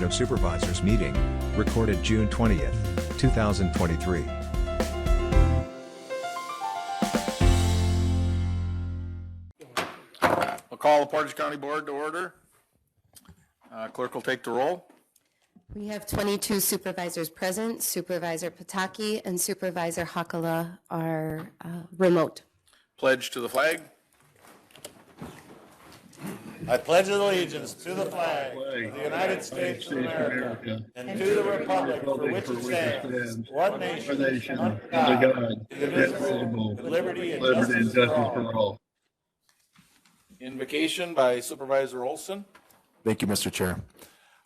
of Supervisors meeting, recorded June 20th, 2023. I'll call the Portage County Board to order. Clerk will take the roll. We have 22 supervisors present. Supervisor Pataki and Supervisor Hakala are remote. Pledge to the flag. I pledge allegiance to the flag of the United States of America and to the republic for which it stands, one nation, under God, indivisible, with liberty and justice for all. Invocation by Supervisor Olson. Thank you, Mr. Chair.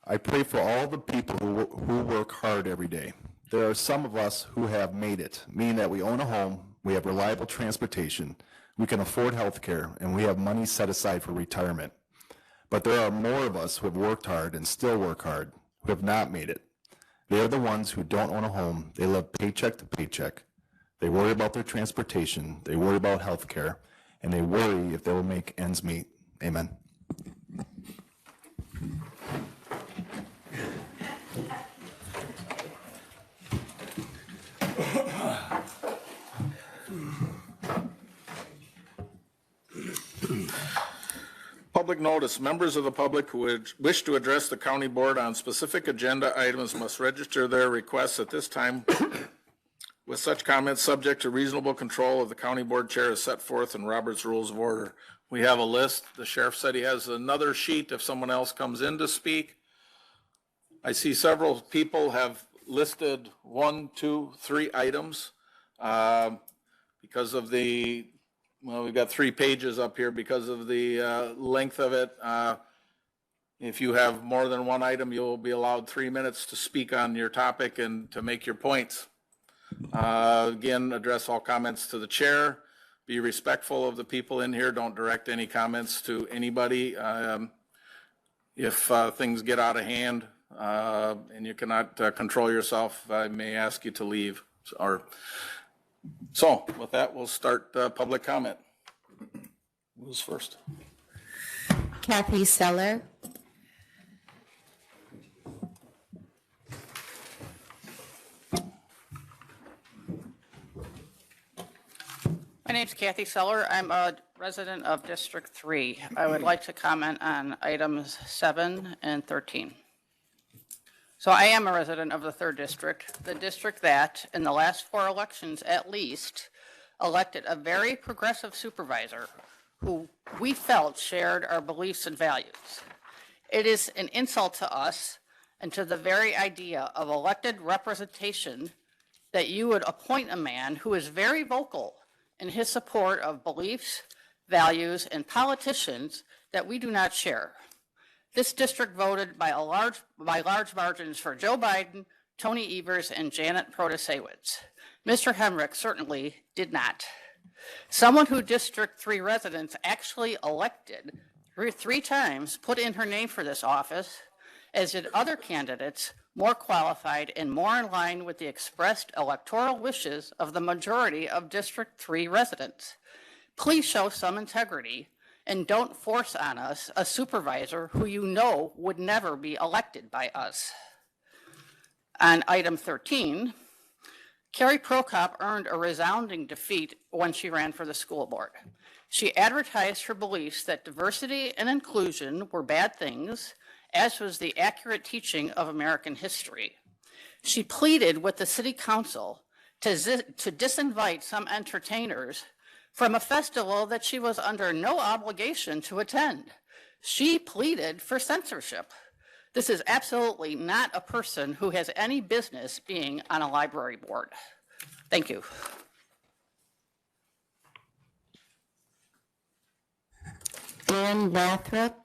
I pray for all the people who work hard every day. There are some of us who have made it, meaning that we own a home, we have reliable transportation, we can afford health care, and we have money set aside for retirement. But there are more of us who have worked hard and still work hard, who have not made it. They are the ones who don't own a home. They live paycheck to paycheck. They worry about their transportation, they worry about health care, and they worry if they will make ends meet. Amen. Public notice. Members of the public who would wish to address the county board on specific agenda items must register their requests at this time with such comments subject to reasonable control of the county board chair as set forth in Robert's Rules of Order. We have a list. The sheriff said he has another sheet if someone else comes in to speak. I see several people have listed 1, 2, 3 items because of the, well, we've got 3 pages up here because of the length of it. If you have more than one item, you'll be allowed 3 minutes to speak on your topic and to make your points. Again, address all comments to the chair. Be respectful of the people in here. Don't direct any comments to anybody. If things get out of hand and you cannot control yourself, I may ask you to leave. So with that, we'll start public comment. Who's first? Kathy Seller. My name's Kathy Seller. I'm a resident of District 3. I would like to comment on items 7 and 13. So I am a resident of the 3rd District, the district that, in the last 4 elections at least, elected a very progressive supervisor who we felt shared our beliefs and values. It is an insult to us and to the very idea of elected representation that you would appoint a man who is very vocal in his support of beliefs, values, and politicians that we do not share. This district voted by large margins for Joe Biden, Tony Evers, and Janet Protasewicz. Mr. Hemrick certainly did not. Someone who District 3 residents actually elected 3 times put in her name for this office, as did other candidates more qualified and more in line with the expressed electoral wishes of the majority of District 3 residents. Please show some integrity and don't force on us a supervisor who you know would never be elected by us. On item 13, Carrie Prokop earned a resounding defeat when she ran for the school board. She advertised her beliefs that diversity and inclusion were bad things, as was the accurate teaching of American history. She pleaded with the city council to disinvite some entertainers from a festival that she was under no obligation to attend. She pleaded for censorship. This is absolutely not a person who has any business being on a library board. Thank you. Dan Lathrop.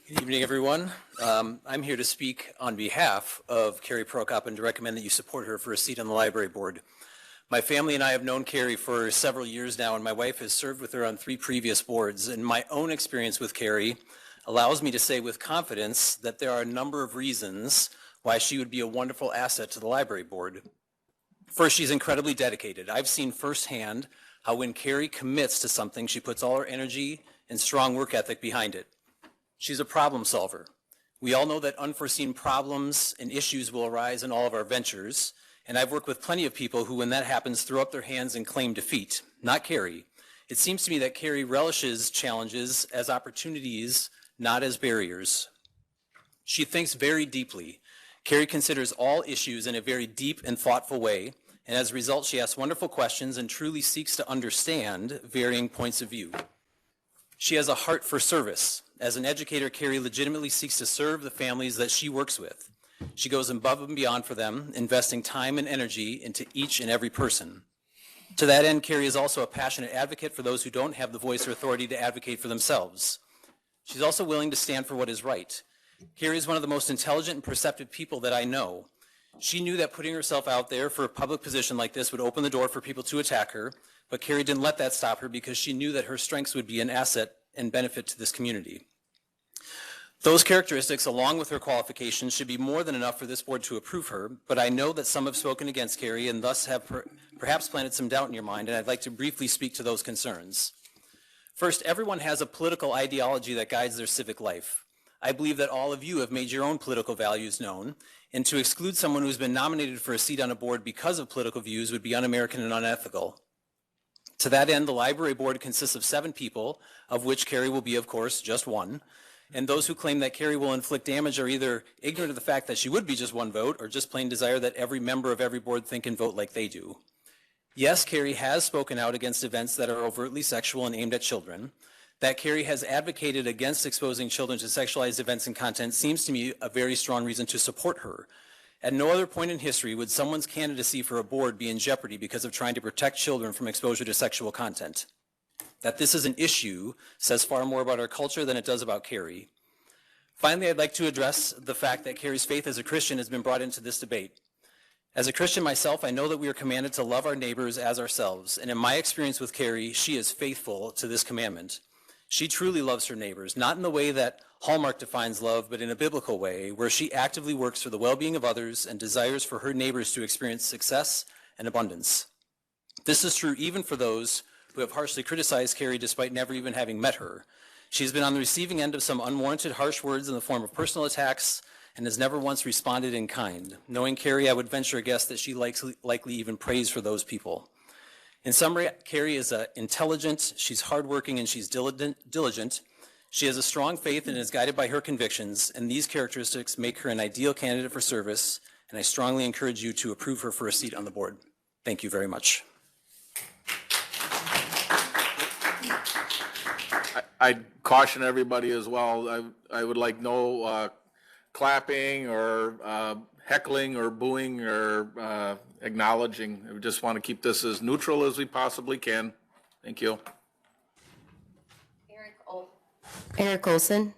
Good evening, everyone. I'm here to speak on behalf of Carrie Prokop and to recommend that you support her for a seat on the library board. My family and I have known Carrie for several years now, and my wife has served with her on 3 previous boards. And my own experience with Carrie allows me to say with confidence that there are a number of reasons why she would be a wonderful asset to the library board. First, she's incredibly dedicated. I've seen firsthand how when Carrie commits to something, she puts all her energy and strong work ethic behind it. She's a problem solver. We all know that unforeseen problems and issues will arise in all of our ventures, and I've worked with plenty of people who, when that happens, throw up their hands and claim defeat. Not Carrie. It seems to me that Carrie relishes challenges as opportunities, not as barriers. She thinks very deeply. Carrie considers all issues in a very deep and thoughtful way, and as a result, she asks wonderful questions and truly seeks to understand varying points of view. She has a heart for service. As an educator, Carrie legitimately seeks to serve the families that she works with. She goes above and beyond for them, investing time and energy into each and every person. To that end, Carrie is also a passionate advocate for those who don't have the voice or authority to advocate for themselves. She's also willing to stand for what is right. Carrie is one of the most intelligent and perceptive people that I know. She knew that putting herself out there for a public position like this would open the door for people to attack her, but Carrie didn't let that stop her because she knew that her strengths would be an asset and benefit to this community. Those characteristics, along with her qualifications, should be more than enough for this board to approve her, but I know that some have spoken against Carrie and thus have perhaps planted some doubt in your mind, and I'd like to briefly speak to those concerns. First, everyone has a political ideology that guides their civic life. I believe that all of you have made your own political values known, and to exclude someone who's been nominated for a seat on a board because of political views would be un-American and unethical. To that end, the library board consists of 7 people, of which Carrie will be, of course, just one. And those who claim that Carrie will inflict damage are either ignorant of the fact that she would be just one vote or just plain desire that every member of every board think and vote like they do. Yes, Carrie has spoken out against events that are overtly sexual and aimed at children. That Carrie has advocated against exposing children to sexualized events and content seems to me a very strong reason to support her. At no other point in history would someone's candidacy for a board be in jeopardy because of trying to protect children from exposure to sexual content. That this is an issue says far more about our culture than it does about Carrie. Finally, I'd like to address the fact that Carrie's faith as a Christian has been brought into this debate. As a Christian myself, I know that we are commanded to love our neighbors as ourselves, and in my experience with Carrie, she is faithful to this commandment. She truly loves her neighbors, not in the way that Hallmark defines love, but in a biblical way, where she actively works for the well-being of others and desires for her neighbors to experience success and abundance. This is true even for those who have harshly criticized Carrie despite never even having met her. She's been on the receiving end of some unwarranted harsh words in the form of personal attacks and has never once responded in kind. Knowing Carrie, I would venture a guess that she likely even prays for those people. In summary, Carrie is intelligent, she's hardworking, and she's diligent. She has a strong faith and is guided by her convictions, and these characteristics make her an ideal candidate for service, and I strongly encourage you to approve her for a seat on the board. Thank you very much. I'd caution everybody as well. I would like no clapping or heckling or booing or acknowledging. We just want to keep this as neutral as we possibly can. Thank you. Eric Olson.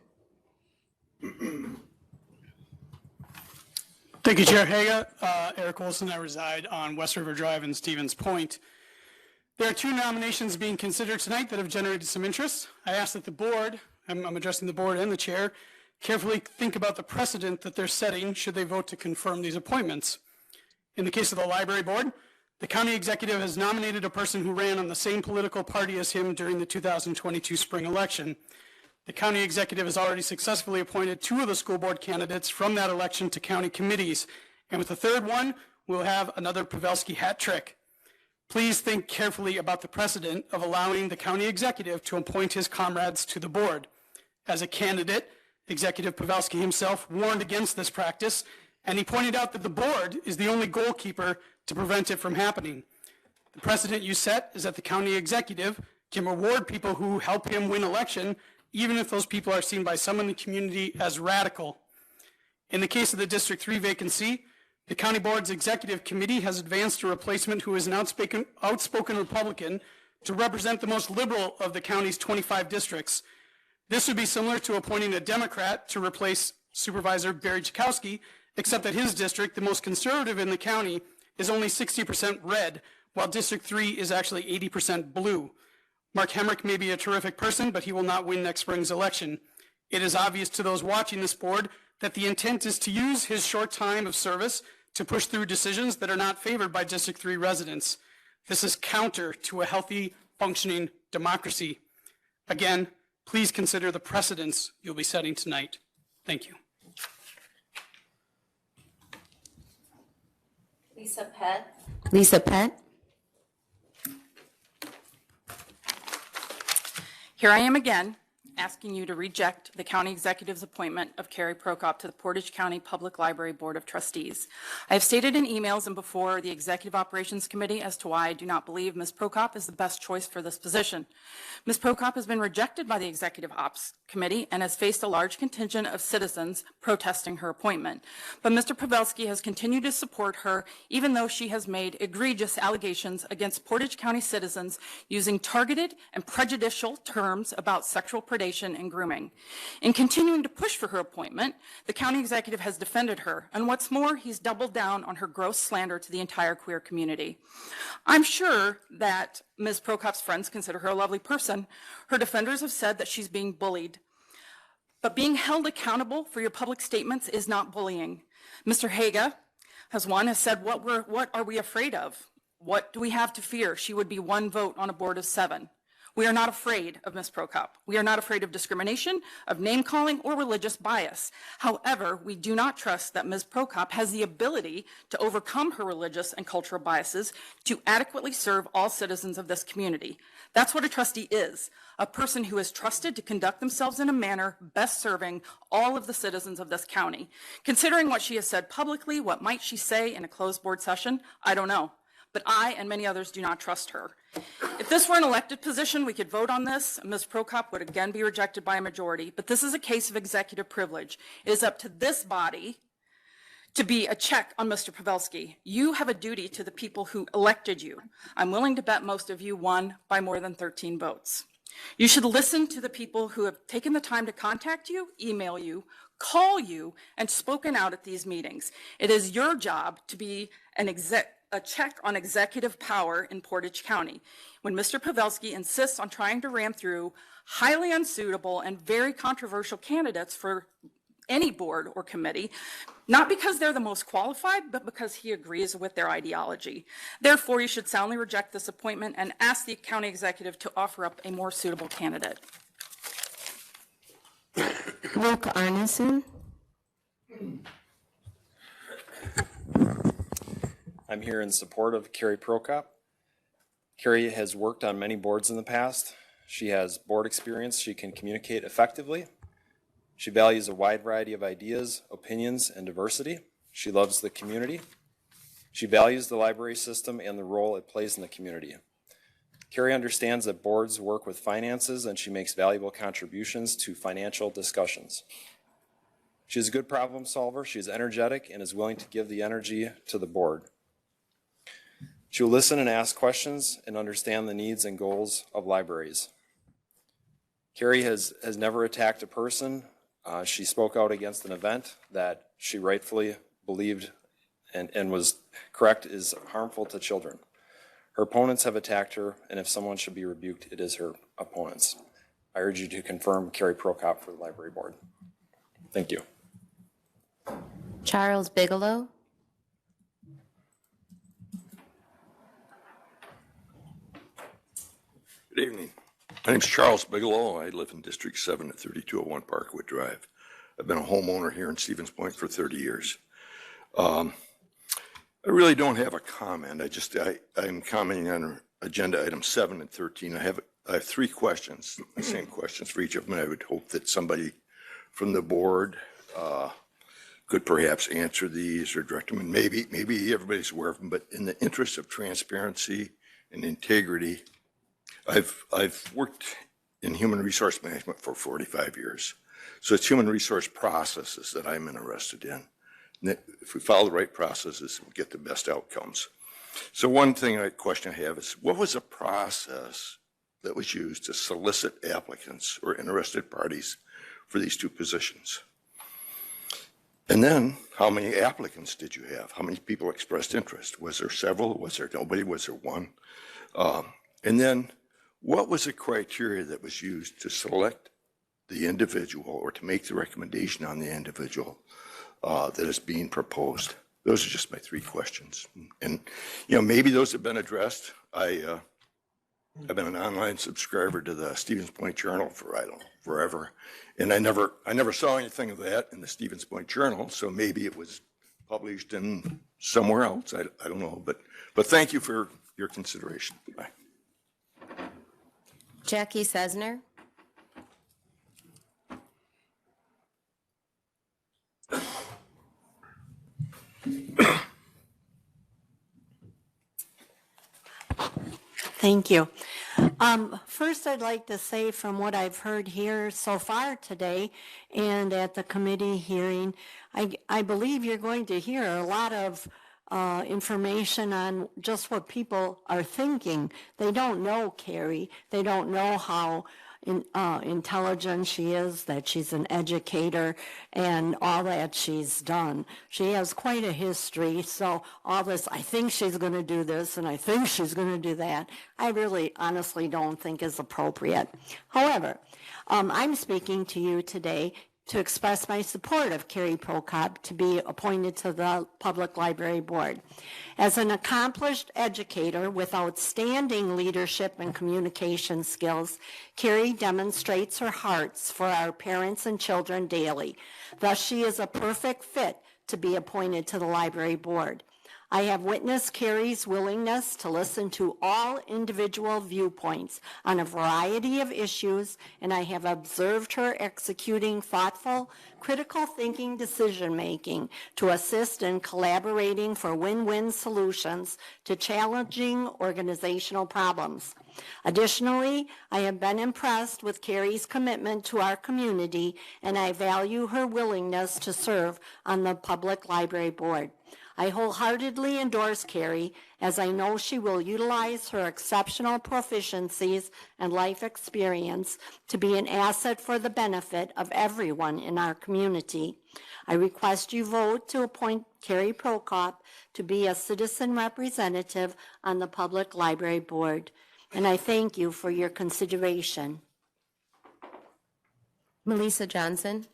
Thank you, Chair Haga. Eric Olson. I reside on West River Drive in Stevens Point. There are 2 nominations being considered tonight that have generated some interest. I ask that the board, I'm addressing the board and the chair, carefully think about the precedent that they're setting should they vote to confirm these appointments. In the case of the library board, the county executive has nominated a person who ran on the same political party as him during the 2022 spring election. The county executive has already successfully appointed 2 of the school board candidates from that election to county committees. And with the 3rd one, we'll have another Pavelski hat trick. Please think carefully about the precedent of allowing the county executive to appoint his comrades to the board. As a candidate, Executive Pavelski himself warned against this practice, and he pointed out that the board is the only goalkeeper to prevent it from happening. The precedent you set is that the county executive can reward people who help him win election, even if those people are seen by some in the community as radical. In the case of the District 3 vacancy, the County Board's Executive Committee has advanced a replacement who is an outspoken Republican to represent the most liberal of the county's 25 districts. This would be similar to appointing a Democrat to replace Supervisor Barry Chakowski, except that his district, the most conservative in the county, is only 60% red, while District 3 is actually 80% blue. Mark Hemrick may be a terrific person, but he will not win next spring's election. It is obvious to those watching this board that the intent is to use his short time of service to push through decisions that are not favored by District 3 residents. This is counter to a healthy, functioning democracy. Again, Please consider the precedents you'll be setting tonight. Thank you. Lisa Pett. Lisa Pett. Here I am again, asking you to reject the county executive's appointment of Carrie Prokop to the Portage County Public Library Board of Trustees. I have stated in emails and before the Executive Operations Committee as to why I do not believe Ms. Prokop is the best choice for this position. Ms. Prokop has been rejected by the Executive Ops Committee and has faced a large contingent of citizens protesting her appointment. But Mr. Pavelski has continued to support her, even though she has made egregious allegations against Portage County citizens using targeted and prejudicial terms about sexual predation and grooming. In continuing to push for her appointment, the county executive has defended her, and what's more, he's doubled down on her gross slander to the entire queer community. I'm sure that Ms. Prokop's friends consider her a lovely person. Her defenders have said that she's being bullied. But being held accountable for your public statements is not bullying. Mr. Haga has said, what are we afraid of? What do we have to fear? She would be one vote on a board of 7. We are not afraid of Ms. Prokop. We are not afraid of discrimination, of name-calling, or religious bias. However, we do not trust that Ms. Prokop has the ability to overcome her religious and cultural biases to adequately serve all citizens of this community. That's what a trustee is, a person who is trusted to conduct themselves in a manner best serving all of the citizens of this county. Considering what she has said publicly, what might she say in a closed board session? I don't know. But I and many others do not trust her. If this were an elected position, we could vote on this. Ms. Prokop would again be rejected by a majority, but this is a case of executive privilege. It is up to this body to be a check on Mr. Pavelski. You have a duty to the people who elected you. I'm willing to bet most of you won by more than 13 votes. You should listen to the people who have taken the time to contact you, email you, call you, and spoken out at these meetings. It is your job to be a check on executive power in Portage County. When Mr. Pavelski insists on trying to ram through highly unsuitable and very controversial candidates for any board or committee, not because they're the most qualified, but because he agrees with their ideology. Therefore, you should soundly reject this appointment and ask the county executive to offer up a more suitable candidate. Luke Arneson. I'm here in support of Carrie Prokop. Carrie has worked on many boards in the past. She has board experience. She can communicate effectively. She values a wide variety of ideas, opinions, and diversity. She loves the community. She values the library system and the role it plays in the community. Carrie understands that boards work with finances, and she makes valuable contributions to financial discussions. She's a good problem solver. She's energetic and is willing to give the energy to the board. She will listen and ask questions and understand the needs and goals of libraries. Carrie has never attacked a person. She spoke out against an event that she rightfully believed and was correct is harmful to children. Her opponents have attacked her, and if someone should be rebuked, it is her opponents. I urge you to confirm Carrie Prokop for the library board. Thank you. Charles Bigelow. Good evening. My name's Charles Bigelow. I live in District 7 at 3201 Parkwood Drive. I've been a homeowner here in Stevens Point for 30 years. I really don't have a comment. I'm commenting on agenda items 7 and 13. I have 3 questions, the same questions for each of them. I would hope that somebody from the board could perhaps answer these or direct them. And maybe everybody's aware of them, but in the interest of transparency and integrity, I've worked in human resource management for 45 years. So it's human resource processes that I'm interested in. And if we follow the right processes, we'll get the best outcomes. So one question I have is, what was the process that was used to solicit applicants or interested parties for these 2 positions? And then, how many applicants did you have? How many people expressed interest? Was there several? Was there nobody? Was there one? And then, what was the criteria that was used to select the individual or to make the recommendation on the individual that is being proposed? Those are just my 3 questions. And, maybe those have been addressed. I've been an online subscriber to the Stevens Point Journal for, I don't know, forever. And I never saw anything of that in the Stevens Point Journal, so maybe it was published in somewhere else. I don't know, but thank you for your consideration. Bye. Jackie Sesner. Thank you. First, I'd like to say from what I've heard here so far today and at the committee hearing, I believe you're going to hear a lot of information on just what people are thinking. They don't know Carrie. They don't know how intelligent she is, that she's an educator, and all that she's done. She has quite a history, so all this, I think she's going to do this, and I think she's going to do that, I really honestly don't think is appropriate. However, I'm speaking to you today to express my support of Carrie Prokop to be appointed to the Public Library Board. As an accomplished educator with outstanding leadership and communication skills, Carrie demonstrates her hearts for our parents and children daily. Thus, she is a perfect fit to be appointed to the Library Board. I have witnessed Carrie's willingness to listen to all individual viewpoints on a variety of issues, and I have observed her executing thoughtful, critical thinking decision-making to assist in collaborating for win-win solutions to challenging organizational problems. Additionally, I have been impressed with Carrie's commitment to our community, and I value her willingness to serve on the Public Library Board. I wholeheartedly endorse Carrie, as I know she will utilize her exceptional proficiencies and life experience to be an asset for the benefit of everyone in our community. I request you vote to appoint Carrie Prokop to be a citizen representative on the Public Library Board, and I thank you for your consideration. Melissa Johnson.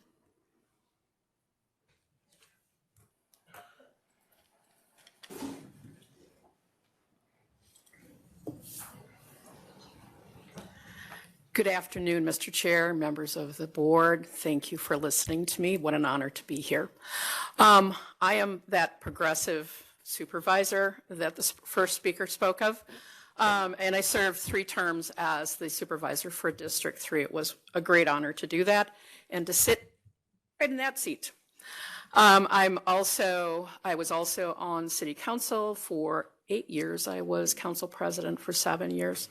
Good afternoon, Mr. Chair, members of the board. Thank you for listening to me. What an honor to be here. I am that progressive supervisor that the first speaker spoke of, and I served 3 terms as the supervisor for District 3. It was a great honor to do that and to sit right in that seat. I was also on City Council for 8 years. I was council president for 7 years.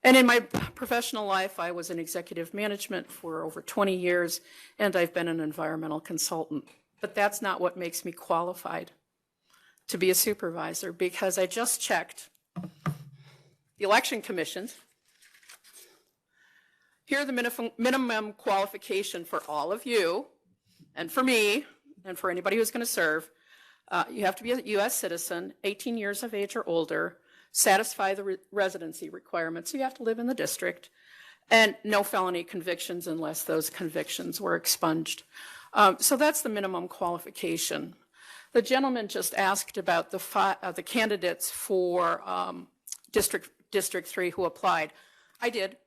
And in my professional life, I was in executive management for over 20 years, and I've been an environmental consultant. But that's not what makes me qualified to be a supervisor, because I just checked the election commissions. Here are the minimum qualification for all of you, and for me, and for anybody who's going to serve. You have to be a U.S. citizen, 18 years of age or older, satisfy the residency requirements, so you have to live in the district, and no felony convictions unless those convictions were expunged. So that's the minimum qualification. The gentleman just asked about the candidates for District 3 who applied. I did.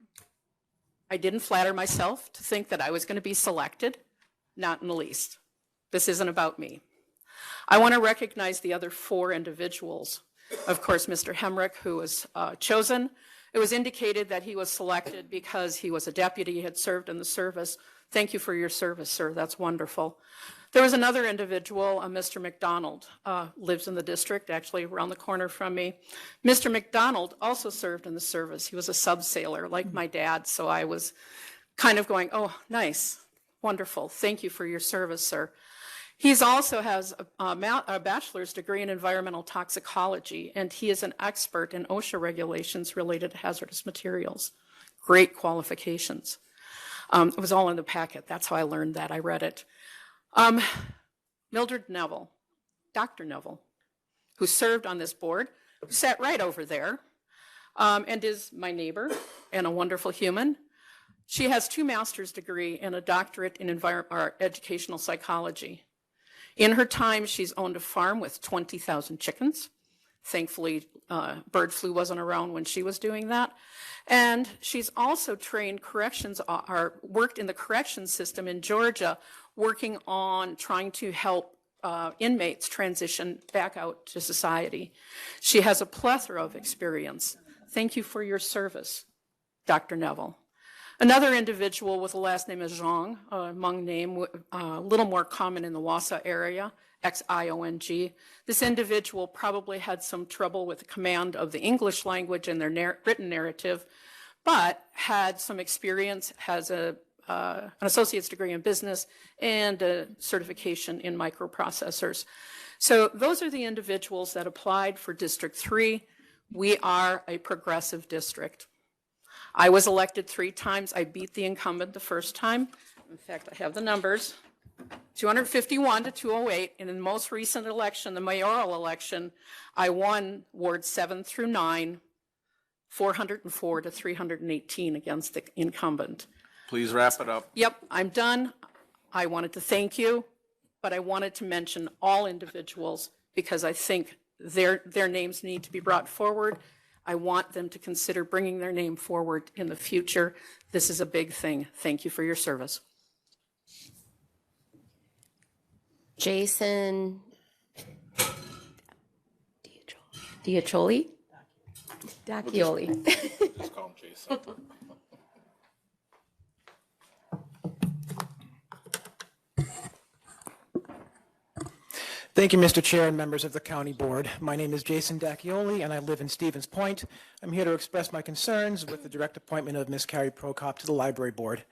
I didn't flatter myself to think that I was going to be selected, not in the least. This isn't about me. I want to recognize the other 4 individuals. Of course, Mr. Hemrick, who was chosen. It was indicated that he was selected because he was a deputy, he had served in the service. Thank you for your service, sir. That's wonderful. There was another individual, Mr. McDonald, lives in the district, actually around the corner from me. Mr. McDonald also served in the service. He was a subsailor like my dad, so I was kind of going, oh, nice, wonderful. Thank you for your service, sir. He also has a bachelor's degree in environmental toxicology, and he is an expert in OSHA regulations related to hazardous materials. Great qualifications. It was all in the packet. That's how I learned that. I read it. Mildred Neville, Dr. Neville, who served on this board, who sat right over there, and is my neighbor and a wonderful human. She has 2 master's degrees and a doctorate in educational psychology. In her time, she's owned a farm with 20,000 chickens. Thankfully, bird flu wasn't around when she was doing that. And she's also trained corrections, or worked in the corrections system in Georgia, working on trying to help inmates transition back out to society. She has a plethora of experience. Thank you for your service, Dr. Neville. Another individual with the last name is Zhang, a Hmong name, a little more common in the Wassa area, Xiong. This individual probably had some trouble with the command of the English language in their written narrative, but had some experience, has an associate's degree in business and a certification in microprocessors. So those are the individuals that applied for District 3. We are a progressive district. I was elected 3 times. I beat the incumbent the first time. In fact, I have the numbers, 251 to 208. And in the most recent election, the mayoral election, I won wards 7 through 9, 404 to 318 against the incumbent. Please wrap it up. Yep, I'm done. I wanted to thank you, but I wanted to mention all individuals because I think their names need to be brought forward. I want them to consider bringing their name forward in the future. This is a big thing. Thank you for your service. Jason Diaccioli? Dacchioli. Just call him Jason. Thank you, Mr. Chair and members of the County Board. My name is Jason Dacchioli, and I live in Stevens Point. I'm here to express my concerns with the direct appointment of Ms. Carrie Prokop to the Library Board.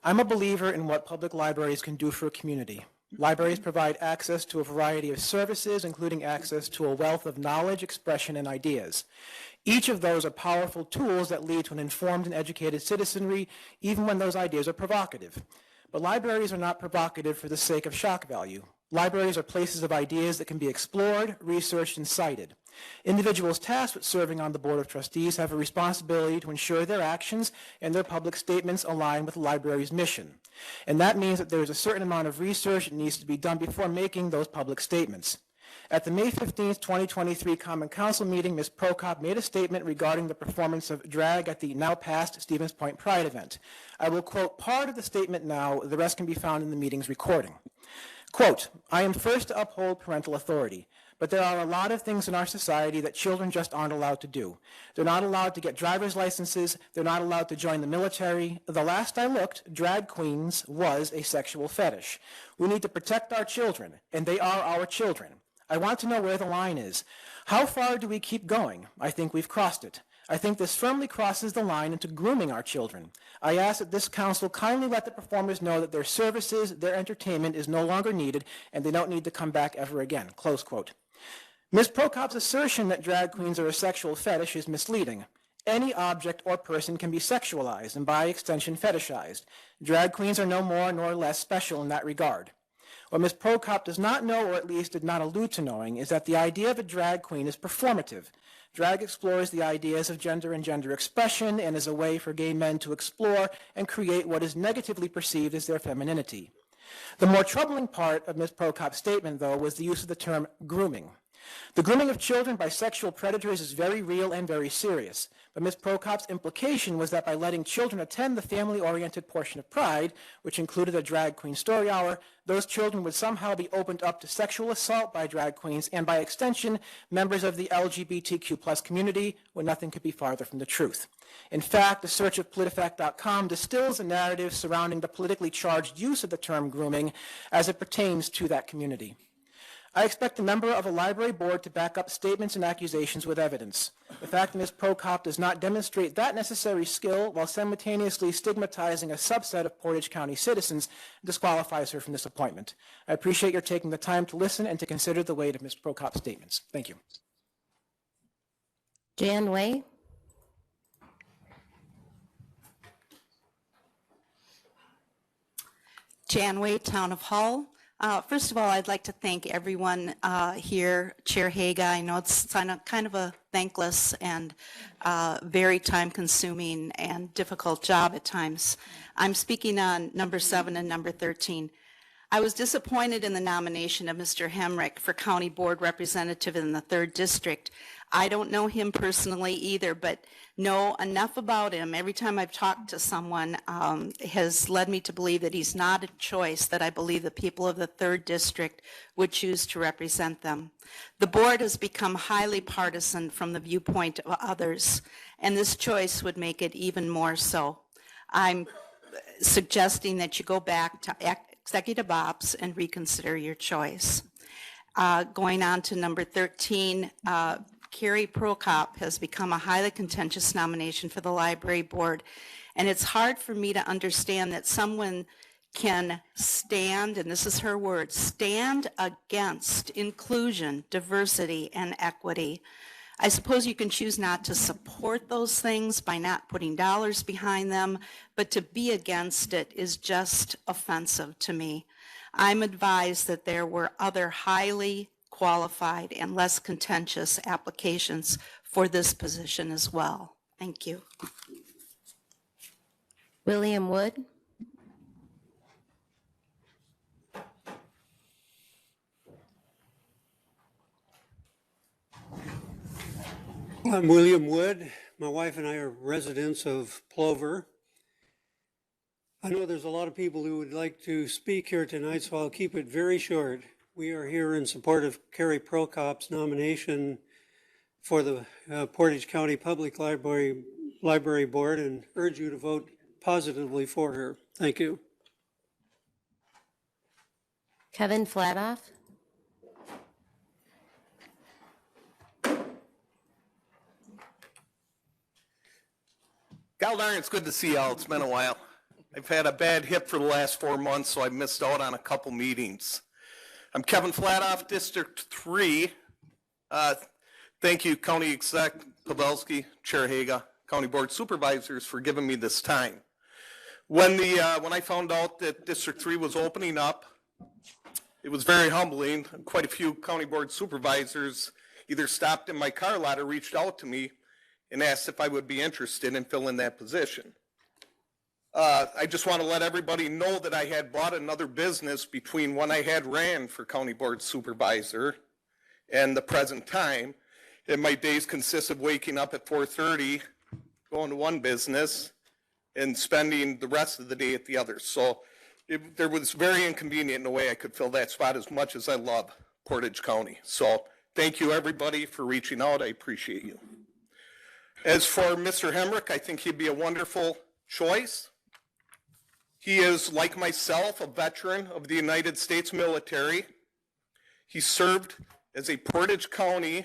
I'm a believer in what public libraries can do for a community. Libraries provide access to a variety of services, including access to a wealth of knowledge, expression, and ideas. Each of those are powerful tools that lead to an informed and educated citizenry, even when those ideas are provocative. But libraries are not provocative for the sake of shock value. Libraries are places of ideas that can be explored, researched, and cited. Individuals tasked with serving on the Board of Trustees have a responsibility to ensure their actions and their public statements align with the library's mission. And that means that there is a certain amount of research that needs to be done before making those public statements. At the May 15, 2023 Common Council meeting, Ms. Prokop made a statement regarding the performance of drag at the now-past Stevens Point Pride event. I will quote part of the statement now. The rest can be found in the meeting's recording. Quote, I am first to uphold parental authority, but there are a lot of things in our society that children just aren't allowed to do. They're not allowed to get driver's licenses. They're not allowed to join the military. The last I looked, drag queens was a sexual fetish. We need to protect our children, and they are our children. I want to know where the line is. How far do we keep going? I think we've crossed it. I think this firmly crosses the line into grooming our children. I ask that this council kindly let the performers know that their services, their entertainment is no longer needed, and they don't need to come back ever again. Close quote. Ms. Prokop's assertion that drag queens are a sexual fetish is misleading. Any object or person can be sexualized and by extension fetishized. Drag queens are no more nor less special in that regard. What Ms. Prokop does not know, or at least did not allude to knowing, is that the idea of a drag queen is performative. Drag explores the ideas of gender and gender expression and is a way for gay men to explore and create what is negatively perceived as their femininity. The more troubling part of Ms. Prokop's statement, though, was the use of the term grooming. The grooming of children by sexual predators is very real and very serious, but Ms. Prokop's implication was that by letting children attend the family-oriented portion of Pride, which included a drag queen story hour, those children would somehow be opened up to sexual assault by drag queens and, by extension, members of the LGBTQ+ community, when nothing could be farther from the truth. In fact, a search of PolitiFact.com distills a narrative surrounding the politically charged use of the term grooming as it pertains to that community. I expect a member of a library board to back up statements and accusations with evidence. The fact that Ms. Prokop does not demonstrate that necessary skill while simultaneously stigmatizing a subset of Portage County citizens disqualifies her from this appointment. I appreciate your taking the time to listen and to consider the weight of Ms. Prokop's statements. Thank you. Jan Way. Jan Way, Town of Hull. First of all, I'd like to thank everyone here, Chair Haga. I know it's kind of a thankless and very time-consuming and difficult job at times. I'm speaking on number 7 and number 13. I was disappointed in the nomination of Mr. Hemrick for County Board Representative in the 3rd District. I don't know him personally either, but know enough about him. Every time I've talked to someone has led me to believe that he's not a choice that I believe the people of the 3rd District would choose to represent them. The board has become highly partisan from the viewpoint of others, and this choice would make it even more so. I'm suggesting that you go back to executive ops and reconsider your choice. Going on to number 13, Carrie Prokop has become a highly contentious nomination for the library board, and it's hard for me to understand that someone can stand, and this is her word, stand against inclusion, diversity, and equity. I suppose you can choose not to support those things by not putting dollars behind them, but to be against it is just offensive to me. I'm advised that there were other highly qualified and less contentious applications for this position as well. Thank you. William Wood. I'm William Wood. My wife and I are residents of Plover. I know there's a lot of people who would like to speak here tonight, so I'll keep it very short. We are here in support of Carrie Prokop's nomination for the Portage County Public Library Board and urge you to vote positively for her. Thank you. Kevin Flatoff. God darn, it's good to see y'all. It's been a while. I've had a bad hip for the last 4 months, so I missed out on a couple meetings. I'm Kevin Flatoff, District 3. Thank you, County Exec Pavelski, Chair Haga, County Board Supervisors for giving me this time. When I found out that District 3 was opening up, it was very humbling. Quite a few County Board Supervisors either stopped in my car lot or reached out to me and asked if I would be interested in filling that position. I just want to let everybody know that I had bought another business between when I had ran for County Board Supervisor and the present time. And my days consist of waking up at 4:30, going to one business, and spending the rest of the day at the other. So there was very inconvenient in a way I could fill that spot as much as I love Portage County. So thank you, everybody, for reaching out. I appreciate you. As for Mr. Hemrick, I think he'd be a wonderful choice. He is, like myself, a veteran of the United States military. He served as a Portage County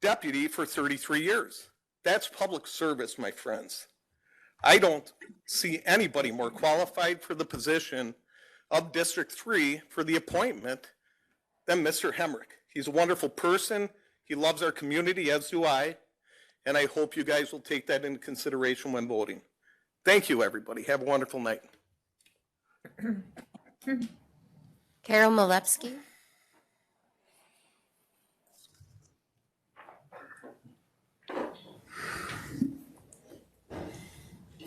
deputy for 33 years. That's public service, my friends. I don't see anybody more qualified for the position of District 3 for the appointment than Mr. Hemrick. He's a wonderful person. He loves our community, as do I. And I hope you guys will take that into consideration when voting. Thank you, everybody. Have a wonderful night. Carol Malepsky.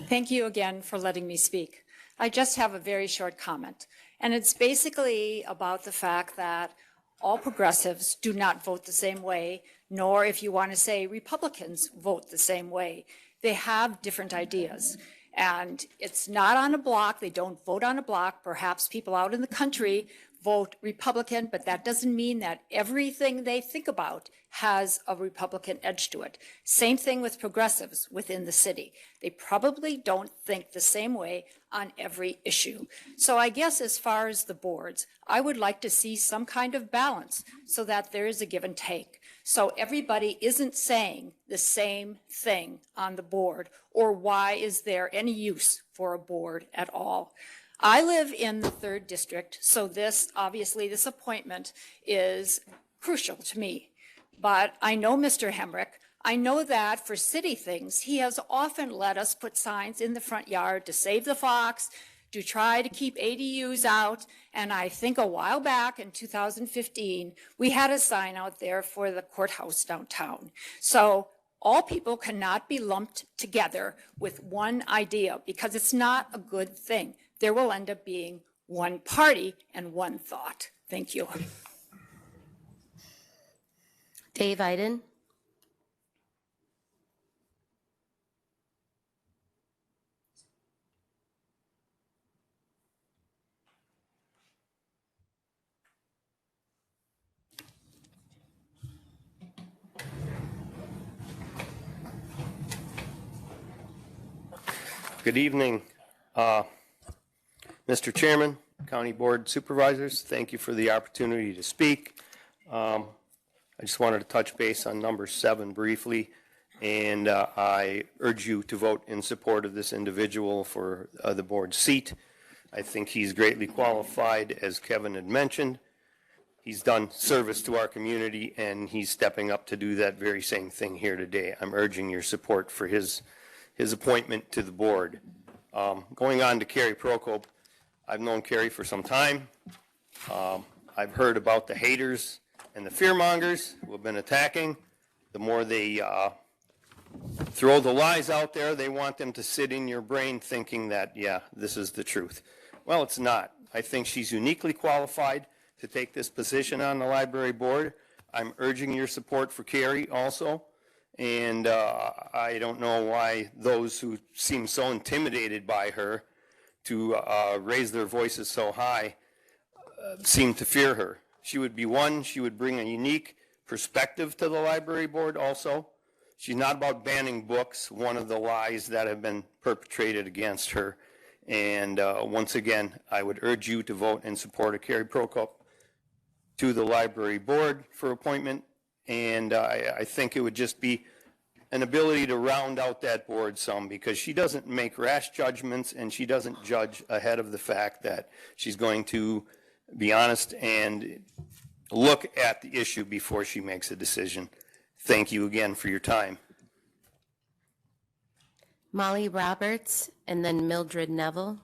Thank you again for letting me speak. I just have a very short comment, and it's basically about the fact that all progressives do not vote the same way, nor, if you want to say, Republicans vote the same way. They have different ideas. And it's not on a block. They don't vote on a block. Perhaps people out in the country vote Republican, but that doesn't mean that everything they think about has a Republican edge to it. Same thing with progressives within the city. They probably don't think the same way on every issue. So I guess as far as the boards, I would like to see some kind of balance so that there is a give and take. So everybody isn't saying the same thing on the board, or why is there any use for a board at all? I live in the 3rd District, so this appointment is crucial to me. But I know Mr. Hemrick. I know that for city things, he has often let us put signs in the front yard to save the fox, to try to keep ADUs out. And I think a while back in 2015, we had a sign out there for the courthouse downtown. So all people cannot be lumped together with one idea because it's not a good thing. There will end up being one party and one thought. Thank you. Dave Iden. Good evening, Mr. Chairman, County Board Supervisors. Thank you for the opportunity to speak. I just wanted to touch base on number 7 briefly, and I urge you to vote in support of this individual for the board seat. I think he's greatly qualified, as Kevin had mentioned. He's done service to our community, and he's stepping up to do that very same thing here today. I'm urging your support for his appointment to the board. Going on to Carrie Prokop, I've known Carrie for some time. I've heard about the haters and the fearmongers who have been attacking. The more they throw the lies out there, they want them to sit in your brain thinking that, yeah, this is the truth. Well, it's not. I think she's uniquely qualified to take this position on the library board. I'm urging your support for Carrie also. And I don't know why those who seem so intimidated by her to raise their voices so high seem to fear her. She would be one. She would bring a unique perspective to the library board also. She's not about banning books, one of the lies that have been perpetrated against her. And once again, I would urge you to vote in support of Carrie Prokop to the library board for appointment. And I think it would just be an ability to round out that board some, because she doesn't make rash judgments and she doesn't judge ahead of the fact that she's going to be honest and look at the issue before she makes a decision. Thank you again for your time. Molly Roberts, and then Mildred Neville.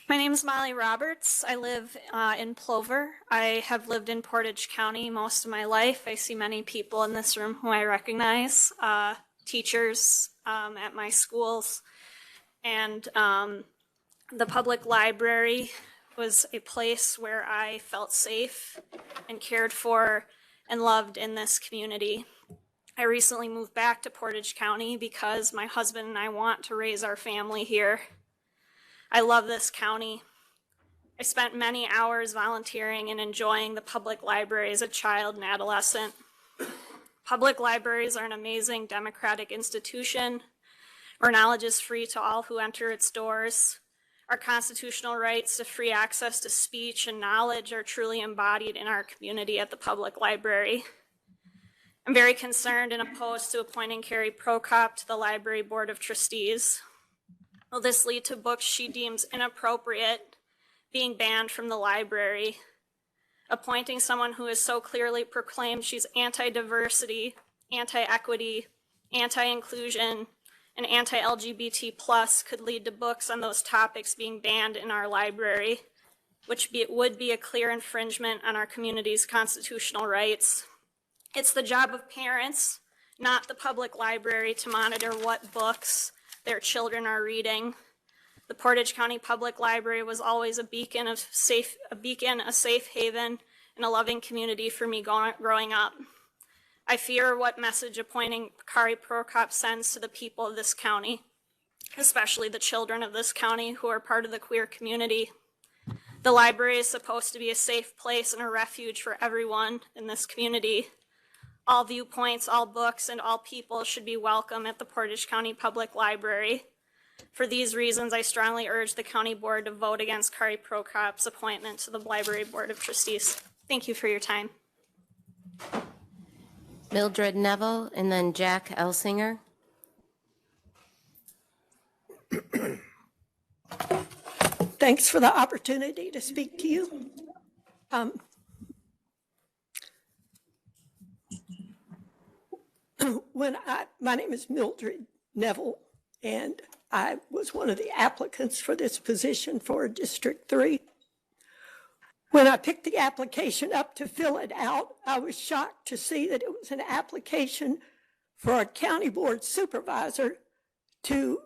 My name is Molly Roberts. I live in Plover. I have lived in Portage County most of my life. I see many people in this room who I recognize, teachers at my schools. And the public library was a place where I felt safe and cared for and loved in this community. I recently moved back to Portage County because my husband and I want to raise our family here. I love this county. I spent many hours volunteering and enjoying the public library as a child and adolescent. Public libraries are an amazing democratic institution where knowledge is free to all who enter its doors. Our constitutional rights to free access to speech and knowledge are truly embodied in our community at the public library. I'm very concerned and opposed to appointing Carrie Prokop to the Library Board of Trustees. Will this lead to books she deems inappropriate being banned from the library? Appointing someone who has so clearly proclaimed she's anti-diversity, anti-equity, anti-inclusion, and anti-LGBT plus could lead to books on those topics being banned in our library, which would be a clear infringement on our community's constitutional rights. It's the job of parents, not the public library, to monitor what books their children are reading. The Portage County Public Library was always a beacon, a safe haven, and a loving community for me growing up. I fear what message appointing Carrie Prokop sends to the people of this county, especially the children of this county who are part of the queer community. The library is supposed to be a safe place and a refuge for everyone in this community. All viewpoints, all books, and all people should be welcome at the Portage County Public Library. For these reasons, I strongly urge the county board to vote against Carrie Prokop's appointment to the Library Board of Trustees. Thank you for your time. Mildred Neville, and then Jack Elsinger. Thanks for the opportunity to speak to you. My name is Mildred Neville, and I was one of the applicants for this position for District 3. When I picked the application up to fill it out, I was shocked to see that it was an application for a county board supervisor to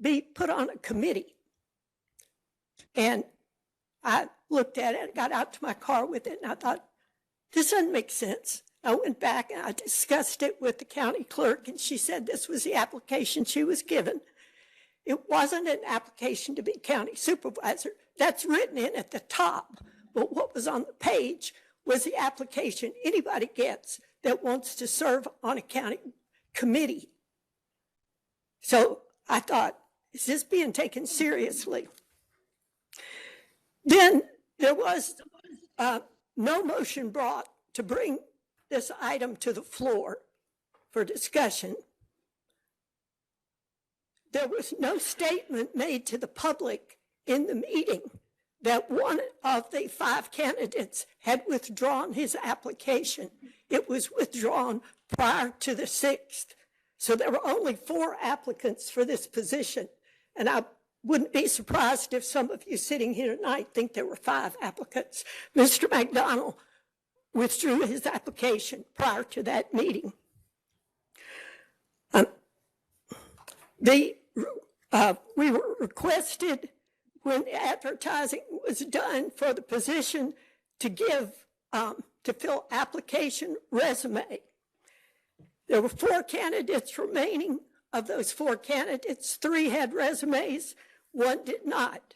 be put on a committee. And I looked at it and got out to my car with it, and I thought, this doesn't make sense. I went back and I discussed it with the county clerk, and she said this was the application she was given. It wasn't an application to be county supervisor. That's written in at the top. But what was on the page was the application anybody gets that wants to serve on a county committee. So I thought, is this being taken seriously? Then there was no motion brought to bring this item to the floor for discussion. There was no statement made to the public in the meeting that one of the 5 candidates had withdrawn his application. It was withdrawn prior to the 6th. So there were only 4 applicants for this position. And I wouldn't be surprised if some of you sitting here tonight think there were 5 applicants. Mr. McDonald withdrew his application prior to that meeting. We were requested when advertising was done for the position to to fill application resume. There were 4 candidates remaining. Of those 4 candidates, 3 had resumes, 1 did not.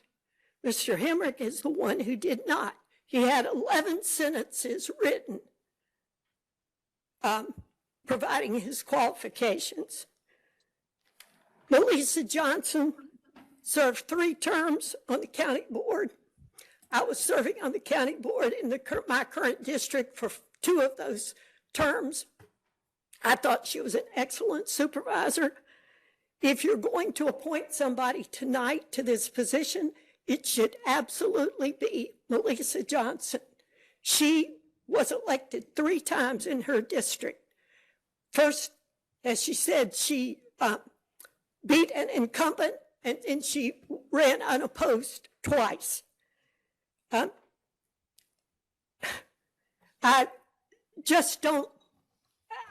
Mr. Hemrick is the one who did not. He had 11 sentences written providing his qualifications. Melissa Johnson served 3 terms on the county board. I was serving on the county board in my current district for 2 of those terms. I thought she was an excellent supervisor. If you're going to appoint somebody tonight to this position, it should absolutely be Melissa Johnson. She was elected 3 times in her district. First, as she said, she beat an incumbent, and then she ran unopposed twice. I just don't,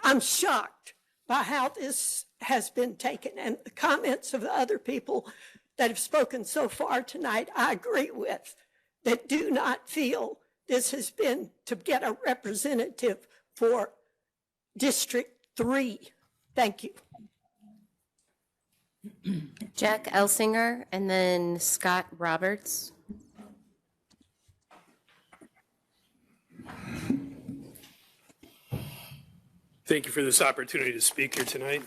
I'm shocked by how this has been taken, and the comments of the other people that have spoken so far tonight, I agree with, that do not feel this has been to get a representative for District 3. Thank you. Jack Elsinger, and then Scott Roberts. Thank you for this opportunity to speak here tonight.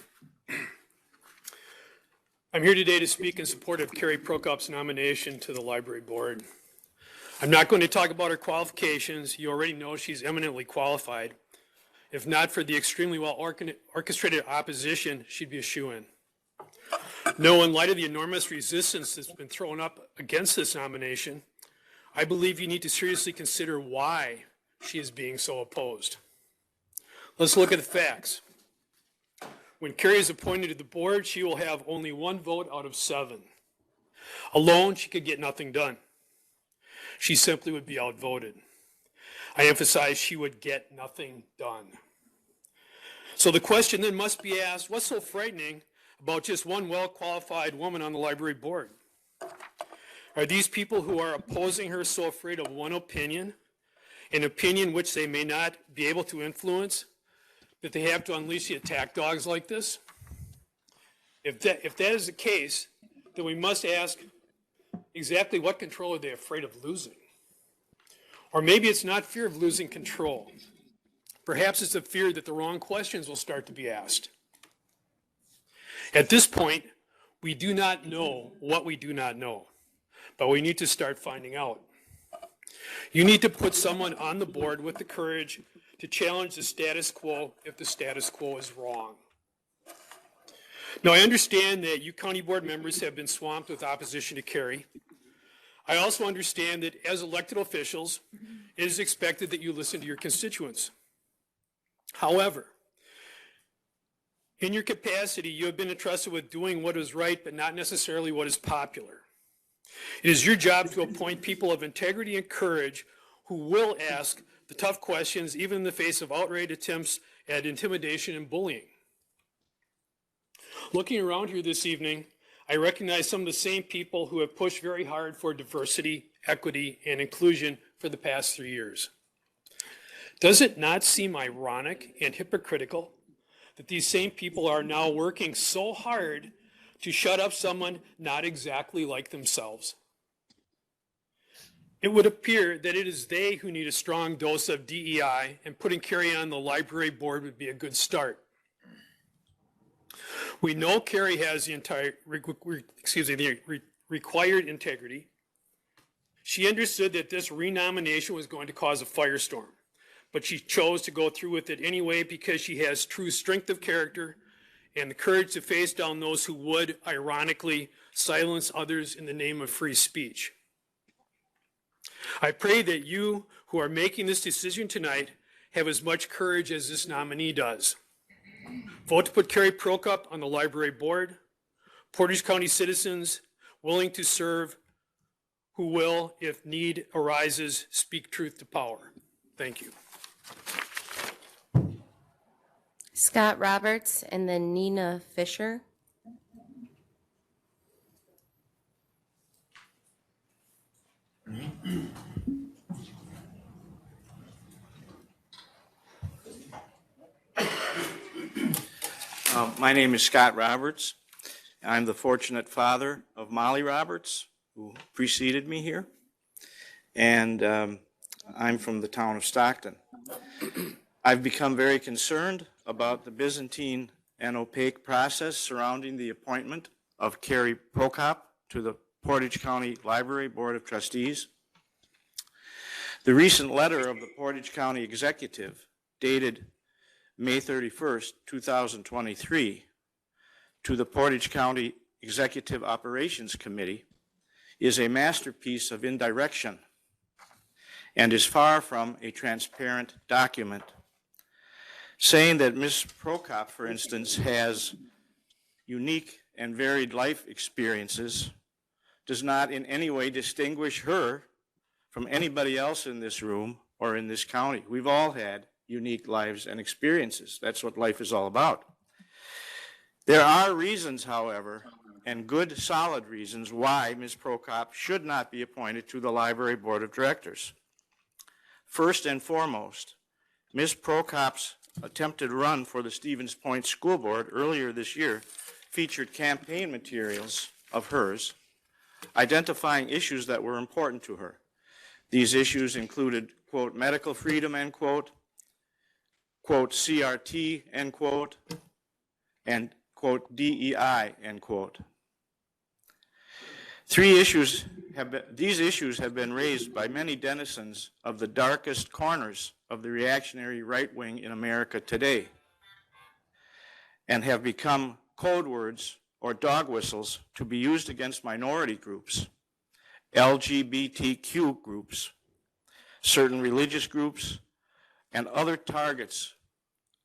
I'm here today to speak in support of Carrie Prokop's nomination to the library board. I'm not going to talk about her qualifications. You already know she's eminently qualified. If not for the extremely well orchestrated opposition, she'd be a shoo-in. No, in light of the enormous resistance that's been thrown up against this nomination, I believe you need to seriously consider why she is being so opposed. Let's look at the facts. When Carrie is appointed to the board, she will have only 1 vote out of 7. Alone, she could get nothing done. She simply would be outvoted. I emphasize she would get nothing done. So the question then must be asked, what's so frightening about just 1 well-qualified woman on the library board? Are these people who are opposing her so afraid of one opinion, an opinion which they may not be able to influence, that they have to unleash the attack dogs like this? If that is the case, then we must ask exactly what control are they afraid of losing? Or maybe it's not fear of losing control. Perhaps it's a fear that the wrong questions will start to be asked. At this point, we do not know what we do not know, but we need to start finding out. You need to put someone on the board with the courage to challenge the status quo if the status quo is wrong. Now, I understand that you county board members have been swamped with opposition to Carrie. I also understand that as elected officials, it is expected that you listen to your constituents. However, in your capacity, you have been entrusted with doing what is right, but not necessarily what is popular. It is your job to appoint people of integrity and courage who will ask the tough questions, even in the face of outright attempts at intimidation and bullying. Looking around here this evening, I recognize some of the same people who have pushed very hard for diversity, equity, and inclusion for the past 3 years. Does it not seem ironic and hypocritical that these same people are now working so hard to shut up someone not exactly like themselves. It would appear that it is they who need a strong dose of DEI, and putting Carrie on the library board would be a good start. We know Carrie has the required integrity. She understood that this renomination was going to cause a firestorm, but she chose to go through with it anyway because she has true strength of character and the courage to face down those who would, ironically, silence others in the name of free speech. I pray that you who are making this decision tonight have as much courage as this nominee does. Vote to put Carrie Prokop on the library board. Portage County citizens willing to serve who will, if need arises, speak truth to power. Thank you. Scott Roberts and then Nina Fisher. My name is Scott Roberts. I'm the fortunate father of Molly Roberts, who preceded me here. And I'm from the town of Stockton. I've become very concerned about the Byzantine and opaque process surrounding the appointment of Carrie Prokop to the Portage County Library Board of Trustees. The recent letter of the Portage County Executive, dated May 31st, 2023, to the Portage County Executive Operations Committee is a masterpiece of indirection and is far from a transparent document. Saying that Ms. Prokop, for instance, has unique and varied life experiences does not in any way distinguish her from anybody else in this room or in this county. We've all had unique lives and experiences. That's what life is all about. There are reasons, however, and good solid reasons why Ms. Prokop should not be appointed to the Library Board of Directors. First and foremost, Ms. Prokop's attempted run for the Stevens Point School Board earlier this year featured campaign materials of hers identifying issues that were important to her. These issues included, quote, medical freedom, end quote, quote, CRT, end quote, and, quote, DEI, end quote. These issues have been raised by many denizens of the darkest corners of the reactionary right wing in America today and have become code words or dog whistles to be used against minority groups, LGBTQ groups, certain religious groups, and other targets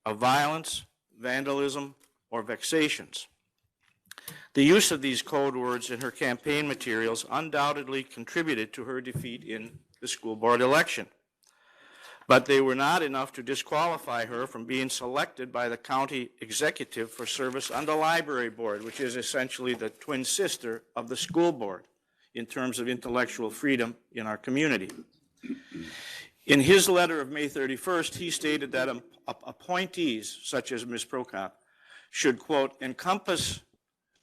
of violence, vandalism, or vexations. The use of these code words in her campaign materials undoubtedly contributed to her defeat in the school board election. But they were not enough to disqualify her from being selected by the county executive for service on the library board, which is essentially the twin sister of the school board in terms of intellectual freedom in our community. In his letter of May 31st, he stated that appointees, such as Ms. Prokop, should, quote, encompass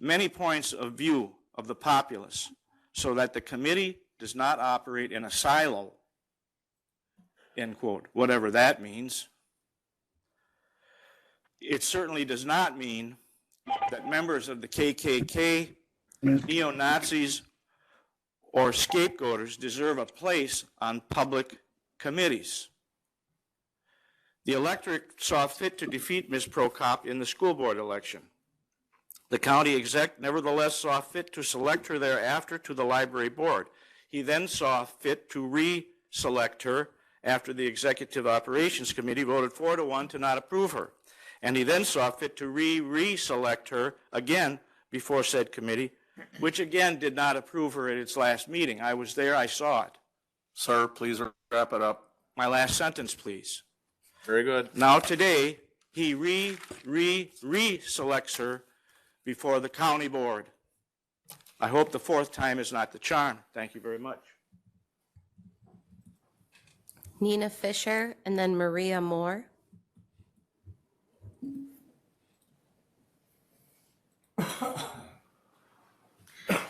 many points of view of the populace so that the committee does not operate in a silo, end quote, whatever that means. It certainly does not mean that members of the KKK, neo-Nazis, or scapegoaters deserve a place on public committees. The electorate saw fit to defeat Ms. Prokop in the school board election. The county exec nevertheless saw fit to select her thereafter to the library board. He then saw fit to re-select her after the Executive Operations Committee voted 4-1 to not approve her. And he then saw fit to re-select her again before said committee, which again did not approve her at its last meeting. I was there, I saw it. Sir, please wrap it up. My last sentence, please. Very good. Now today, he re-selects her before the county board. I hope the fourth time is not the charm. Thank you very much. Nina Fisher and then Maria Moore.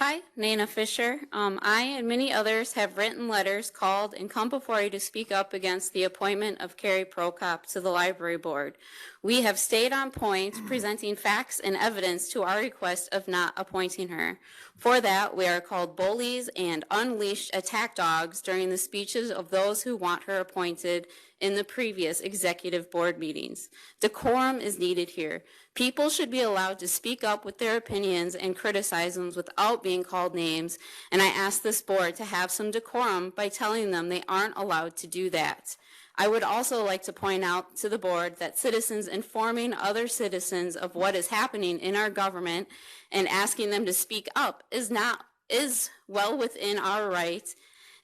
Hi, Nana Fisher. I and many others have written letters, called, and come before you to speak up against the appointment of Carrie Prokop to the library board. We have stayed on point, presenting facts and evidence to our request of not appointing her. For that, we are called bullies and unleashed attack dogs during the speeches of those who want her appointed in the previous executive board meetings. Decorum is needed here. People should be allowed to speak up with their opinions and criticisms without being called names, and I ask this board to have some decorum by telling them they aren't allowed to do that. I would also like to point out to the board that citizens informing other citizens of what is happening in our government and asking them to speak up is well within our right,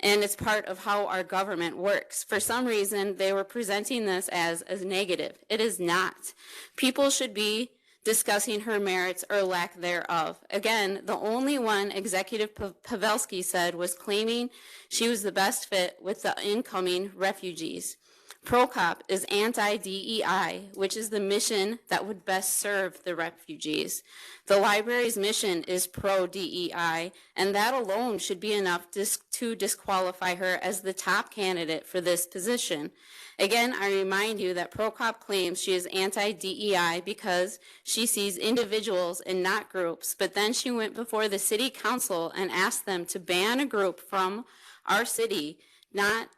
and it's part of how our government works. For some reason, they were presenting this as negative. It is not. People should be discussing her merits or lack thereof. Again, the only one Executive Pavelski said was claiming she was the best fit with the incoming refugees. Prokop is anti-DEI, which is the mission that would best serve the refugees. The library's mission is pro-DEI, and that alone should be enough to disqualify her as the top candidate for this position. Again, I remind you that Prokop claims she is anti-DEI because she sees individuals and not groups, but then she went before the city council and asked them to ban a group from our city, not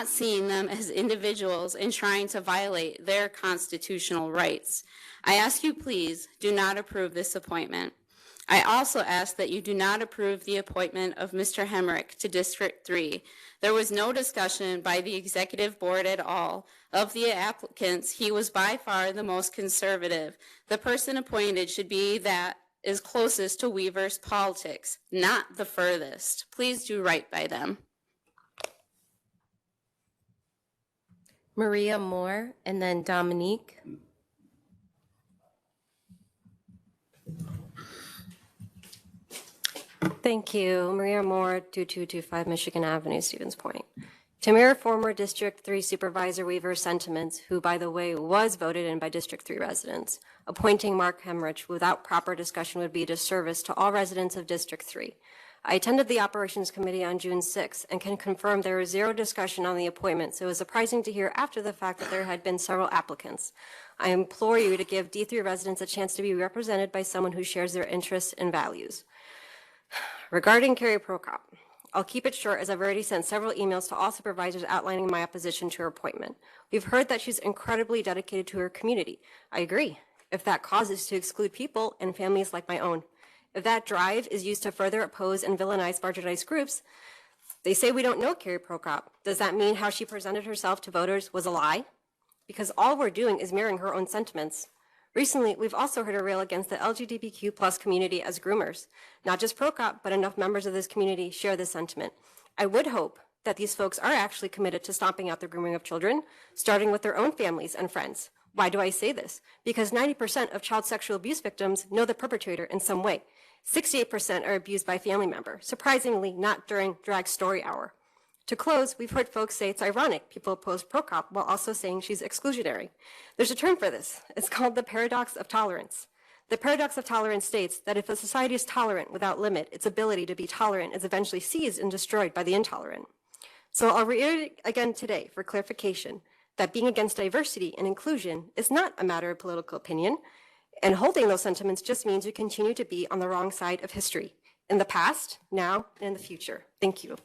seeing them as individuals and trying to violate their constitutional rights. I ask you, please, do not approve this appointment. I also ask that you do not approve the appointment of Mr. Hemrick to District 3. There was no discussion by the executive board at all. Of the applicants, he was by far the most conservative. The person appointed should be that is closest to Weaver's politics, not the furthest. Please do right by them. Maria Moore, and then Dominique. Thank you. Maria Moore, 2225 Michigan Avenue, Stevens Point. To mirror former District 3 Supervisor Weaver's sentiments, who, by the way, was voted in by District 3 residents, appointing Mark Hemrich without proper discussion would be a disservice to all residents of District 3. I attended the Operations Committee on June 6 and can confirm there was zero discussion on the appointment, so it was surprising to hear after the fact that there had been several applicants. I implore you to give D3 residents a chance to be represented by someone who shares their interests and values. Regarding Carrie Prokop, I'll keep it short as I've already sent several emails to all supervisors outlining my opposition to her appointment. We've heard that she's incredibly dedicated to her community. I agree, if that cause is to exclude people and families like my own. If that drive is used to further oppose and villainize marginalized groups, they say we don't know Carrie Prokop. Does that mean how she presented herself to voters was a lie? Because all we're doing is mirroring her own sentiments. Recently, we've also heard her rail against the LGBTQ+ community as groomers. Not just Prokop, but enough members of this community share this sentiment. I would hope that these folks are actually committed to stomping out the grooming of children, starting with their own families and friends. Why do I say this? Because 90% of child sexual abuse victims know the perpetrator in some way. 68% are abused by a family member, surprisingly not during drag story hour. To close, we've heard folks say it's ironic people oppose Prokop while also saying she's exclusionary. There's a term for this. It's called the paradox of tolerance. The paradox of tolerance states that if a society is tolerant without limit, its ability to be tolerant is eventually seized and destroyed by the intolerant. So I'll reiterate again today for clarification that being against diversity and inclusion is not a matter of political opinion, and holding those sentiments just means we continue to be on the wrong side of history, in the past, now, and in the future. Thank you.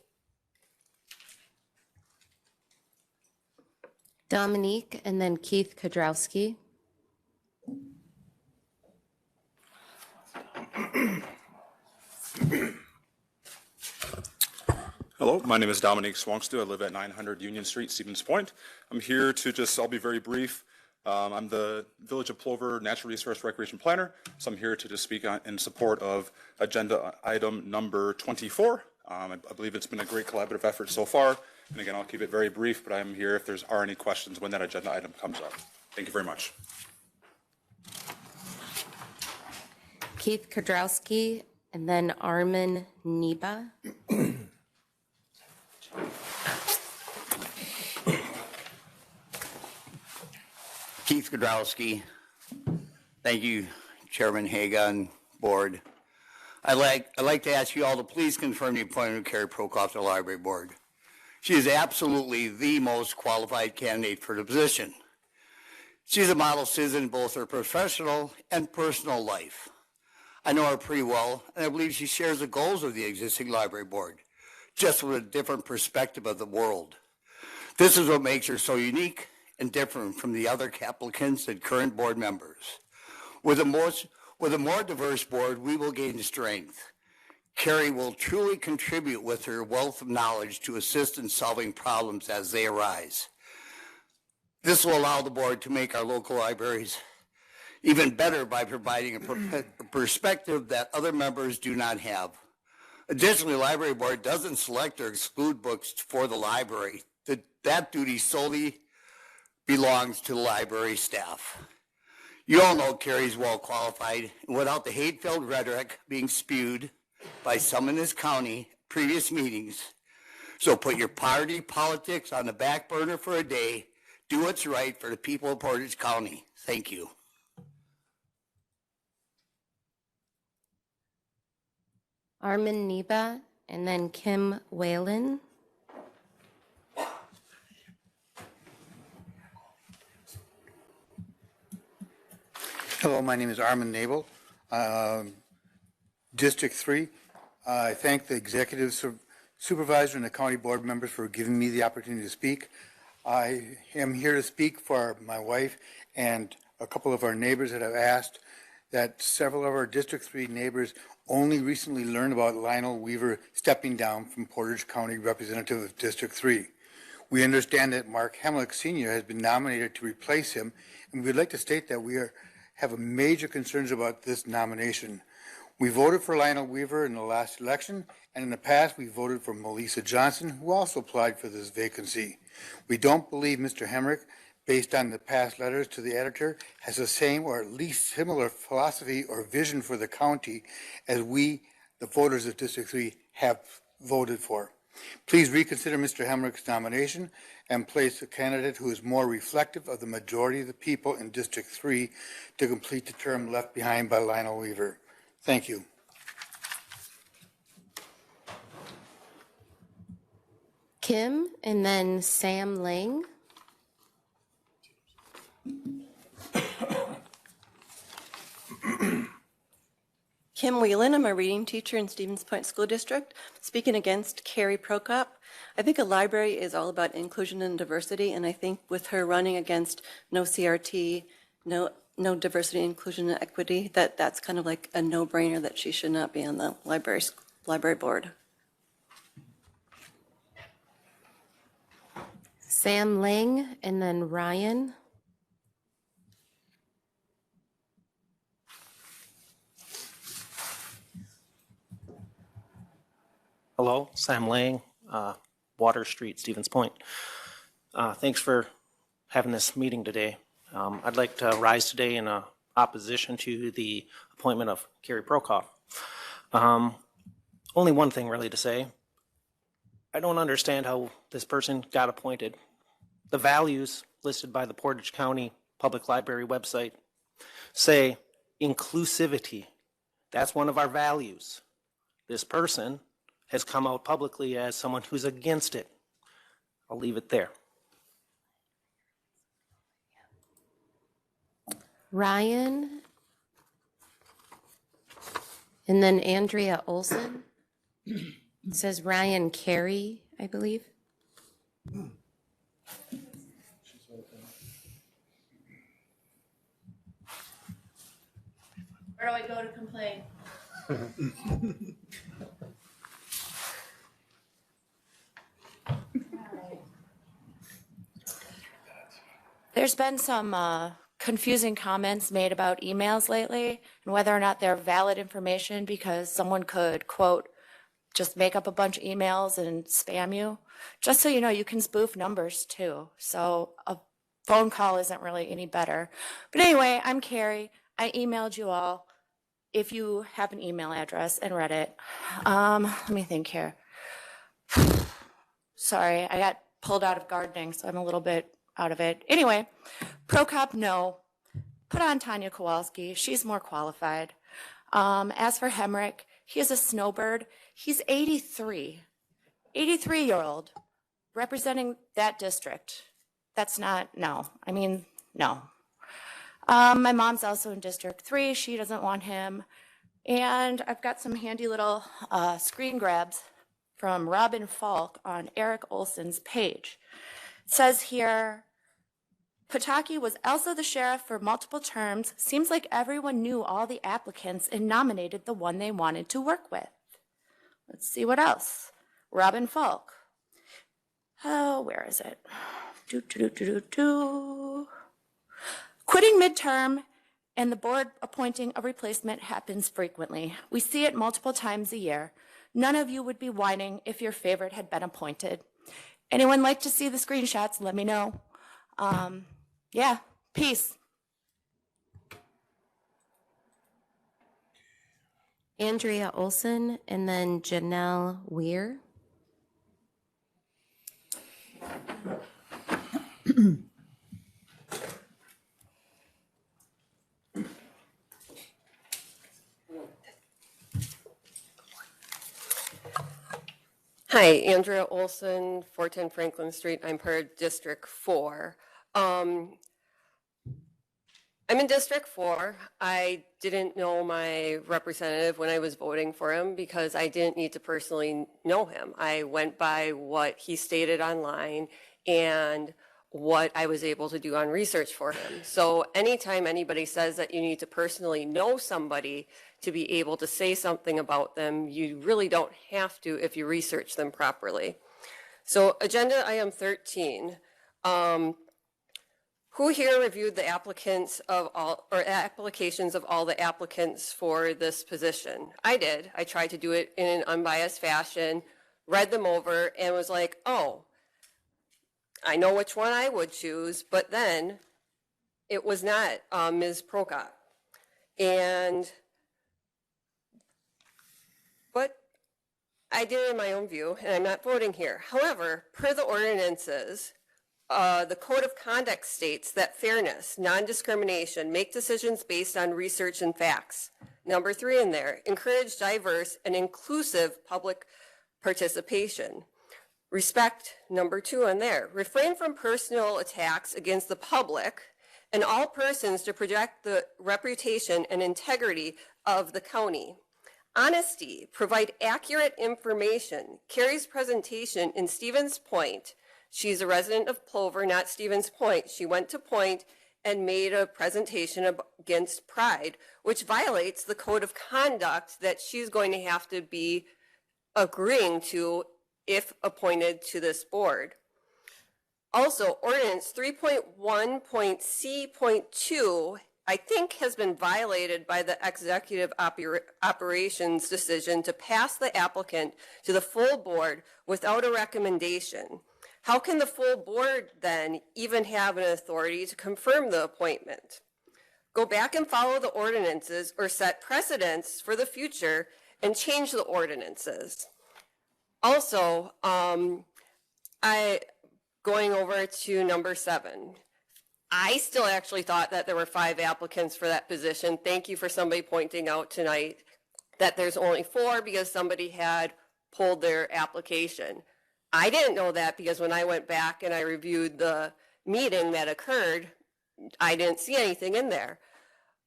Dominique, and then Keith Kodrowski. Hello, my name is Dominique Swangstu. I live at 900 Union Street, Stevens Point. I'm here to I'll be very brief. I'm the Village of Plover Natural Resource Recreation Planner, so I'm here to just speak in support of agenda item number 24. I believe it's been a great collaborative effort so far, and again, I'll keep it very brief, but I'm here if there are any questions when that agenda item comes up. Thank you very much. Keith Kodrowski, and then Armin Neba. Keith Godrowski. Thank you, Chairman Haga and Board. I'd like to ask you all to please confirm the appointment of Carrie Prokop to the library board. She is absolutely the most qualified candidate for the position. She's a model citizen in both her professional and personal life. I know her pretty well, and I believe she shares the goals of the existing library board, just with a different perspective of the world. This is what makes her so unique and different from the other applicants and current board members. With a more diverse board, we will gain strength. Carrie will truly contribute with her wealth of knowledge to assist in solving problems as they arise. This will allow the board to make our local libraries even better by providing a perspective that other members do not have. Additionally, the library board doesn't select or exclude books for the library. That duty solely belongs to the library staff. You all know Carrie's well qualified, and without the hate-filled rhetoric being spewed by some in this county previous meetings. So put your party politics on the back burner for a day. Do what's right for the people of Portage County. Thank you. Armin Neba, and then Kim Whalen. Hello, my name is Armin Nabel, District 3. I thank the executive supervisor and the county board members for giving me the opportunity to speak. I am here to speak for my wife and a couple of our neighbors that have asked that several of our District 3 neighbors only recently learned about Lionel Weaver stepping down from Portage County Representative of District 3. We understand that Mark Hemlick Sr. has been nominated to replace him, and we'd like to state that we have major concerns about this nomination. We voted for Lionel Weaver in the last election, and in the past we voted for Melissa Johnson, who also applied for this vacancy. We don't believe Mr. Hemrick, based on the past letters to the editor, has the same or at least similar philosophy or vision for the county as we, the voters of District 3, have voted for. Please reconsider Mr. Hemrick's nomination and place a candidate who is more reflective of the majority of the people in District 3 to complete the term left behind by Lionel Weaver. Thank you. Kim, and then Sam Lang. Kim Whelan, I'm a reading teacher in Stevens Point School District, speaking against Carrie Prokop. I think a library is all about inclusion and diversity, and I think with her running against no CRT, no diversity, inclusion, and equity, that's kind of like a no-brainer that she should not be on the library board. Sam Lang, and then Ryan. Hello, Sam Lang, Water Street, Stevens Point. Thanks for having this meeting today. I'd like to rise today in opposition to the appointment of Carrie Prokop. Only one thing really to say. I don't understand how this person got appointed. The values listed by the Portage County Public Library website say inclusivity. That's one of our values. This person has come out publicly as someone who's against it. I'll leave it there. Ryan, and then Andrea Olson. It says Ryan Carey, I believe. Where do I go to complain? There's been some confusing comments made about emails lately and whether or not they're valid information because someone could, quote, just make up a bunch of emails and spam you. Just so you know, you can spoof numbers too. So a phone call isn't really any better. But anyway, I'm Carrie. I emailed you all. If you have an email address and read it, let me think here. Sorry, I got pulled out of gardening, so I'm a little bit out of it. Anyway, Prokop, no. Put on Tanya Kowalski. She's more qualified. As for Hemrick, He is a snowbird. He's 83. 83-year-old representing that district. That's not, no. I mean, no. My mom's also in District 3. She doesn't want him. And I've got some handy little screen grabs from Robin Falk on Eric Olson's page. It says here, Pataki was also the sheriff for multiple terms. Seems like everyone knew all the applicants and nominated the one they wanted to work with. Let's see what else. Robin Falk. Oh, where is it? Quitting midterm and the board appointing a replacement happens frequently. We see it multiple times a year. None of you would be whining if your favorite had been appointed. Anyone like to see the screenshots? Let me know. Yeah, peace. Andrea Olson and then Janelle Weir. Hi, Andrea Olson, 410 Franklin Street. I'm part of District 4. I'm in District 4. I didn't know my representative when I was voting for him because I didn't need to personally know him. I went by what he stated online and what I was able to do on research for him. So anytime anybody says that you need to personally know somebody to be able to say something about them, you really don't have to if you research them properly. So agenda item 13. Who here reviewed the applicants of all, or applications of all the applicants for this position? I did. I tried to do it in an unbiased fashion, read them over, and was like, oh, I know which one I would choose, but then it was not Ms. Prokop. But I did it in my own view, and I'm not voting here. However, per the ordinances, the Code of Conduct states that fairness, non-discrimination, make decisions based on research and facts. Number 3 in there, encourage diverse and inclusive public participation. Respect, number 2 in there, refrain from personal attacks against the public and all persons to project the reputation and integrity of the county. Honesty, provide accurate information. Carrie's presentation in Stevens Point, she's a resident of Plover, not Stevens Point. She went to Point and made a presentation against Pride, which violates the code of conduct that she's going to have to be agreeing to if appointed to this board. Also, ordinance 3.1.c.2, I think has been violated by the executive operations decision to pass the applicant to the full board without a recommendation. How can the full board then even have an authority to confirm the appointment? Go back and follow the ordinances or set precedents for the future and change the ordinances. Also, going over to number 7. I still actually thought that there were 5 applicants for that position. Thank you for somebody pointing out tonight that there's only 4 because somebody had pulled their application. I didn't know that because when I went back and I reviewed the meeting that occurred, I didn't see anything in there.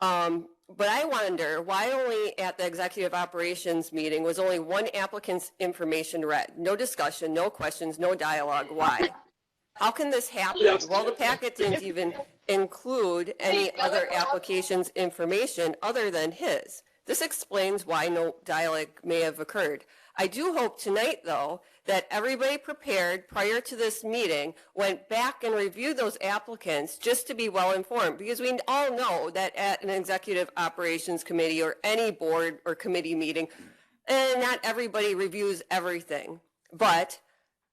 But I wonder why only at the executive operations meeting was only 1 applicant's information read? No discussion, no questions, no dialogue. Why? How can this happen? Well, the packet didn't even include any other application's information other than his. This explains why no dialogue may have occurred. I do hope tonight, though, that everybody prepared prior to this meeting went back and reviewed those applicants just to be well informed, because we all know that at an executive operations committee or any board or committee meeting, not everybody reviews everything. But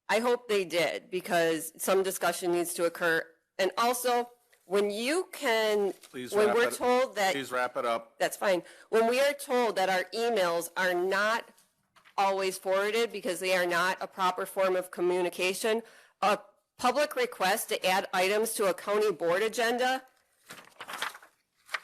I hope they did, because some discussion needs to occur. And also, when you can, Please when wrap we're it- told that, Please wrap it up. that's fine. When we are told that our emails are not always forwarded because they are not a proper form of communication, a public request to add items to a county board agenda,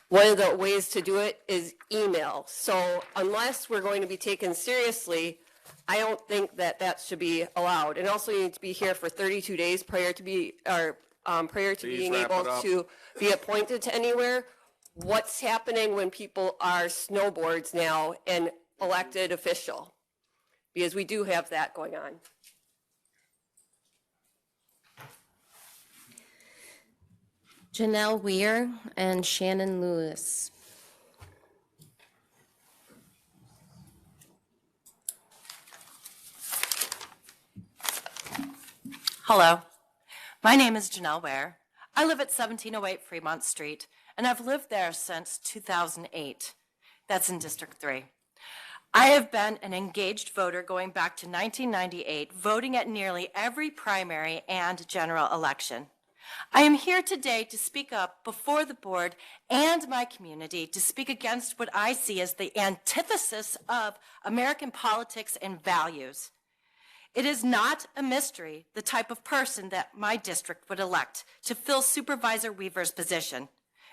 One of the ways to do it is email. So unless we're going to be taken seriously, I don't think that that should be allowed. And also you need to be here for 32 days prior to being wrap able it up. to be appointed to anywhere. What's happening when people are snowboards now and elected official? Because we do have that going on. Janelle Weir and Shannon Lewis. Hello, my name is Janelle Ware. I live at 1708 Fremont Street, and I've lived there since 2008. That's in District 3. I have been an engaged voter going back to 1998, voting at nearly every primary and general election. I am here today to speak up before the board and my community to speak against what I see as the antithesis of American politics and values. It is not a mystery the type of person that my district would elect to fill Supervisor Weaver's position.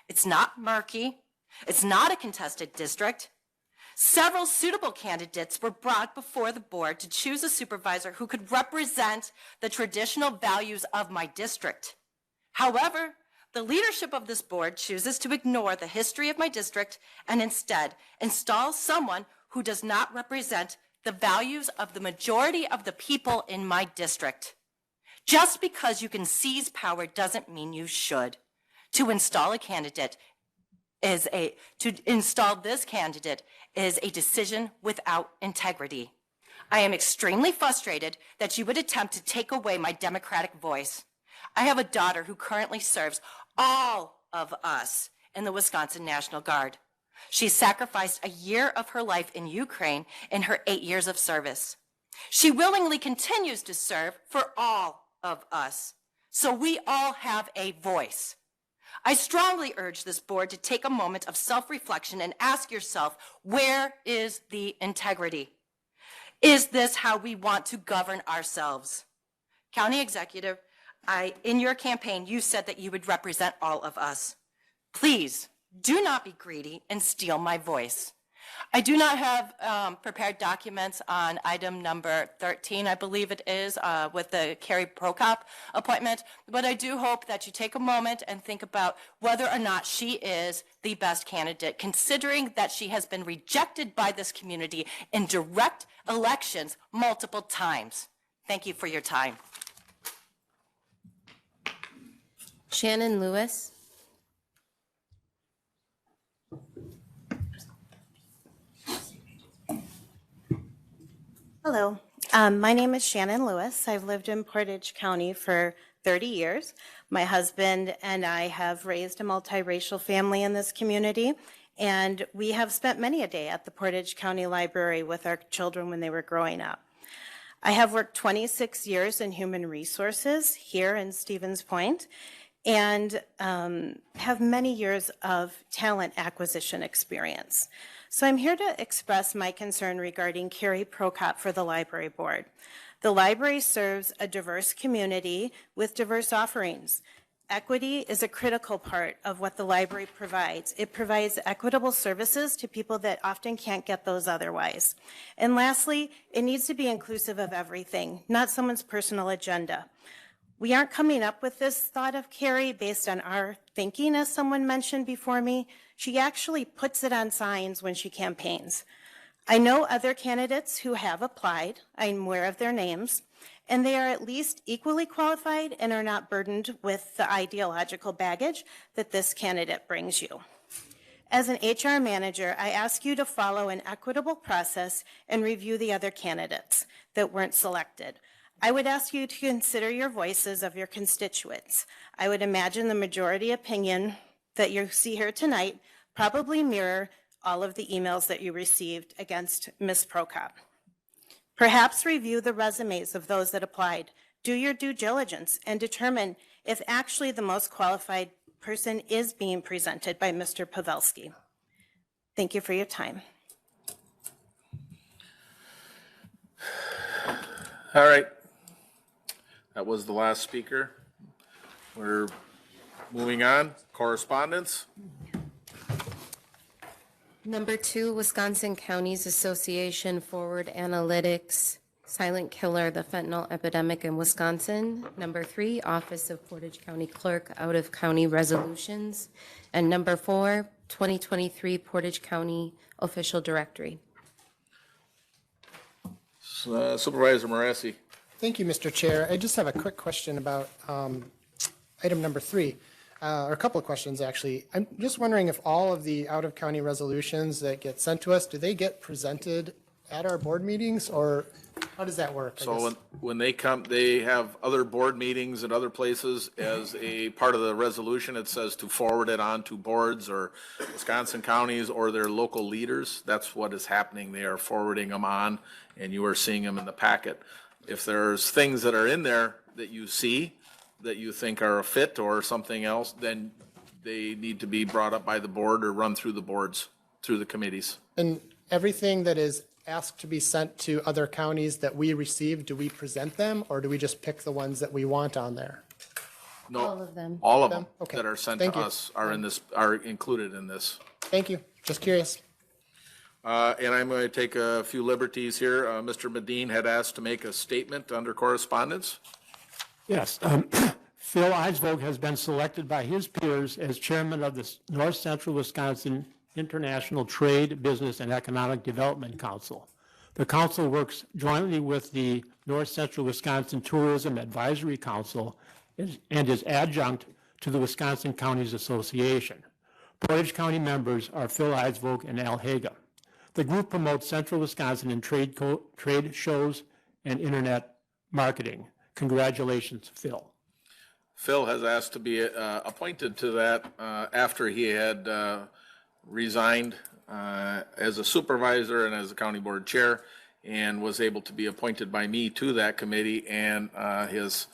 It's not murky. It's not a contested district. Several suitable candidates were brought before the board to choose a supervisor who could represent the traditional values of my district. However, the leadership of this board chooses to ignore the history of my district and instead install someone who does not represent the values of the majority of the people in my district. Just because you can seize power doesn't mean you should. To install this candidate is a decision without integrity. I am extremely frustrated that you would attempt to take away my democratic voice. I have a daughter who currently serves all of us in the Wisconsin National Guard. She sacrificed a year of her life in Ukraine in her 8 years of service. She willingly continues to serve for all of us, so we all have a voice. I strongly urge this board to take a moment of self-reflection and ask yourself, where is the integrity? Is this how we want to govern ourselves? County Executive, in your campaign, you said that you would represent all of us. Please do not be greedy and steal my voice. I do not have prepared documents on item number 13, I believe it is, with the Carrie Prokop appointment, but I do hope that you take a moment and think about whether or not she is the best candidate, considering that she has been rejected by this community in direct elections multiple times. Thank you for your time. Shannon Lewis. Hello, my name is Shannon Lewis. I've lived in Portage County for 30 years. My husband and I have raised a multiracial family in this community, and we have spent many a day at the Portage County Library with our children when they were growing up. I have worked 26 years in human resources here in Stevens Point, and have many years of talent acquisition experience. So I'm here to express my concern regarding Carrie Prokop for the library board. The library serves a diverse community with diverse offerings. Equity is a critical part of what the library provides. It provides equitable services to people that often can't get those otherwise. And lastly, it needs to be inclusive of everything, not someone's personal agenda. We aren't coming up with this thought of Carrie based on our thinking, as someone mentioned before me. She actually puts it on signs when she campaigns. I know other candidates who have applied. I'm aware of their names, and they are at least equally qualified and are not burdened with the ideological baggage that this candidate brings you. As an HR manager, I ask you to follow an equitable process and review the other candidates that weren't selected. I would ask you to consider your voices of your constituents. I would imagine the majority opinion that you see here tonight probably mirror all of the emails that you received against Ms. Prokop. Perhaps review the resumes of those that applied. Do your due diligence and determine if actually the most qualified person is being presented by Mr. Pavelski. Thank you for your time. All right. That was the last speaker. We're moving on. Correspondence. Number 2, Wisconsin Counties Association Forward Analytics, Silent Killer, the Fentanyl Epidemic in Wisconsin. Number 3, Office of Portage County Clerk, Out of County Resolutions. And number 4, 2023 Portage County Official Directory. Supervisor Morassi. Thank you, Mr. Chair. I just have a quick question about item number 3, or a couple of questions, actually. I'm just wondering if all of the out-of-county resolutions that get sent to us, do they get presented at our board meetings, or how does that work? So when they come, they have other board meetings at other places. As a part of the resolution, it says to forward it on to boards or Wisconsin counties or their local leaders. That's what is happening. They are forwarding them on, and you are seeing them in the packet. If there's things that are in there that you see that you think are a fit or something else, then they need to be brought up by the board or run through the boards, through the committees. And everything that is asked to be sent to other counties that we receive, do we present them, or do we just pick the ones that we want on there? No, All of them. all of them Okay. that are sent Thank to you. us are in this, are included in this. Thank you. Just curious. And I'm going to take a few liberties here. Mr. Medine had asked to make a statement under correspondence. Yes. Phil Eisvog has been selected by his peers as chairman of the North Central Wisconsin International Trade, Business, and Economic Development Council. The council works jointly with the North Central Wisconsin Tourism Advisory Council and is adjunct to the Wisconsin Counties Association. Portage County members are Phil Eisvog and Al Haga. The group promotes Central Wisconsin in trade shows and internet marketing. Congratulations, Phil. Phil has asked to be appointed to that after he had resigned as a supervisor and as a county board chair, and was able to be appointed by me to that committee, and has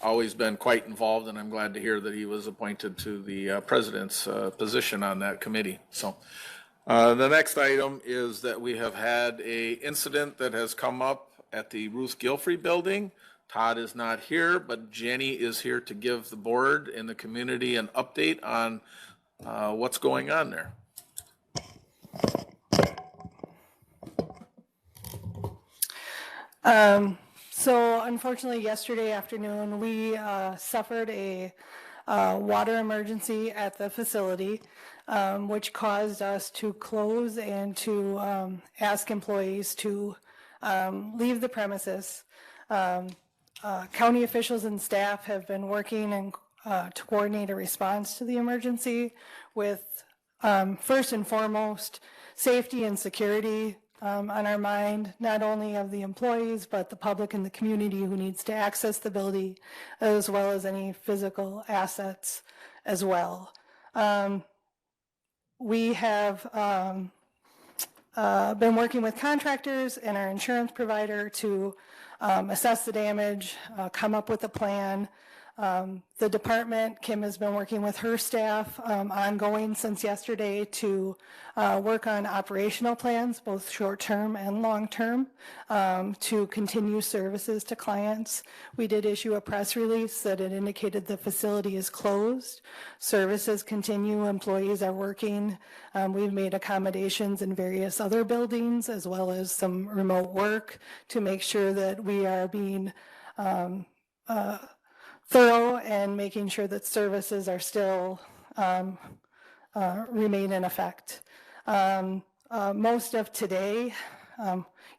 always been quite involved, and I'm glad to hear that he was appointed to the president's position on that committee. So the next item is that we have had a incident that has come up at the Ruth Gilfrey building. Todd is not here, but Jenny is here to give the board and the community an update on what's going on there. So unfortunately, yesterday afternoon, we suffered a water emergency at the facility, which caused us to close and to ask employees to leave the premises. County officials and staff have been working to coordinate a response to the emergency with, first and foremost, safety and security on our mind, not only of the employees, but the public and the community who needs to access the building, as well as any physical assets as well. We have been working with contractors and our insurance provider to assess the damage, come up with a plan. The department, Kim has been working with her staff ongoing since yesterday to work on operational plans, both short-term and long-term, to continue services to clients. We did issue a press release that it indicated the facility is closed. Services continue, employees are working. We've made accommodations in various other buildings, as well as some remote work, to make sure that we are being thorough and making sure that services are still remain in effect. Most of today,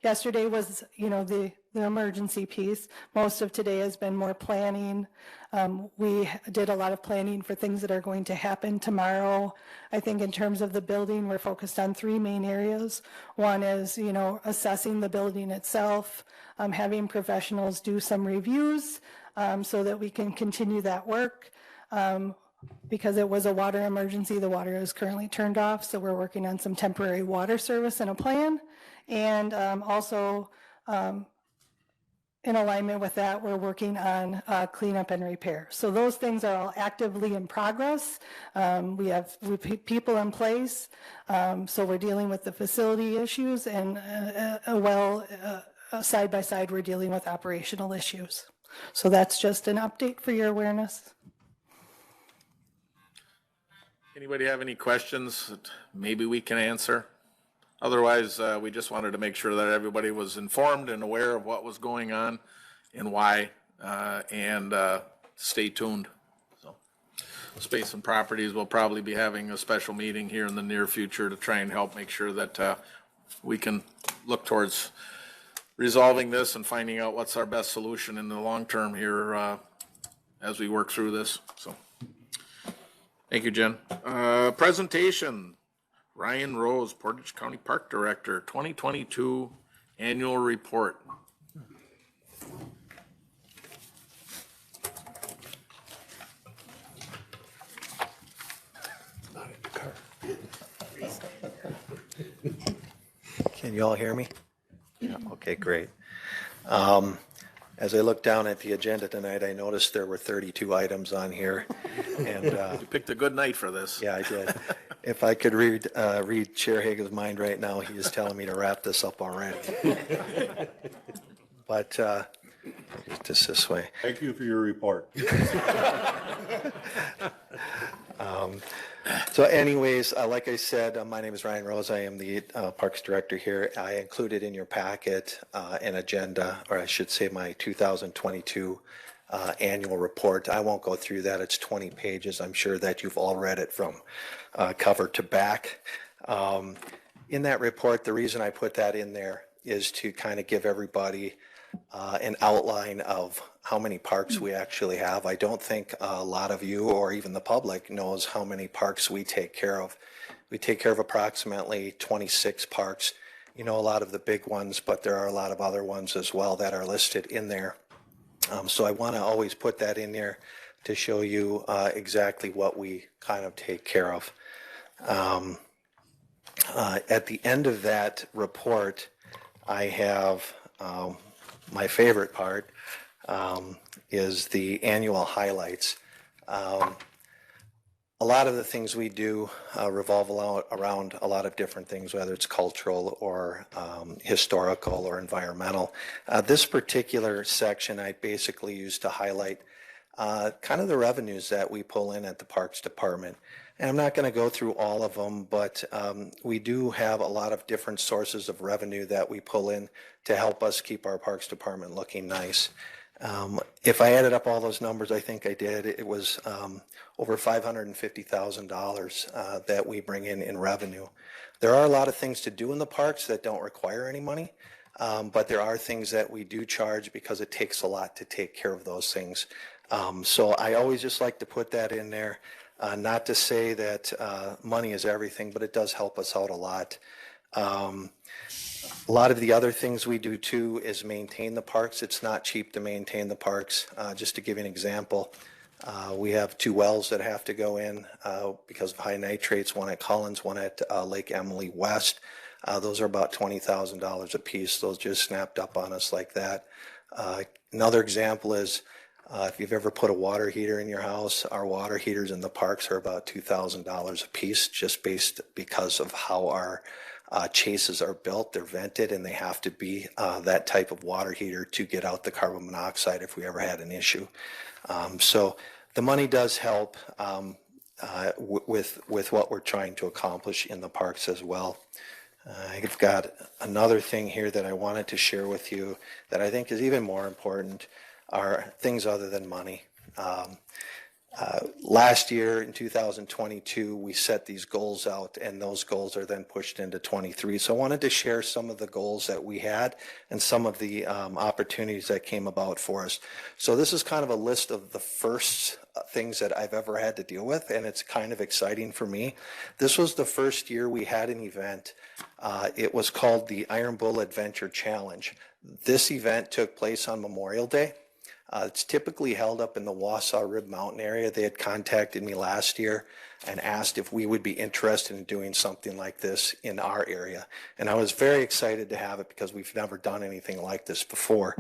yesterday was, the emergency piece. Most of today has been more planning. We did a lot of planning for things that are going to happen tomorrow. I think in terms of the building, we're focused on 3 main areas. One is, assessing the building itself, having professionals do some reviews, so that we can continue that work. Because it was a water emergency, the water is currently turned off, so we're working on some temporary water service and a plan. And also, in alignment with that, we're working on cleanup and repair. So those things are all actively in progress. We have people in place, so we're dealing with the facility issues, and side by side, we're dealing with operational issues. So that's just an update for your awareness. Anybody have any questions that maybe we can answer? Otherwise, we just wanted to make sure that everybody was informed and aware of what was going on and why, and stay tuned. So, Space and Properties will probably be having a special meeting here in the near future to try and help make sure that we can look towards resolving this and finding out what's our best solution in the long term here as we work through this. So, thank you, Jen. Presentation. Ryan Rose, Portage County Park Director, 2022 Annual Report. Can you all hear me? Yeah, okay, great. As I looked down at the agenda tonight, I noticed there were 32 items on here. And you picked a good night for this. Yeah, I did. If I could read Chair Hagan's mind right now, he is telling me to wrap this up already. But just this way. Thank you for your report. So anyways, like I said, my name is Ryan Rose. I am the Parks Director here. I included in your packet an agenda, or I should say my 2022 annual report. I won't go through that. It's 20 pages. I'm sure that you've all read it from cover to back. In that report, the reason I put that in there is to kind of give everybody an outline of how many parks we actually have. I don't think a lot of you or even the public knows how many parks we take care of. We take care of approximately 26 parks. You know, a lot of the big ones, but there are a lot of other ones as well that are listed in there. So I want to always put that in there to show you exactly what we kind of take care of. At the end of that report, I have my favorite part is the annual highlights. A lot of the things we do revolve around a lot of different things, whether it's cultural or historical or environmental. This particular section I basically use to highlight kind of the revenues that we pull in at the Parks Department. And I'm not going to go through all of them, but we do have a lot of different sources of revenue that we pull in to help us keep our Parks Department looking nice. If I added up all those numbers, I think I did, it was over $550,000 that we bring in revenue. There are a lot of things to do in the parks that don't require any money, but there are things that we do charge because it takes a lot to take care of those things. So I always just like to put that in there, not to say that money is everything, but it does help us out a lot. A lot of the other things we do too is maintain the parks. It's not cheap to maintain the parks. Just to give you an example, we have 2 wells that have to go in because of high nitrates, one at Collins, one at Lake Emily West. Those are about $20,000 a piece. Those just snapped up on us like that. Another example is if you've ever put a water heater in your house, our water heaters in the parks are about $2,000 a piece, just because of how our chases are built. They're vented and they have to be that type of water heater to get out the carbon monoxide if we ever had an issue. So the money does help with what we're trying to accomplish in the parks as well. I've got another thing here that I wanted to share with you that I think is even more important, are things other than money. Last year in 2022, we set these goals out, and those goals are then pushed into 23. So I wanted to share some of the goals that we had and some of the opportunities that came about for us. So this is kind of a list of the first things that I've ever had to deal with, and it's kind of exciting for me. This was the first year we had an event. It was called the Iron Bull Adventure Challenge. This event took place on Memorial Day. It's typically held up in the Wausau Rib Mountain area. They had contacted me last year and asked if we would be interested in doing something like this in our area. And I was very excited to have it because we've never done anything like this before.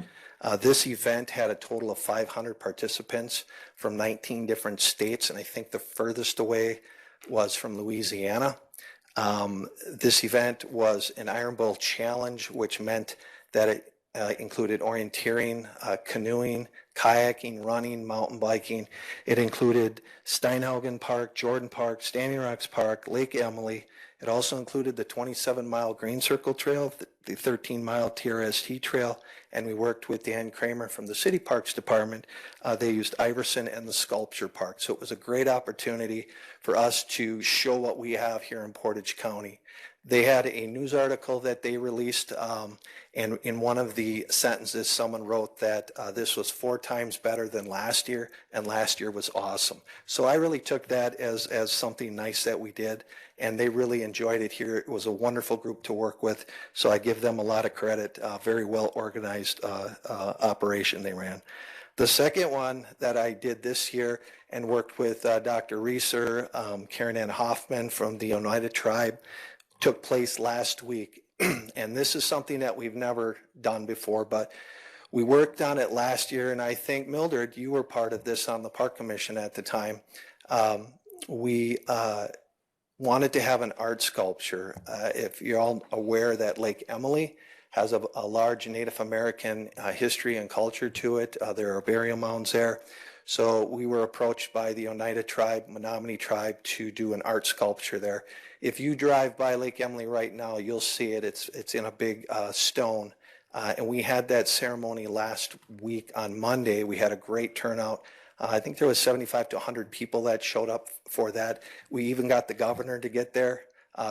This event had a total of 500 participants from 19 different states, and I think the furthest away was from Louisiana. This event was an Iron Bull Challenge, which meant that included orienteering, canoeing, kayaking, running, mountain biking. It included Steinhaugen Park, Jordan Park, Standing Rocks Park, Lake Emily. It also included the 27-mile Green Circle Trail, the 13-mile TRST Trail, and we worked with Dan Kramer from the City Parks Department. They used Iverson and the Sculpture Park. So it was a great opportunity for us to show what we have here in Portage County. They had a news article that they released, and in one of the sentences, someone wrote that this was 4 times better than last year, and last year was awesome. So I really took that as something nice that we did, and they really enjoyed it here. It was a wonderful group to work with, so I give them a lot of credit. Very well organized operation they ran. The second one that I did this year and worked with Dr. Reeser, Karen Ann Hoffman from the Oneida Tribe, took place last week. And this is something that we've never done before, but we worked on it last year, and I think, Mildred, you were part of this on the Park Commission at the time. We wanted to have an art sculpture. If you're all aware that Lake Emily has a large Native American history and culture to it. There are burial mounds there. So we were approached by the Oneida Tribe, Menominee Tribe, to do an art sculpture there. If you drive by Lake Emily right now, you'll see it. It's in a big stone. And we had that ceremony last week on Monday. We had a great turnout. I think there was 75 to 100 people that showed up for that. We even got the governor to get there.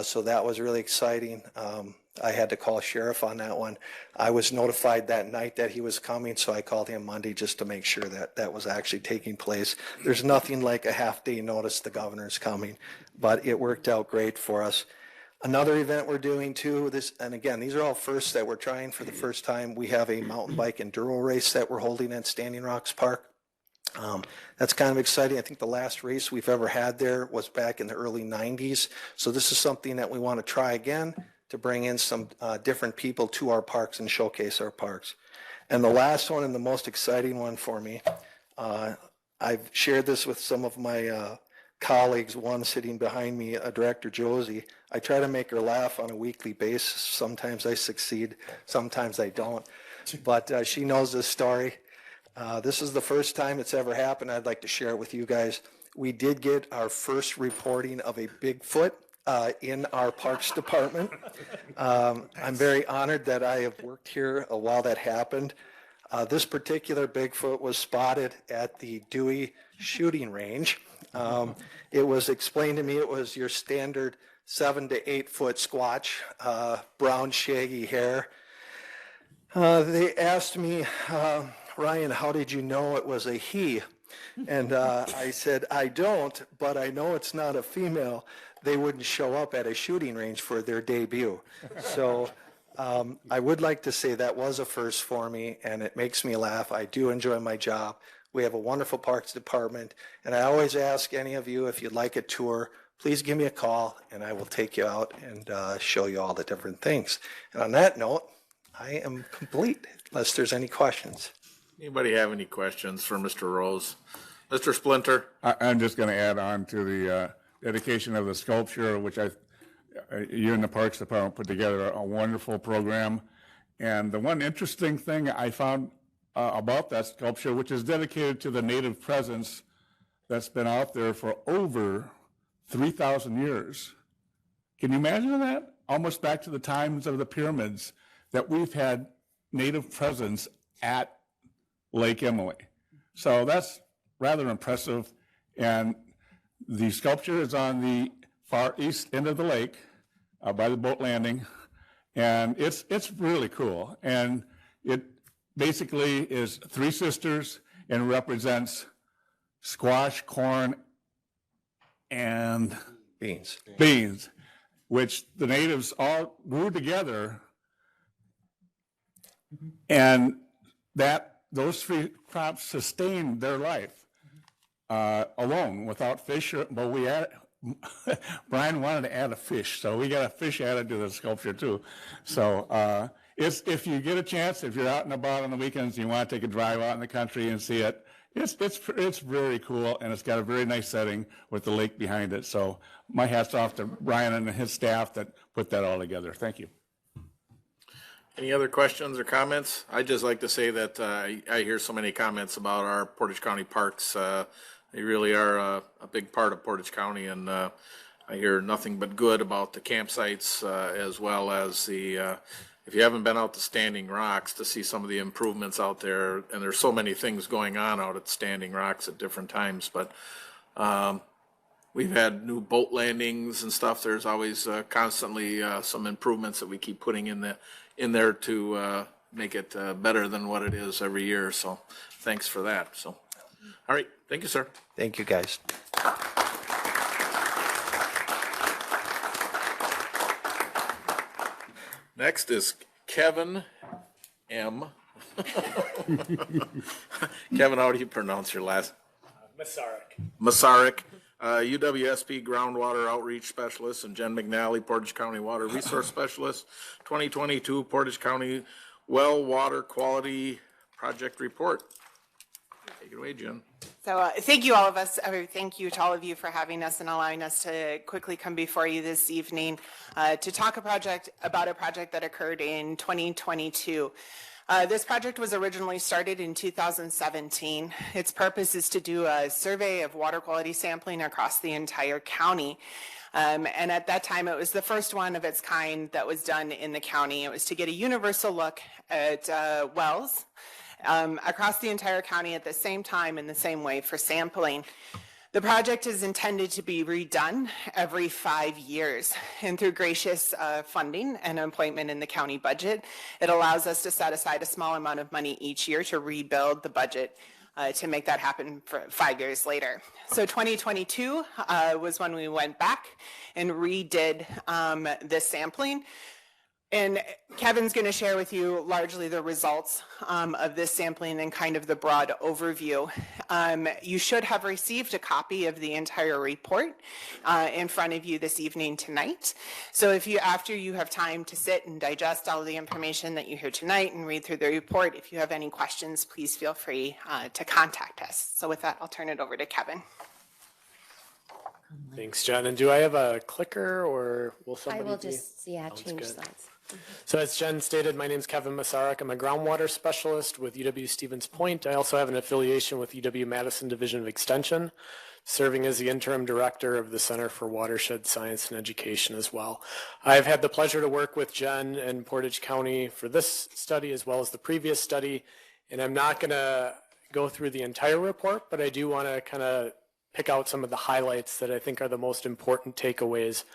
So that was really exciting. I had to call sheriff on that one. I was notified that night that he was coming, so I called him Monday just to make sure that that was actually taking place. There's nothing like a half-day notice the governor's coming, but it worked out great for us. Another event we're doing too, and again, these are all firsts that we're trying for the first time. We have a mountain bike enduro race that we're holding at Standing Rocks Park. That's kind of exciting. I think the last race we've ever had there was back in the early 90s. So this is something that we want to try again to bring in some different people to our parks and showcase our parks. And the last one and the most exciting one for me, I've shared this with some of my colleagues, one sitting behind me, Director Josie. I try to make her laugh on a weekly basis. Sometimes I succeed, sometimes I don't. But she knows this story. This is the first time it's ever happened. I'd like to share it with you guys. We did get our first reporting of a Bigfoot in our Parks Department. I'm very honored that I have worked here while that happened. This particular Bigfoot was spotted at the Dewey shooting range. It was explained to me it was your standard 7 to 8 foot squatch, brown shaggy hair. They asked me, Ryan, how did you know it was a he? And I said, I don't, but I know it's not a female. They wouldn't show up at a shooting range for their debut. So I would like to say that was a first for me, and it makes me laugh. I do enjoy my job. We have a wonderful Parks Department, and I always ask any of you, if you'd like a tour, please give me a call, and I will take you out and show you all the different things. And on that note, I am complete, unless there's any questions. Anybody have any questions for Mr. Rose? Mr. Splinter? I'm just going to add on to the dedication of the sculpture, which you and the Parks Department put together a wonderful program. And the one interesting thing I found about that sculpture, which is dedicated to the native presence that's been out there for over 3,000 years. Can you imagine that? Almost back to the times of the pyramids, that we've had native presence at Lake Emily. So that's rather impressive. And the sculpture is on the far east end of the lake by the boat landing. And it's really cool. And it basically is 3 sisters and represents squash, corn, and beans, which the natives all grew together. And those 3 crops sustained their life alone without fish. But Brian wanted to add a fish, so we got a fish added to the sculpture too. So if you get a chance, if you're out and about on the weekends, you want to take a drive out in the country and see it, it's very cool, and it's got a very nice setting with the lake behind it. So my hat's off to Brian and his staff that put that all together. Thank you. Any other questions or comments? I'd just like to say that I hear so many comments about our Portage County parks. They really are a big part of Portage County, and I hear nothing but good about the campsites as well as the, if you haven't been out to Standing Rocks to see some of the improvements out there, and there's so many things going on out at Standing Rocks at different times, but we've had new boat landings and stuff. There's always constantly some improvements that we keep putting in there to make it better than what it is every year. So thanks for that. So, all right. Thank you, sir. Thank you, guys. Next is Kevin M. Kevin, how do you pronounce your last? Masaryk. UWSP Groundwater Outreach Specialist, and Jen McNally, Portage County Water Resource Specialist. 2022 Portage County Well Water Quality Project Report. Take it away, Jen. So thank you all of us, thank you to all of you for having us and allowing us to quickly come before you this evening to talk about a project that occurred in 2022. This project was originally started in 2017. Its purpose is to do a survey of water quality sampling across the entire county. And at that time, it was the first one of its kind that was done in the county. It was to get a universal look at wells across the entire county at the same time in the same way for sampling. The project is intended to be redone every 5 years, and through gracious funding and appointment in the county budget, it allows us to set aside a small amount of money each year to rebuild the budget to make that happen for 5 years later. So 2022 was when we went back and redid this sampling. And Kevin's going to share with you largely the results of this sampling and kind of the broad overview. You should have received a copy of the entire report in front of you this evening tonight. So if you, after you have time to sit and digest all of the information that you hear tonight and read through the report, if you have any questions, please feel free to contact us. So with that, I'll turn it over to Kevin. Thanks, Jen. And do I have a clicker, or will somebody? I will just, change good. slides. So as Jen stated, my name is Kevin Masaryk. I'm a groundwater specialist with UW Stevens Point. I also have an affiliation with UW-Madison Division of Extension, serving as the interim director of the Center for Watershed Science and Education as well. I've had the pleasure to work with Jen and Portage County for this study as well as the previous study, and I'm not going to go through the entire report, but I do want to kind of pick out some of the highlights that I think are the most important takeaways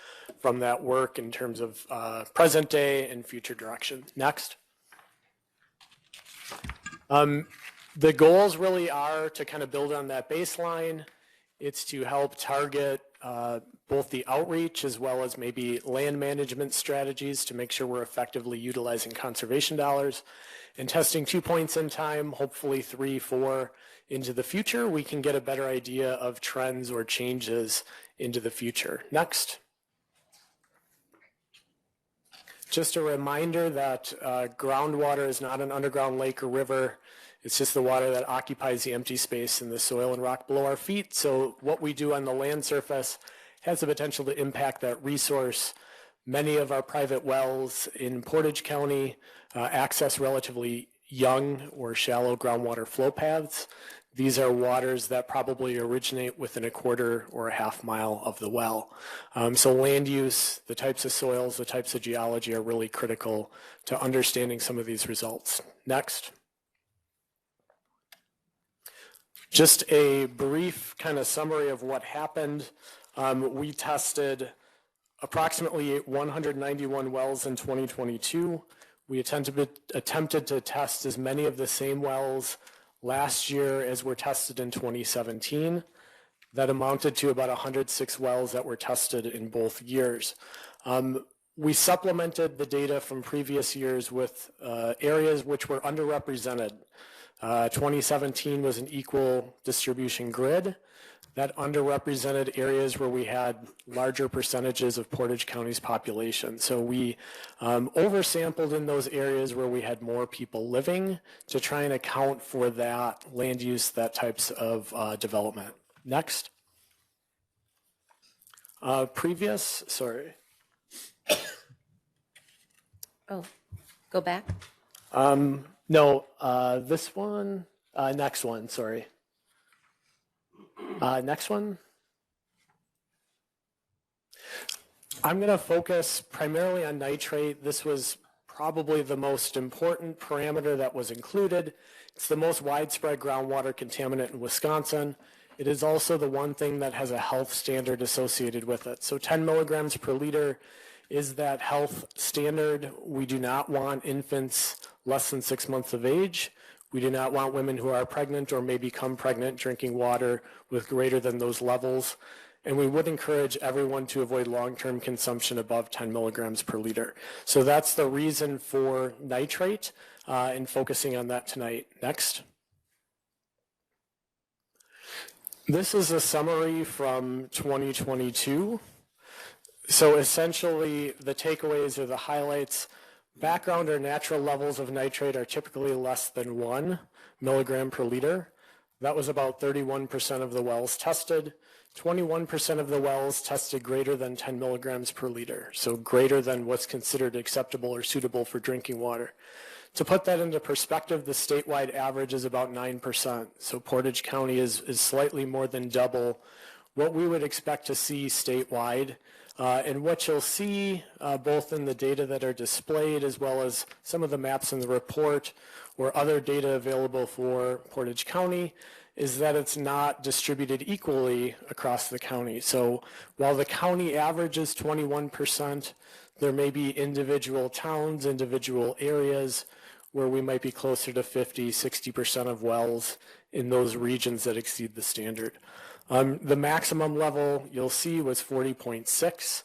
from that work in terms of present day and future direction. Next. The goals really are to kind of build on that baseline. It's to help target both the outreach as well as maybe land management strategies to make sure we're effectively utilizing conservation dollars, and testing 2 points in time, hopefully 3, 4 into the future, we can get a better idea of trends or changes into the future. Next. Just a reminder that groundwater is not an underground lake or river. It's just the water that occupies the empty space in the soil and rock below our feet. So what we do on the land surface has the potential to impact that resource. Many of our private wells in Portage County access relatively young or shallow groundwater flow paths. These are waters that probably originate within a quarter or a half mile of the well. So land use, the types of soils, the types of geology are really critical to understanding some of these results. Next. Just a brief kind of summary of what happened. We tested approximately 191 wells in 2022. We attempted to test as many of the same wells last year as were tested in 2017. That amounted to about 106 wells that were tested in both years. We supplemented the data from previous years with areas which were underrepresented. 2017 was an equal distribution grid. That underrepresented areas where we had larger percentages of Portage County's population. So we oversampled in those areas where we had more people living to try and account for that land use, that types of development. Next. Previous, sorry. Oh, Go back. No, this one, next one, sorry. Next one. I'm going to focus primarily on nitrate. This was probably the most important parameter that was included. It's the most widespread groundwater contaminant in Wisconsin. It is also the one thing that has a health standard associated with it. So 10 milligrams per liter is that health standard. We do not want infants less than 6 months of age. We do not want women who are pregnant or may become pregnant drinking water with greater than those levels. And we would encourage everyone to avoid long-term consumption above 10 milligrams per liter. So that's the reason for nitrate and focusing on that tonight. Next. This is a summary from 2022. So essentially, the takeaways or the highlights: background or natural levels of nitrate are typically less than 1 milligram per liter. That was about 31% of the wells tested. 21% of the wells tested greater than 10 milligrams per liter, so greater than what's considered acceptable or suitable for drinking water. To put that into perspective, the statewide average is about 9%, so Portage County is slightly more than double what we would expect to see statewide. And what you'll see both in the data that are displayed as well as some of the maps in the report or other data available for Portage County is that it's not distributed equally across the county. So while the county average is 21%, there may be individual towns, individual areas where we might be closer to 50, 60% of wells in those regions that exceed the standard. The maximum level you'll see was 40.6.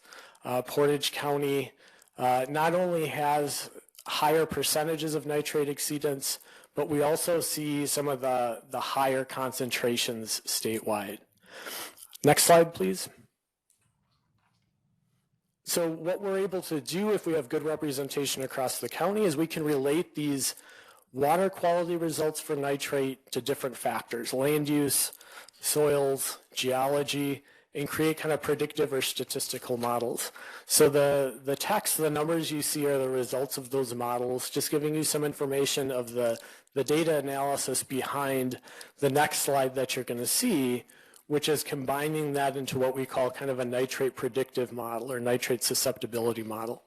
Portage County not only has higher percentages of nitrate exceedance, but we also see some of the higher concentrations statewide. Next slide, please. So what we're able to do if we have good representation across the county is we can relate these water quality results for nitrate to different factors: land use, soils, geology, and create kind of predictive or statistical models. So the text, the numbers you see are the results of those models, just giving you some information of the data analysis behind the next slide that you're going to see, which is combining that into what we call kind of a nitrate predictive model or nitrate susceptibility model.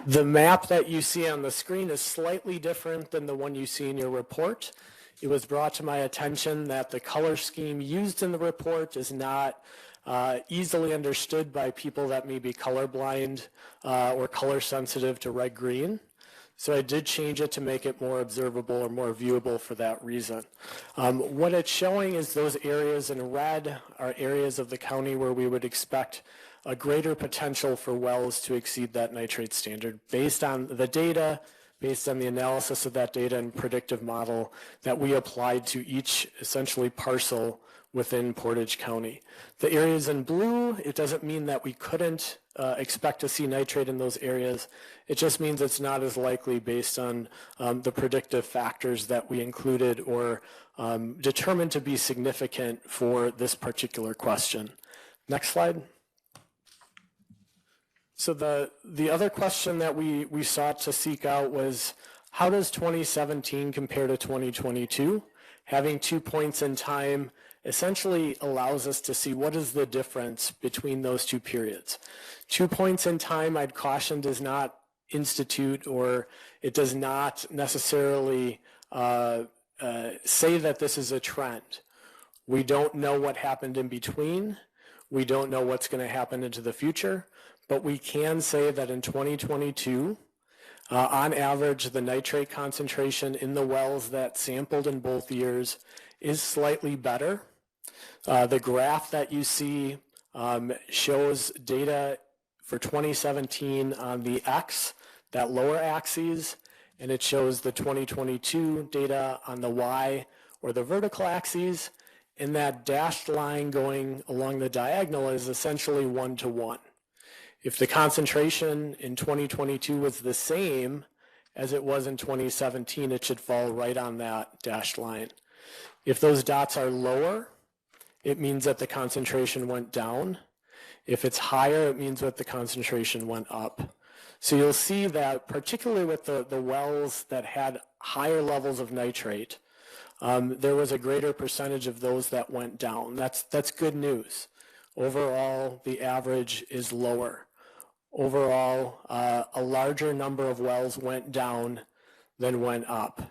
The map that you see on the screen is slightly different than the one you see in your report. It was brought to my attention that the color scheme used in the report is not easily understood by people that may be colorblind or color sensitive to red-green. So I did change it to make it more observable or more viewable for that reason. What it's showing is those areas in red are areas of the county where we would expect a greater potential for wells to exceed that nitrate standard based on the data, based on the analysis of that data and predictive model that we applied to each essentially parcel within Portage County. The areas in blue, it doesn't mean that we couldn't expect to see nitrate in those areas. It just means it's not as likely based on the predictive factors that we included or determined to be significant for this particular question. Next slide. So the other question that we sought to seek out was, how does 2017 compare to 2022? Having 2 points in time essentially allows us to see what is the difference between those two periods. 2 points in time, I'd caution, does not institute or it does not necessarily say that this is a trend. We don't know what happened in between. We don't know what's going to happen into the future, but we can say that in 2022, on average, the nitrate concentration in the wells that sampled in both years is slightly better. The graph that you see shows data for 2017 on the X, that lower axis, and it shows the 2022 data on the Y or the vertical axis, and that dashed line going along the diagonal is essentially 1-to-1. If the concentration in 2022 was the same as it was in 2017, it should fall right on that dashed line. If those dots are lower, it means that the concentration went down. If it's higher, it means that the concentration went up. So you'll see that particularly with the wells that had higher levels of nitrate, there was a greater percentage of those that went down. That's good news. Overall, the average is lower. Overall, a larger number of wells went down than went up.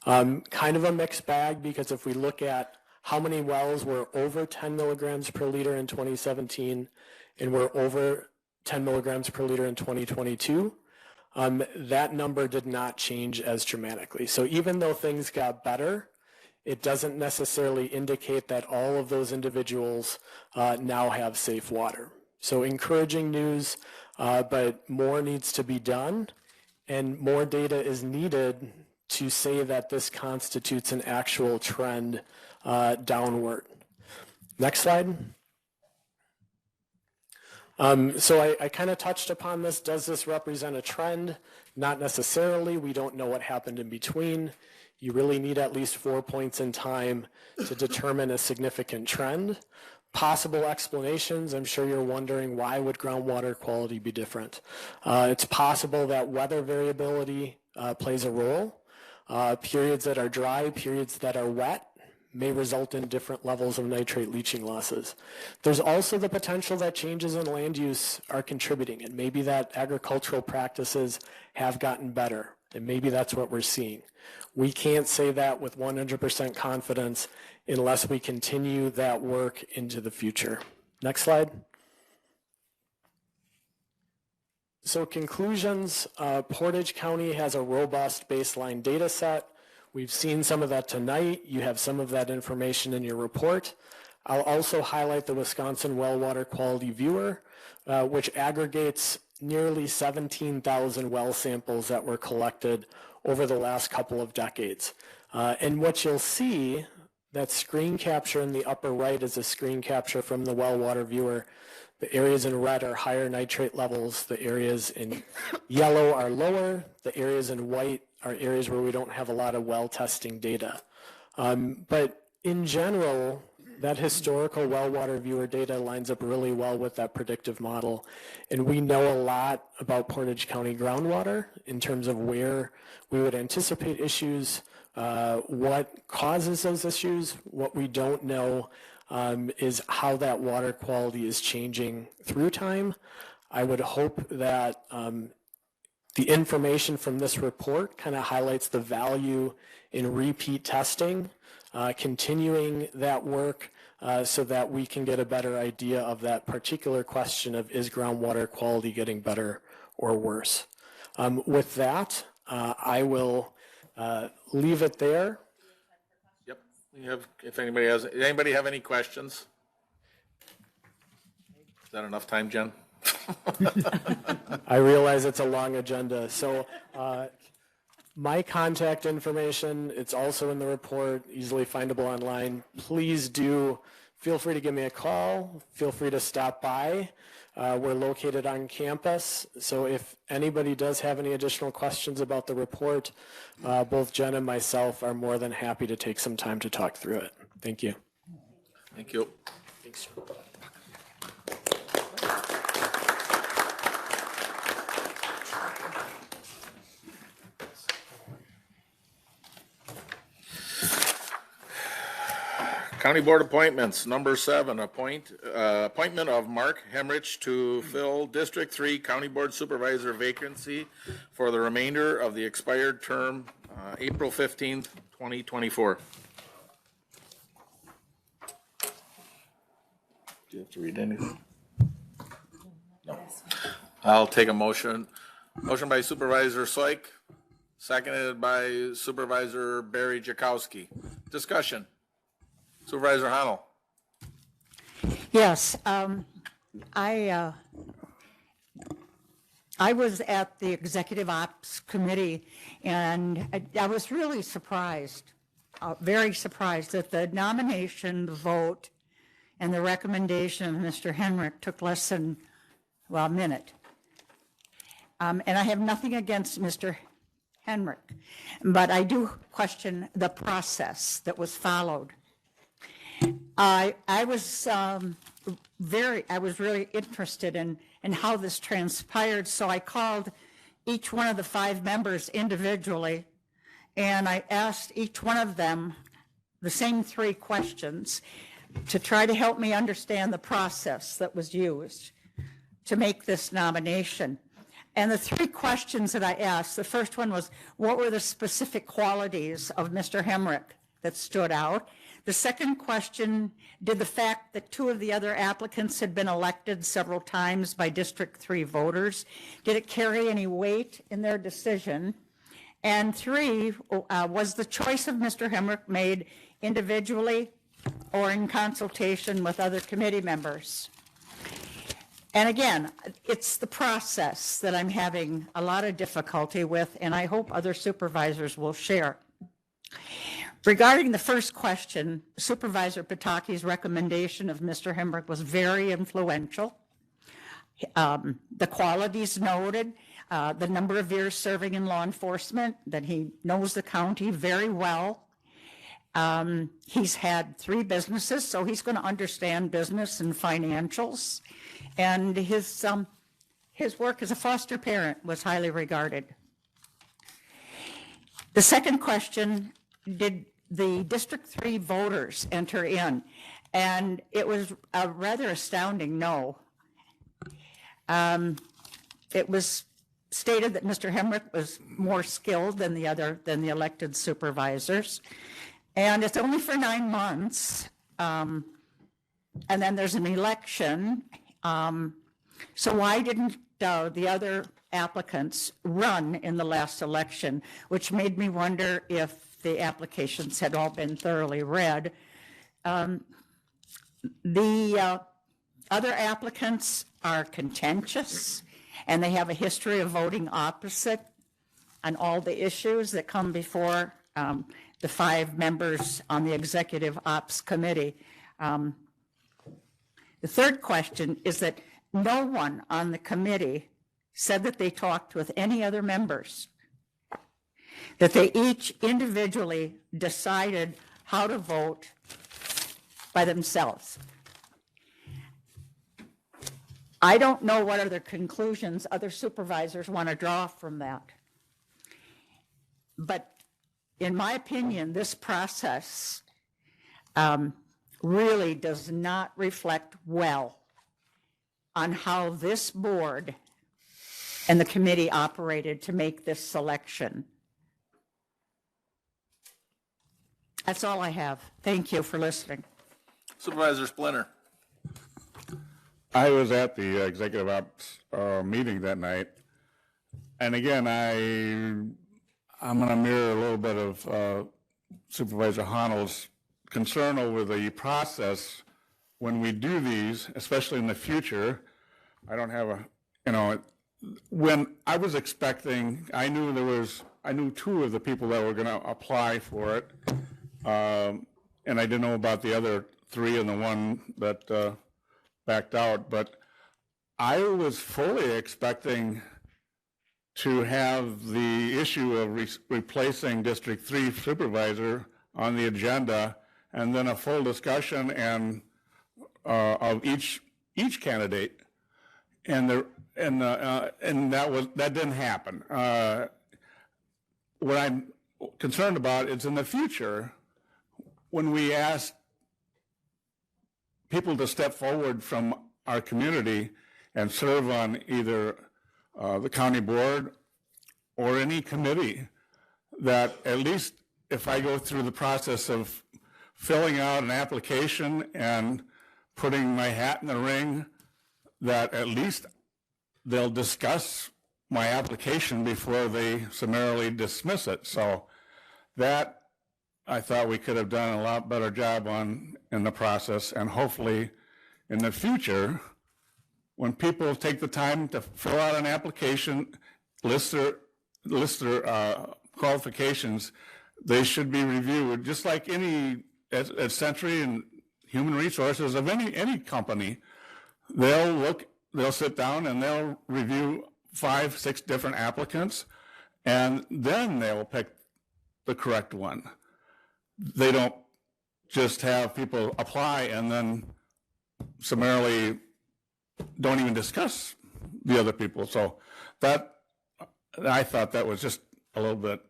Kind of a mixed bag, because if we look at how many wells were over 10 milligrams per liter in 2017 and were over 10 milligrams per liter in 2022, that number did not change as dramatically. So even though things got better, it doesn't necessarily indicate that all of those individuals now have safe water. So encouraging news, but more needs to be done, and more data is needed to say that this constitutes an actual trend downward. Next slide. So I kind of touched upon this. Does this represent a trend? Not necessarily. We don't know what happened in between. You really need at least 4 points in time to determine a significant trend. Possible explanations, I'm sure you're wondering, why would groundwater quality be different? It's possible that weather variability plays a role. Periods that are dry, periods that are wet may result in different levels of nitrate leaching losses. There's also the potential that changes in land use are contributing, and maybe that agricultural practices have gotten better, and maybe that's what we're seeing. We can't say that with 100% confidence unless we continue that work into the future. Next slide. So conclusions, Portage County has a robust baseline data set. We've seen some of that tonight. You have some of that information in your report. I'll also highlight the Wisconsin Well Water Quality Viewer, which aggregates nearly 17,000 well samples that were collected over the last couple of decades. And what you'll see, that screen capture in the upper right is a screen capture from the Well Water Viewer. The areas in red are higher nitrate levels. The areas in yellow are lower. The areas in white are areas where we don't have a lot of well testing data. But in general, that historical well water viewer data lines up really well with that predictive model. And we know a lot about Portage County groundwater in terms of where we would anticipate issues, what causes those issues. What we don't know is how that water quality is changing through time. I would hope that the information from this report kind of highlights the value in repeat testing, continuing that work so that we can get a better idea of that particular question of, is groundwater quality getting better or worse? With that, I will leave it there. Yep. If anybody have any questions? Is that enough time, Jen? I realize it's a long agenda. So my contact information, it's also in the report, easily findable online. Please do feel free to give me a call. Feel free to stop by. We're located on campus. So if anybody does have any additional questions about the report, both Jen and myself are more than happy to take some time to talk through it. Thank you. Thank you. Thanks. County Board appointments, number 7, appointment of Mark Hemrich to fill District 3 County Board Supervisor vacancy for the remainder of the expired term, April 15th, 2024. Do you have to read anything? No. I'll take a motion. Motion by Supervisor Soik, seconded by Supervisor Barry Jakowski. Discussion. Supervisor Honnell. Yes, I was at the Executive Ops Committee, and I was really surprised, very surprised that the nomination, the vote, and the recommendation of Mr. Henrich took less than, well, a minute. And I have nothing against Mr. Henrich, but I do question the process that was followed. I was I was really interested in how this transpired, so I called each one of the 5 members individually, and I asked each one of them the same 3 questions to try to help me understand the process that was used to make this nomination. And the 3 questions that I asked, the first one was, what were the specific qualities of Mr. Hemrick that stood out? The second question, did the fact that 2 of the other applicants had been elected several times by District 3 voters, did it carry any weight in their decision? And 3, was the choice of Mr. Hemrick made individually or in consultation with other committee members? And again, it's the process that I'm having a lot of difficulty with, and I hope other supervisors will share. Regarding the first question, Supervisor Pataki's recommendation of Mr. Hemrick was very influential. The qualities noted, the number of years serving in law enforcement, that he knows the county very well. He's had 3 businesses, so he's going to understand business and financials. And his work as a foster parent was highly regarded. The second question, did the District 3 voters enter in? And it was a rather astounding no. It was stated that Mr. Hemrick was more skilled than the elected supervisors. And it's only for 9 months. And then there's an election. So why didn't the other applicants run in the last election, which made me wonder if the applications had all been thoroughly read. The other applicants are contentious, and they have a history of voting opposite on all the issues that come before the 5 members on the Executive Ops Committee. The third question is that no one on the committee said that they talked with any other members, that they each individually decided how to vote by themselves. I don't know what other conclusions other supervisors want to draw from that. But in my opinion, this process really does not reflect well on how this board and the committee operated to make this selection. That's all I have. Thank you for listening. Supervisor Splinter. I was at the Executive Ops meeting that night, and again, I'm going to mirror a little bit of Supervisor Honnold's concern over the process when we do these, especially in the future. I don't have when I was expecting, I knew 2 of the people that were going to apply for it, and I didn't know about the other 3 and the one that backed out, but I was fully expecting to have the issue of replacing District 3 supervisor on the agenda, and then a full discussion and of each candidate, and that didn't happen. What I'm concerned about is in the future, when we ask people to step forward from our community and serve on either the county board or any committee, that at least if I go through the process of filling out an application and putting my hat in the ring, that at least they'll discuss my application before they summarily dismiss it. So that I thought we could have done a lot better job on in the process, and hopefully in the future, when people take the time to fill out an application, list their qualifications, they should be reviewed just like any at Century and Human Resources of any company. They'll sit down and they'll review 5, 6 different applicants, and then they'll pick the correct one. They don't just have people apply and then summarily don't even discuss the other people. So that, I thought that was just a little bit,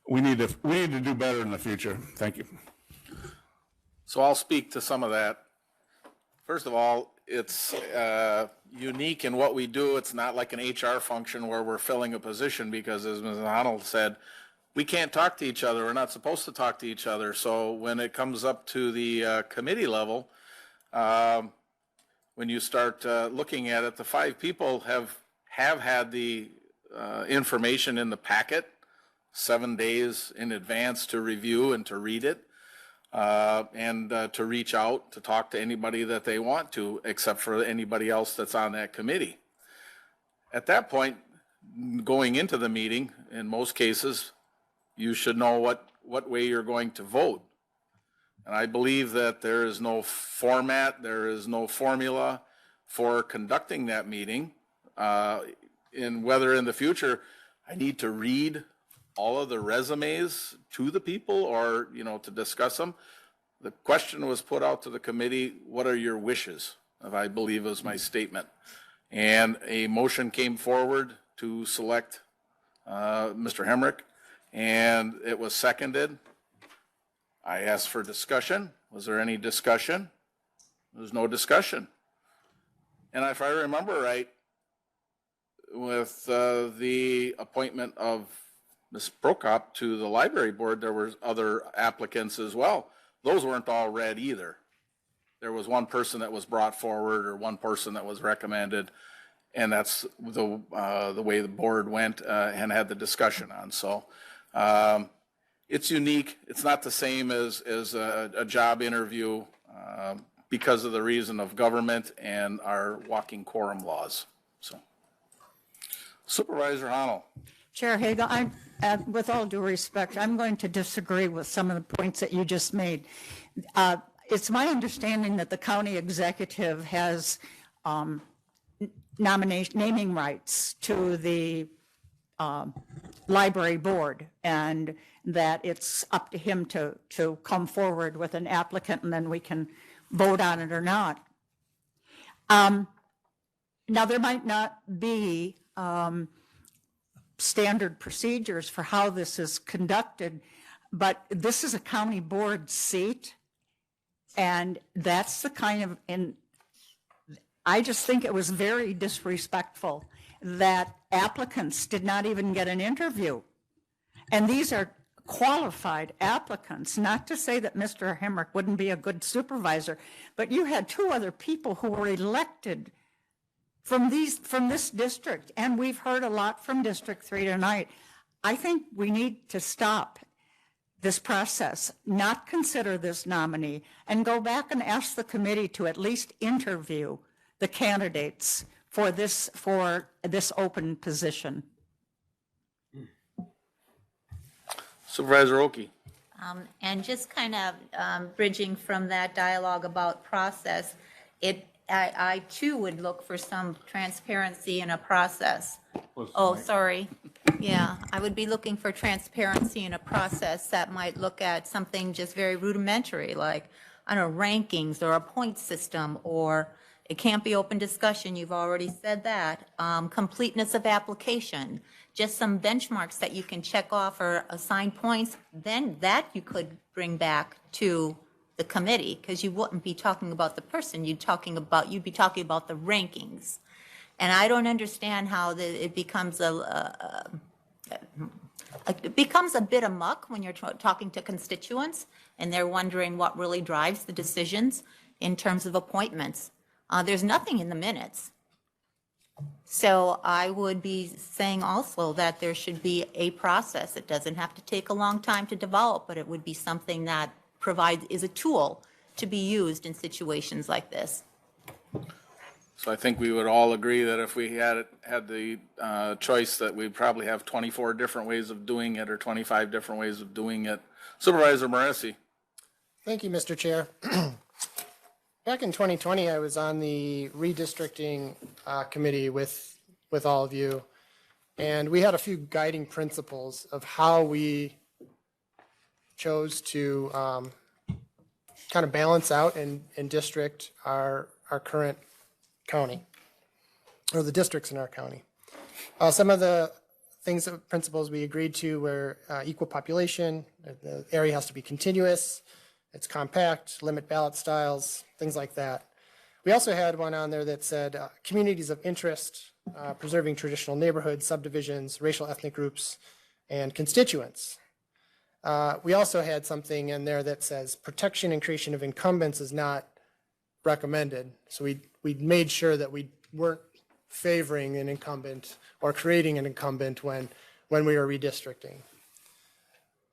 we need to do better in the future. Thank you. So I'll speak to some of that. First of all, it's unique in what we do. It's not like an HR function where we're filling a position because, as Ms. Arnold said, we can't talk to each other. We're not supposed to talk to each other. So when it comes up to the committee level, when you start looking at it, the 5 people have had the information in the packet 7 days in advance to review and to read it. And to reach out to talk to anybody that they want to, except for anybody else that's on that committee. At that point, going into the meeting, in most cases, you should know what way you're going to vote. And I believe that there is no format, there is no formula for conducting that meeting. And whether in the future I need to read all of the resumes to the people or, to discuss them. The question was put out to the committee, what are your wishes? I believe was my statement. And a motion came forward to select Mr. Hemrick, and it was seconded. I asked for discussion. Was there any discussion? There was no discussion. And if I remember right, with the appointment of Ms. Prokop to the library board, there were other applicants as well. Those weren't all read either. There was one person that was brought forward or one person that was recommended, and that's the way the board went and had the discussion on. So it's unique. It's not the same as a job interview because of the reason of government and our walking quorum laws. So, Supervisor Honnell. Chair Hagel, with all due respect, I'm going to disagree with some of the points that you just made. It's my understanding that the county executive has naming rights to the library board, and that it's up to him to come forward with an applicant, and then we can vote on it or not. Now, there might not be standard procedures for how this is conducted, but this is a county board seat, and that's the kind of, and I just think it was very disrespectful that applicants did not even get an interview. And these are qualified applicants, not to say that Mr. Hemrick wouldn't be a good supervisor, but you had 2 other people who were elected from this district, and we've heard a lot from District 3 tonight. I think we need to stop this process, not consider this nominee, and go back and ask the committee to at least interview the candidates for this open position. Supervisor Oki. And just kind of bridging from that dialogue about process, I too would look for some transparency in a process. Oh, sorry. Yeah, I would be looking for transparency in a process that might look at something just very rudimentary, like, I don't know, rankings or a point system, or it can't be open discussion, you've already said that. Completeness of application, just some benchmarks that you can check off or assign points, then that you could bring back to the committee, because you wouldn't be talking about the person, you'd be talking about the rankings. And I don't understand how it becomes a bit of muck when you're talking to constituents and they're wondering what really drives the decisions in terms of appointments. There's nothing in the minutes. So I would be saying also that there should be a process. It doesn't have to take a long time to develop, but it would be something that is a tool to be used in situations like this. So I think we would all agree that if we had the choice, that we'd probably have 24 different ways of doing it or 25 different ways of doing it. Supervisor Moresi. Thank you, Mr. Chair. Back in 2020, I was on the redistricting committee with all of you, and we had a few guiding principles of how we chose to kind of balance out and district our current county, or the districts in our county. Some of the things, principles we agreed to were equal population, the area has to be contiguous, it's compact, limit ballot styles, things like that. We also had one on there that said communities of interest, preserving traditional neighborhoods, subdivisions, racial ethnic groups, and constituents. We also had something in there that says protection and creation of incumbents is not recommended. So we made sure that we weren't favoring an incumbent or creating an incumbent when we were redistricting.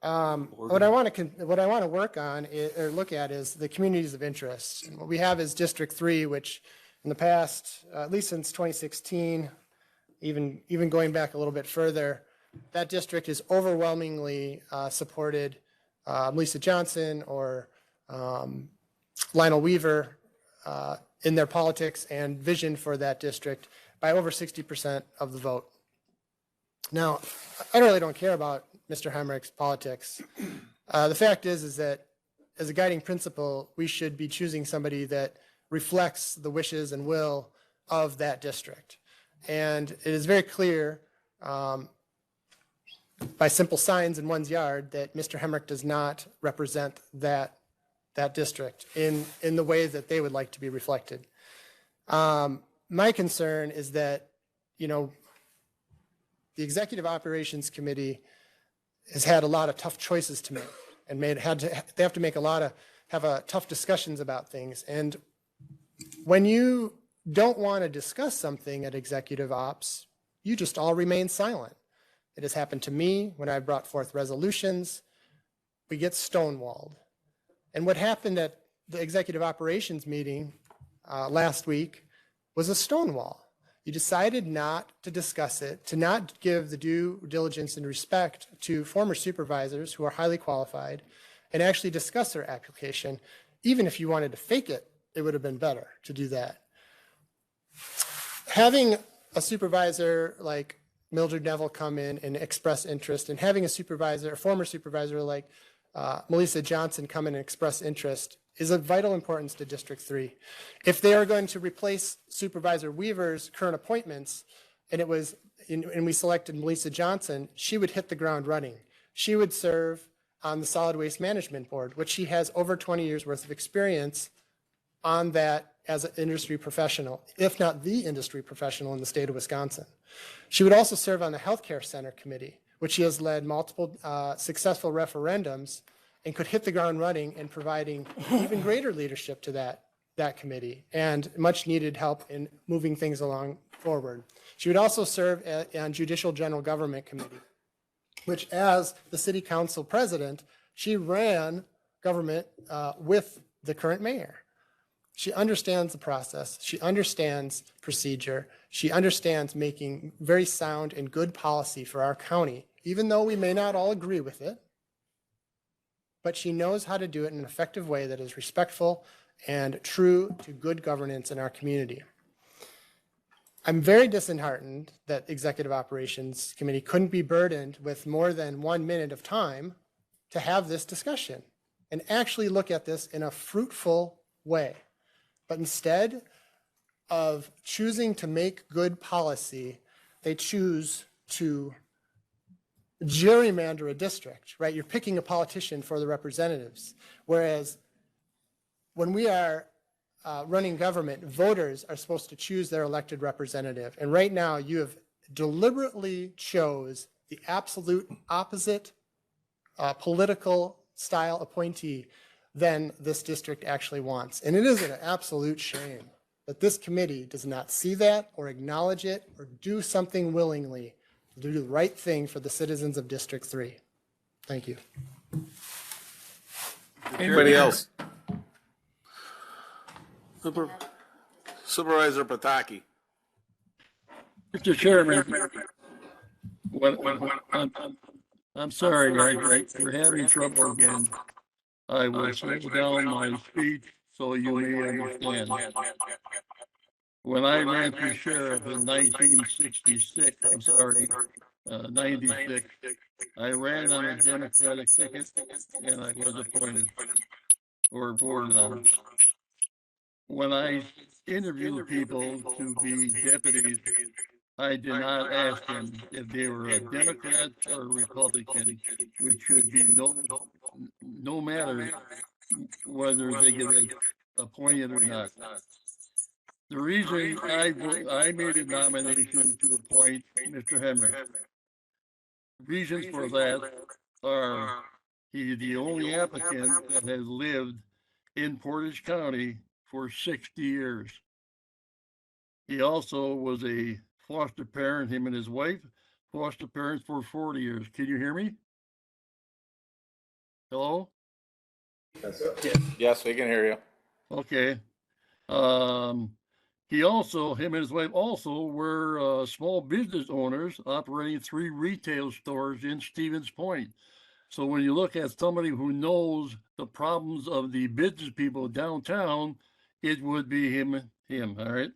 What I want to work on or look at is the communities of interest. And what we have is District 3, which in the past, at least since 2016, even going back a little bit further, that district is overwhelmingly supported Lisa Johnson or Lionel Weaver in their politics and vision for that district by over 60% of the vote. Now, I really don't care about Mr. Hemrick's politics. The fact is that as a guiding principle, we should be choosing somebody that reflects the wishes and will of that district. And it is very clear by simple signs in one's yard that Mr. Hemrick does not represent that district in the way that they would like to be reflected. My concern is that, the Executive Operations Committee has had a lot of tough choices to make and they have to make have tough discussions about things. And when you don't want to discuss something at Executive Ops, you just all remain silent. It has happened to me when I brought forth resolutions. We get stonewalled. And what happened at the Executive Operations meeting last week was a stonewall. You decided not to discuss it, to not give the due diligence and respect to former supervisors who are highly qualified and actually discuss their application. Even if you wanted to fake it, it would have been better to do that. Having a supervisor like Mildred Neville come in and express interest, and having a former supervisor like Melissa Johnson come in and express interest is of vital importance to District 3. If they are going to replace Supervisor Weaver's current appointments, and we selected Melissa Johnson, she would hit the ground running. She would serve on the Solid Waste Management Board, which she has over 20 years worth of experience on that as an industry professional, if not the industry professional in the state of Wisconsin. She would also serve on the Healthcare Center Committee, which she has led multiple successful referendums and could hit the ground running and providing even greater leadership to that committee and much needed help in moving things along forward. She would also serve on Judicial General Government Committee, which as the City Council President, she ran government with the current mayor. She understands the process. She understands procedure. She understands making very sound and good policy for our county, even though we may not all agree with it. But she knows how to do it in an effective way that is respectful and true to good governance in our community. I'm very disheartened that Executive Operations Committee couldn't be burdened with more than 1 minute of time to have this discussion and actually look at this in a fruitful way. But instead of choosing to make good policy, they choose to gerrymander a district, right? You're picking a politician for the representatives. Whereas when we are running government, voters are supposed to choose their elected representative. And right now you have deliberately chose the absolute opposite political style appointee than this district actually wants. And it is an absolute shame that this committee does not see that or acknowledge it or do something willingly to do the right thing for the citizens of District 3. Thank you. Anybody else? Supervisor Pataki. Mr. Chairman, I'm sorry, we're having trouble again. I will slow down my speech so you may understand. When I ran for sheriff in 96, I ran on a Democratic ticket and I was appointed. or voted on. When I interviewed people to be deputies, I did not ask them if they were a Democrat or a Republican, which should be no matter whether they get appointed or not. The reason I made a nomination to appoint Mr. Hemmer, reasons for that are he's the only applicant that has lived in Portage County for 60 years. He also was a foster parent, him and his wife, foster parents for 40 years. Can you hear me? Hello? Yes, we can hear you. Okay. He also, him and his wife also were small business owners operating 3 retail stores in Stevens Point. So when you look at somebody who knows the problems of the business people downtown, it would be him, all right?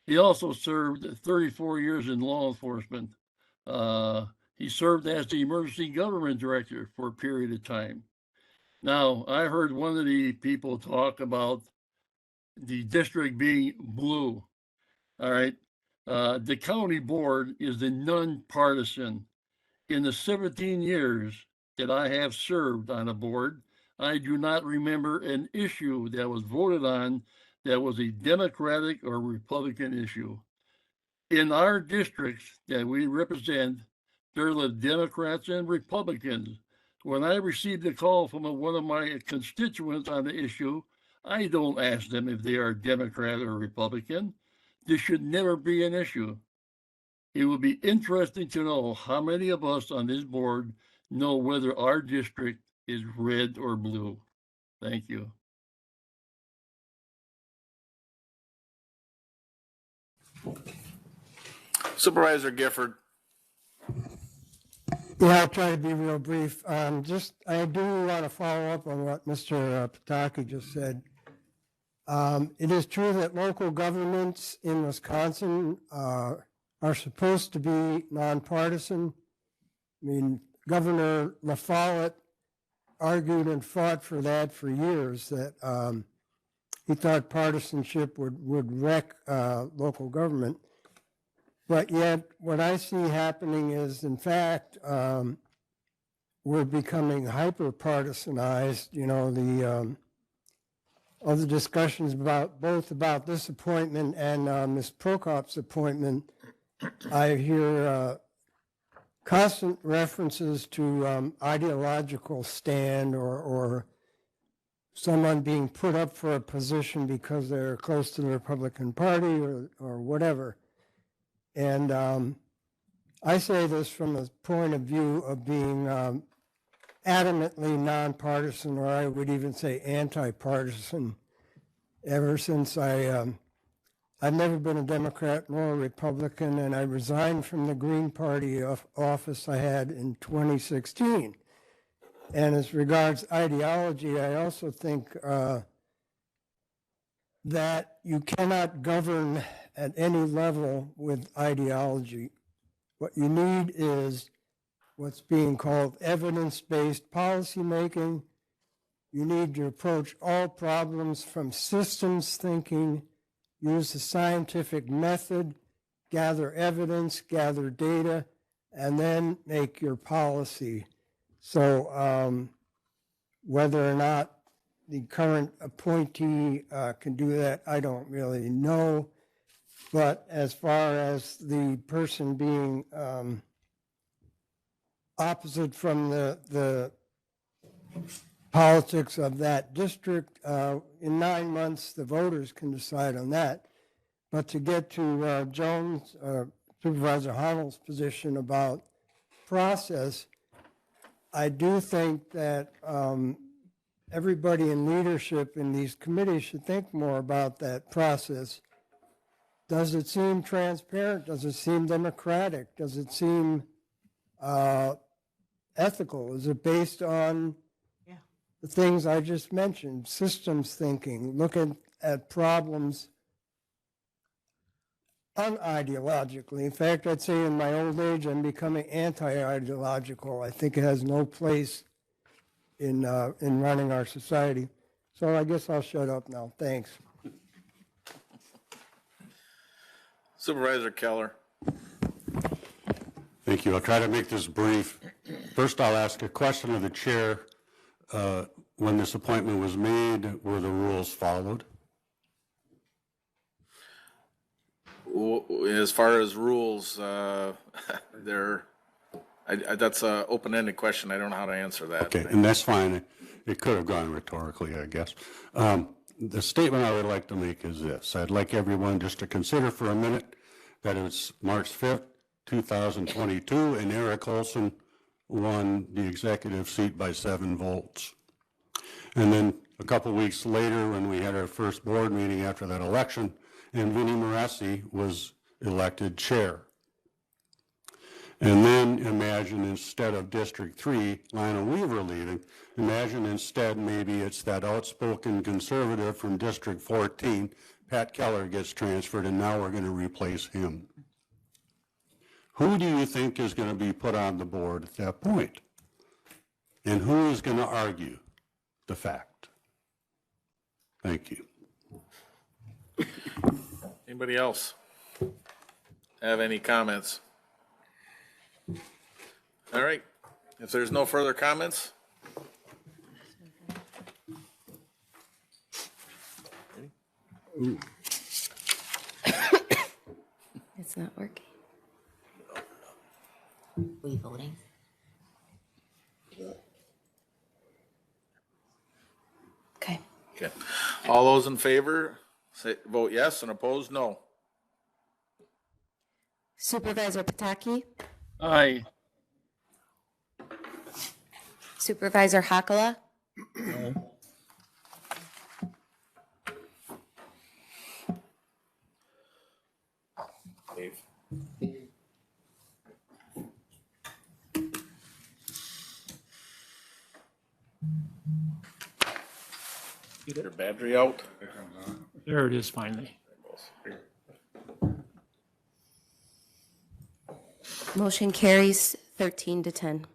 He also served 34 years in law enforcement. He served as the emergency government director for a period of time. Now, I heard one of the people talk about the district being blue. All right. The county board is the nonpartisan. In the 17 years that I have served on a board, I do not remember an issue that was voted on that was a Democratic or Republican issue. In our districts that we represent, there live Democrats and Republicans. When I received a call from one of my constituents on the issue, I don't ask them if they are Democrat or Republican. This should never be an issue. It would be interesting to know how many of us on this board know whether our district is red or blue. Thank you. Supervisor Gifford. Yeah, I'll try to be real brief. I do want to follow up on what Mr. Pataki just said. It is true that local governments in Wisconsin are supposed to be nonpartisan. I mean, Governor La Follette argued and fought for that for years, that he thought partisanship would wreck local government. But yet, what I see happening is, in fact, we're becoming hyper-partisanized. You know, all the discussions about this appointment and Ms. Prokop's appointment, I hear constant references to ideological stand or someone being put up for a position because they're close to the Republican Party or whatever. And I say this from a point of view of being adamantly nonpartisan, or I would even say anti-partisan, ever since I've never been a Democrat nor a Republican, and I resigned from the Green Party office I had in 2016. And as regards ideology, I also think that you cannot govern at any level with ideology. What you need is what's being called evidence-based policymaking. You need to approach all problems from systems thinking, use the scientific method, gather evidence, gather data, and then make your policy. So whether or not the current appointee can do that, I don't really know. But as far as the person being opposite from the politics of that district, in 9 months, the voters can decide on that. But to get to Jones, Supervisor Honnold's position about process, I do think that everybody in leadership in these committees should think more about that process. Does it seem transparent? Does it seem democratic? Does it seem ethical? Is it based on the things I just mentioned? Systems thinking, looking at problems unideologically. In fact, I'd say in my old age, I'm becoming anti-ideological. I think it has no place in running our society. So I guess I'll shut up now. Thanks. Supervisor Keller. Thank you. I'll try to make this brief. First, I'll ask a question of the chair. When this appointment was made, were the rules followed? As far as rules, that's an open-ended question. I don't know how to answer that. Okay, and that's fine. It could have gone rhetorically, I guess. The statement I would like to make is this. I'd like everyone just to consider for a minute that it's March 5th, 2022, and Eric Olson won the executive seat by 7 votes. And then a couple weeks later, when we had our first board meeting after that election, and Vinnie Morassi was elected chair. And then imagine instead of District 3, Lionel Weaver leaving, imagine instead maybe it's that outspoken conservative from District 14, Pat Keller gets transferred, and now we're going to replace him. Who do you think is going to be put on the board at that point? And who is going to argue the fact? Thank you. Anybody else have any comments? All right. If there's no further comments. It's not working. We voting? Okay. Okay. All those in favor, say, vote yes, and opposed, no. Supervisor Pataki? Aye. Supervisor Hakala? Dave. Get your battery out. There it is finally. Motion carries 13-10.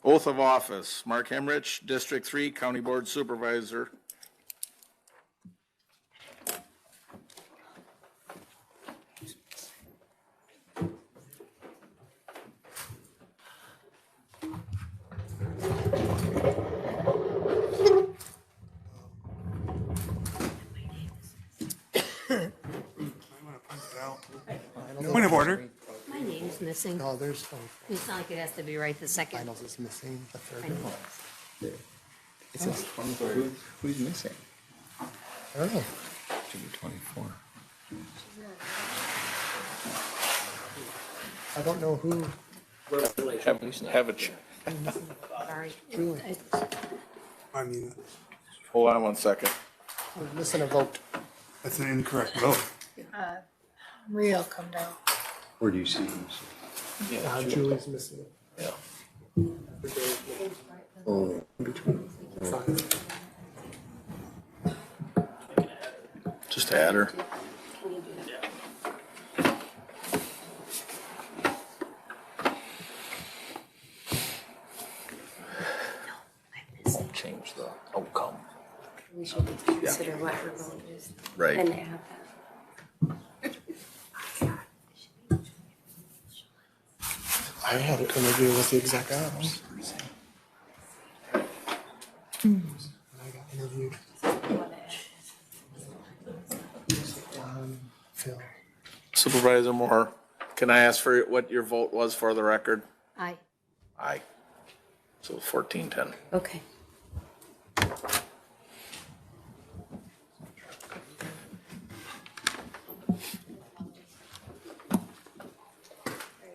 Oath of office, Mark Hemrich, District 3, County Board Supervisor. Point of order. My name's missing. No, there's, It's not like it has to be right the second. finals is missing, the third I know. one. It says 24. Who's missing? I don't know. Should be 24. I don't know who. Have a chair. Sorry. Julie. I mean, Hold on 1 second. we're missing a vote. That's an incorrect vote. Maria will come down. Where do you see who's? Julie's missing it. Yeah. Oh, in between. Just add her. Change the outcome. We should consider what her vote is. Right. And add that. I had an interview with the exec ops. And I got interviewed. Phil. Supervisor Moore, can I ask for what your vote was for the record? Aye. Aye. So 14-10. Okay.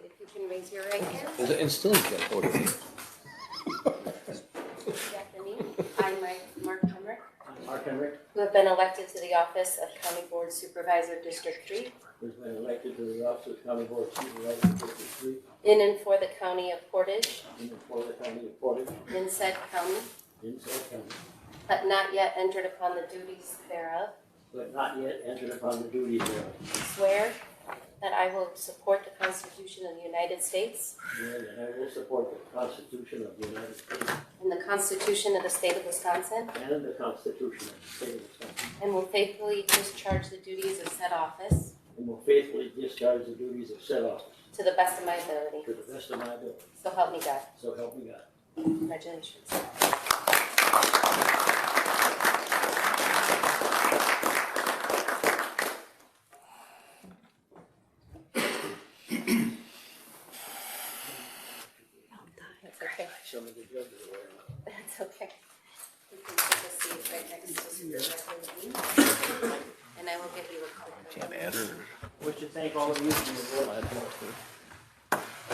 If you can raise your right hand. And still you get voted. I, Mark Hemrick. Who have been elected to the office of County Board Supervisor, District 3. Who's been elected to the office of County Board Supervisor, District 3, In and for the County of Portage. in and for the County of Portage, In said county. in said county, But not yet entered upon the duties thereof. but not yet entered upon the duties thereof. Swear that I will support the Constitution of the United States and that I will support the Constitution of the United States and the Constitution of the State of Wisconsin, and the Constitution of the State of Wisconsin, and will faithfully discharge the duties of said office and will faithfully discharge the duties of said office to the best of my ability. to the best of my ability. So help me God. So help me God. Congratulations. That's okay. Some of the judges are wearing out. That's okay. You can take a seat right next to Supervisor Lee, and I will get you a quick. Can't add her. Wish to thank all of you for your work. I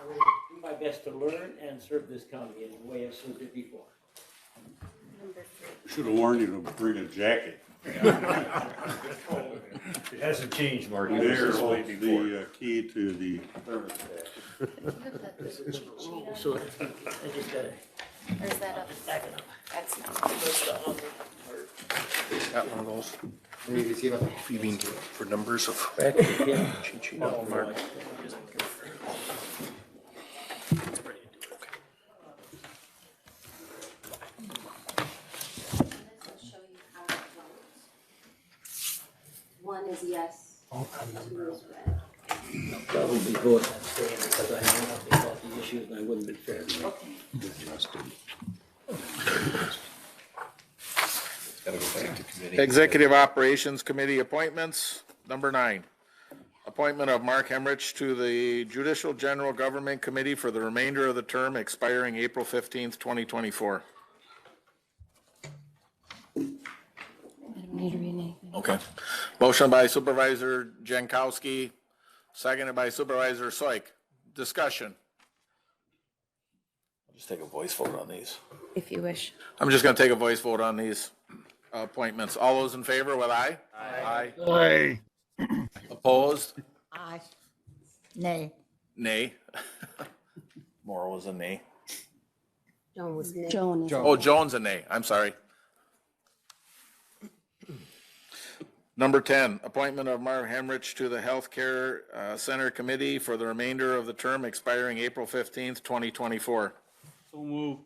will do my best to learn and serve this county in the way I've served it before. Number 3. Should have warned you to bring a jacket. It hasn't changed, Marty. There's the key to the thermostat. So I just gotta. Or is that up? That's not. Got one of those. Feeding for numbers of. Cheat sheet of Mark. One is yes, 2 is red. I'll probably vote on staying because I know nothing about the issues and I wouldn't be fair. Executive Operations Committee appointments. Number 9, appointment of Mark Hemrich to the Judicial General Government Committee for the remainder of the term expiring April 15th, 2024. Okay. Motion by Supervisor Jankowski, seconded by Supervisor Soik. Discussion. I'll just take a voice vote on these. If you wish. I'm just going to take a voice vote on these appointments. All those in favor with aye? Aye. Aye. Opposed? Aye. Nay. Nay. Maura was a nay. Joan was Joan. Oh, Joan's a nay. I'm sorry. Number 10, appointment of Mark Hemrich to the Healthcare Center Committee for the remainder of the term expiring April 15th, 2024. So move.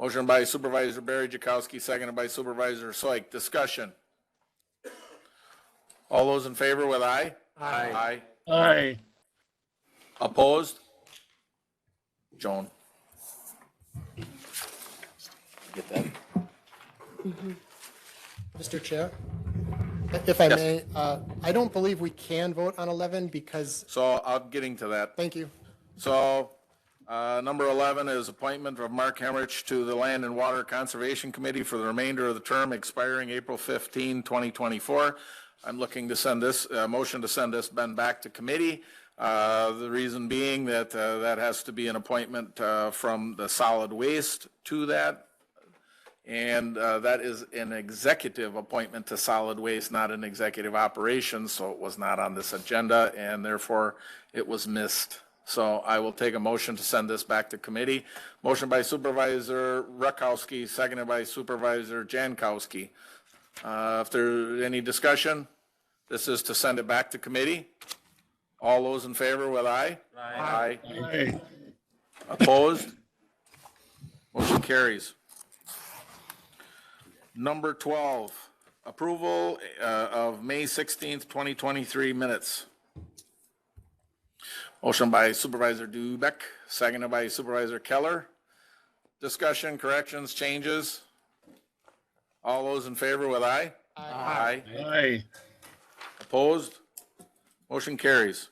Motion by Supervisor Barry Jakowski, seconded by Supervisor Soik. Discussion. All those in favor with aye? Aye. Aye. Opposed? Joan. Get that? Mr. Chair, if I may, I don't believe we can vote on 11 because, So I'm getting to that. thank you. So, number 11 is appointment of Mark Hemrich to the Land and Water Conservation Committee for the remainder of the term expiring April 15, 2024. I'm looking to send this, motion to send this back to committee. The reason being that that has to be an appointment from the solid waste to that. And that is an executive appointment to solid waste, not an executive operations, so it was not on this agenda, and therefore it was missed. So I will take a motion to send this back to committee. Motion by Supervisor Rakowski, seconded by Supervisor Jankowski. If there's any discussion, this is to send it back to committee. All those in favor with aye? Aye. Aye. Opposed? Motion carries. Number 12, approval of May 16th, 2023 minutes. Motion by Supervisor Dubek, seconded by Supervisor Keller. Discussion, corrections, changes? All those in favor with aye? Aye. Aye. Opposed? Motion carries.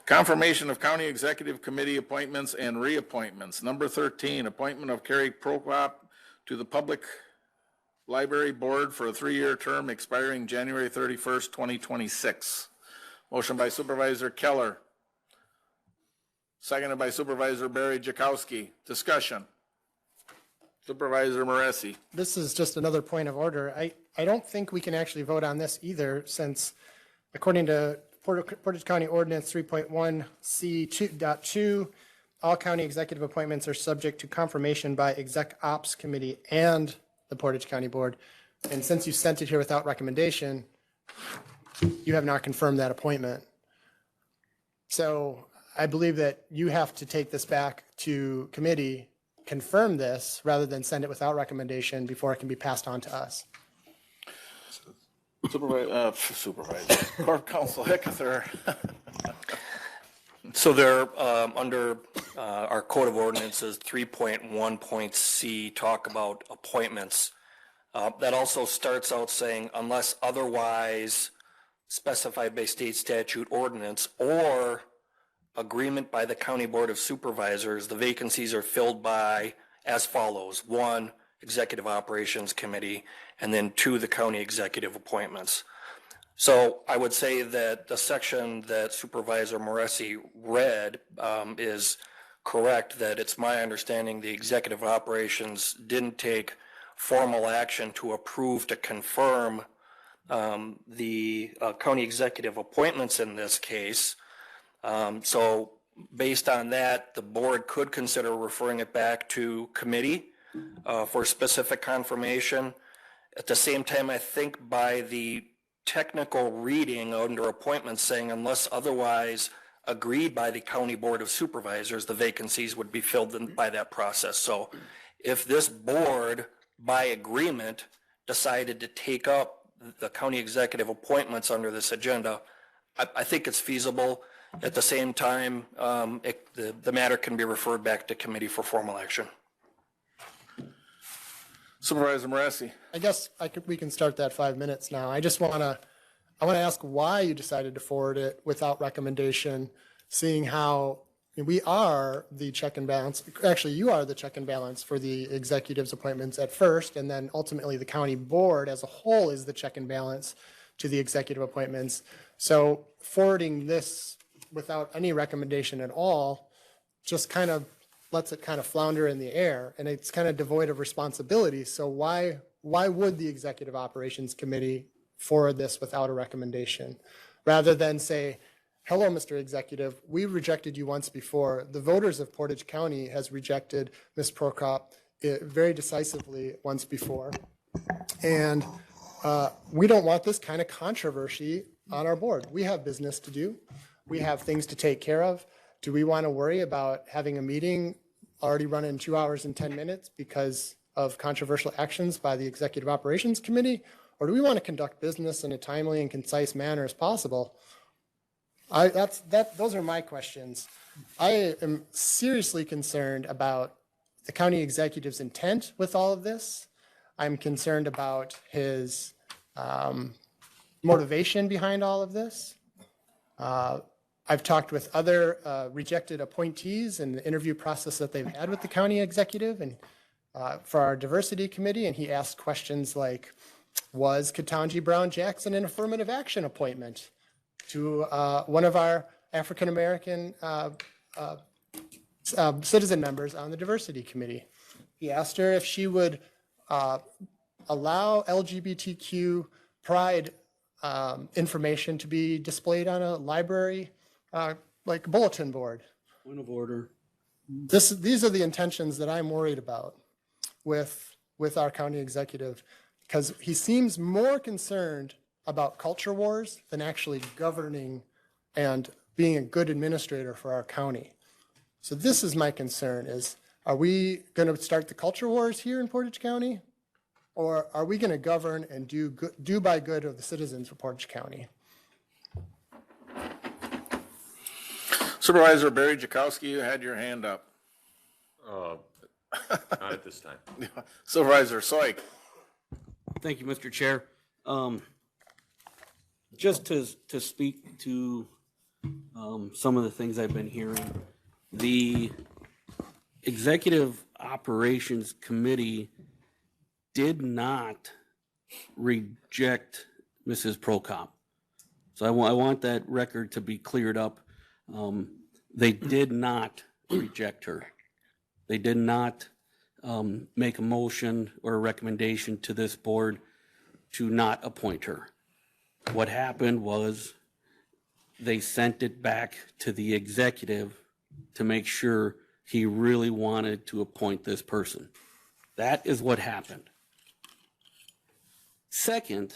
Confirmation of County Executive Committee appointments and reappointments. Number 13, appointment of Carrie Prokop to the Public Library Board for a 3-year term expiring January 31st, 2026. Motion by Supervisor Keller. Seconded by Supervisor Barry Jakowski. Discussion. Supervisor Moresi. This is just another point of order. I don't think we can actually vote on this either, since according to Portage County Ordinance 3.1 C.2, all county executive appointments are subject to confirmation by Exec Ops Committee and the Portage County Board. And since you sent it here without recommendation, you have not confirmed that appointment. So I believe that you have to take this back to committee, confirm this, rather than send it without recommendation before it can be passed on to us. Supervisor, Corp Counsel Hickether. So there, under our Code of Ordinances, 3.1.c, talk about appointments. That also starts out saying, unless otherwise specified by state statute, ordinance, or agreement by the County Board of Supervisors, the vacancies are filled by as follows: 1, Executive Operations Committee, and then 2, the county executive appointments. So I would say that the section that Supervisor Moresi read is correct, that it's my understanding the executive operations didn't take formal action to approve, to confirm the county executive appointments in this case. So based on that, the board could consider referring it back to committee for specific confirmation. At the same time, I think by the technical reading under appointments saying unless otherwise agreed by the County Board of Supervisors, the vacancies would be filled in by that process. So if this board, by agreement, decided to take up the county executive appointments under this agenda, I think it's feasible. At the same time, the matter can be referred back to committee for formal action. Supervisor Moresi. I guess we can start that 5 minutes now. I want to ask why you decided to forward it without recommendation, seeing how we are the check and balance. Actually, you are the check and balance for the executive's appointments at first, and then ultimately the county board as a whole is the check and balance to the executive appointments. So forwarding this without any recommendation at all just kind of lets it kind of flounder in the air, and it's kind of devoid of responsibility. So why would the Executive Operations Committee forward this without a recommendation, rather than say, hello, Mr. Executive, we rejected you once before. The voters of Portage County has rejected Ms. Prokop very decisively once before. And we don't want this kind of controversy on our board. We have business to do. We have things to take care of. Do we want to worry about having a meeting already running 2 hours and 10 minutes because of controversial actions by the Executive Operations Committee? Or do we want to conduct business in a timely and concise manner as possible? Those are my questions. I am seriously concerned about the county executive's intent with all of this. I'm concerned about his motivation behind all of this. I've talked with other rejected appointees in the interview process that they've had with the county executive and for our diversity committee, and he asked questions like, was Ketanji Brown Jackson an affirmative action appointment to one of our African-American citizen members on the diversity committee? He asked her if she would allow LGBTQ pride information to be displayed on a library like bulletin board. Point of order. These are the intentions that I'm worried about with our county executive, because he seems more concerned about culture wars than actually governing and being a good administrator for our county. So this is my concern is, are we going to start the culture wars here in Portage County? Or are we going to govern and do by good of the citizens of Portage County? Supervisor Barry Jakowski, you had your hand up. Not at this time. Supervisor Soik. Thank you, Mr. Chair. Just to speak to some of the things I've been hearing, the Executive Operations Committee did not reject Mrs. Prokop. So I want that record to be cleared up. They did not reject her. They did not make a motion or a recommendation to this board to not appoint her. What happened was they sent it back to the executive to make sure he really wanted to appoint this person. That is what happened. Second,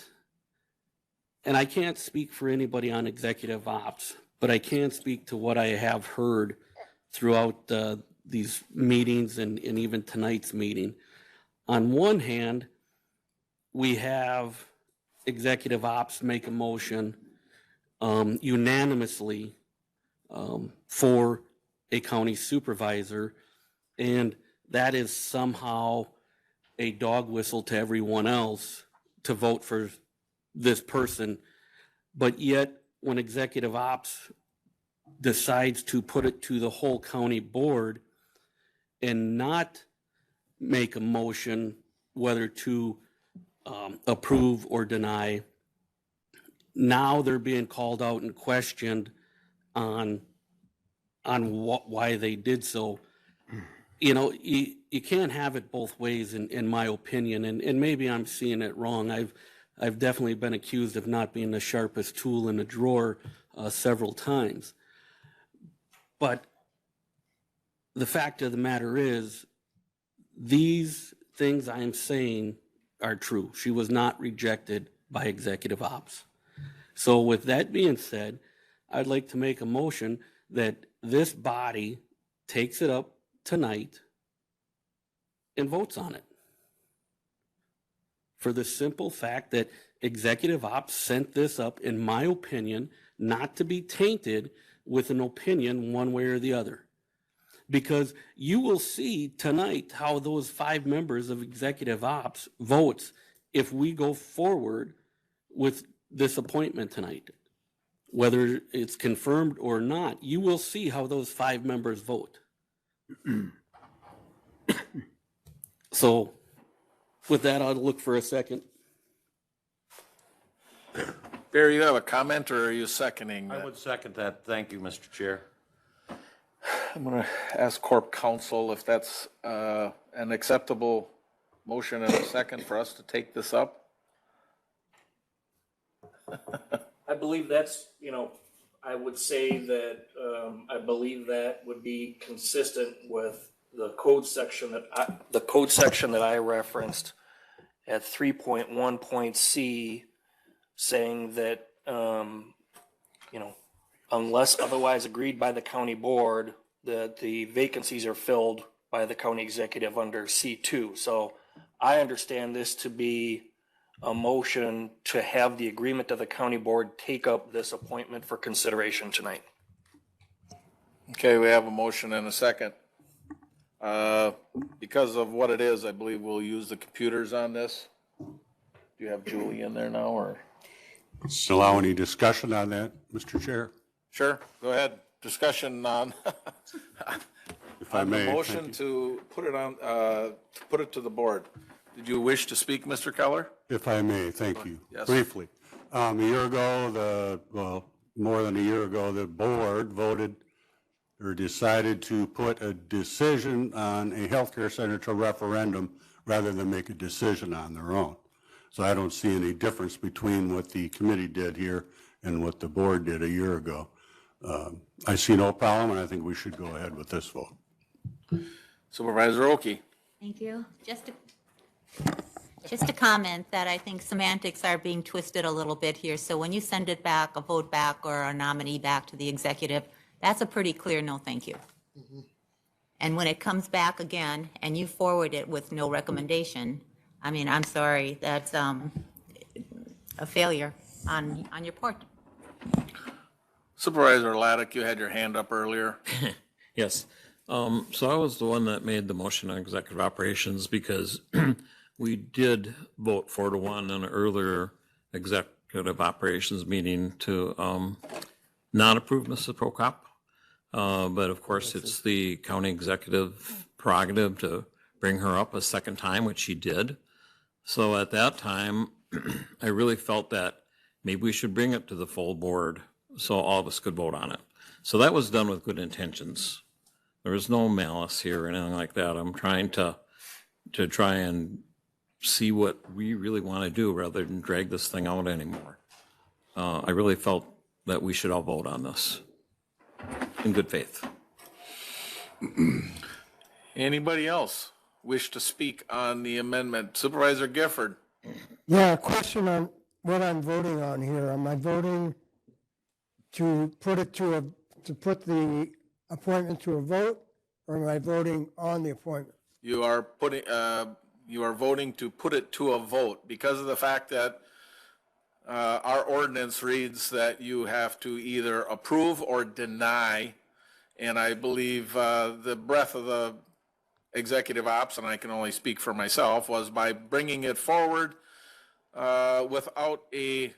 and I can't speak for anybody on executive ops, but I can speak to what I have heard throughout these meetings and even tonight's meeting. On one hand, we have executive ops make a motion unanimously for a county supervisor, and that is somehow a dog whistle to everyone else to vote for this person. But yet, when executive ops decides to put it to the whole county board and not make a motion whether to approve or deny, now they're being called out and questioned on why they did so. You know, you can't have it both ways, in my opinion, and maybe I'm seeing it wrong. I've definitely been accused of not being the sharpest tool in the drawer several times. But the fact of the matter is, these things I'm saying are true. She was not rejected by executive ops. So with that being said, I'd like to make a motion that this body takes it up tonight and votes on it. For the simple fact that executive ops sent this up, in my opinion, not to be tainted with an opinion one way or the other. Because you will see tonight how those 5 members of executive ops votes if we go forward with this appointment tonight. Whether it's confirmed or not, you will see how those 5 members vote. So with that, I'll look for a second. Barry, you have a comment, or are you seconding that? I would second that. Thank you, Mr. Chair. I'm going to ask Corp Counsel if that's an acceptable motion and a second for us to take this up. I believe that's, I would say that I believe that would be consistent with the code section that I referenced at 3.1.c, saying that unless otherwise agreed by the county board, that the vacancies are filled by the county executive under C2. So I understand this to be a motion to have the agreement of the county board take up this appointment for consideration tonight. Okay, we have a motion and a second. Because of what it is, I believe we'll use the computers on this. Do you have Julie in there now, or? Allow any discussion on that, Mr. Chair? Sure, go ahead. Discussion on, If I may. the motion to put it on, to put it to the board. Did you wish to speak, Mr. Keller? If I may, thank you. Yes. Briefly. A year ago, more than a year ago, the board voted or decided to put a decision on a healthcare center to referendum rather than make a decision on their own. So I don't see any difference between what the committee did here and what the board did a year ago. I see no problem, and I think we should go ahead with this vote. Supervisor Oki. Thank you. Just a comment that I think semantics are being twisted a little bit here. So when you send it back, a vote back, or a nominee back to the executive, that's a pretty clear no thank you. Mm-hmm. And when it comes back again and you forward it with no recommendation, I mean, I'm sorry, that's a failure on your part. Supervisor Laddick, you had your hand up earlier. Yes. So I was the one that made the motion on executive operations because we did vote 4-1 in an earlier executive operations meeting to not approve Mrs. Prokop. But of course, it's the county executive prerogative to bring her up a second time, which she did. So at that time, I really felt that maybe we should bring it to the full board so all of us could vote on it. So that was done with good intentions. There was no malice here or anything like that. I'm trying to try and see what we really want to do rather than drag this thing out anymore. I really felt that we should all vote on this in good faith. Anybody else wish to speak on the amendment? Supervisor Gifford. Yeah, a question on what I'm voting on here. Am I voting to put the appointment to a vote, or am I voting on the appointment? You are voting to put it to a vote because of the fact that our ordinance reads that you have to either approve or deny. And I believe the breadth of the executive ops, and I can only speak for myself, was by bringing it forward without a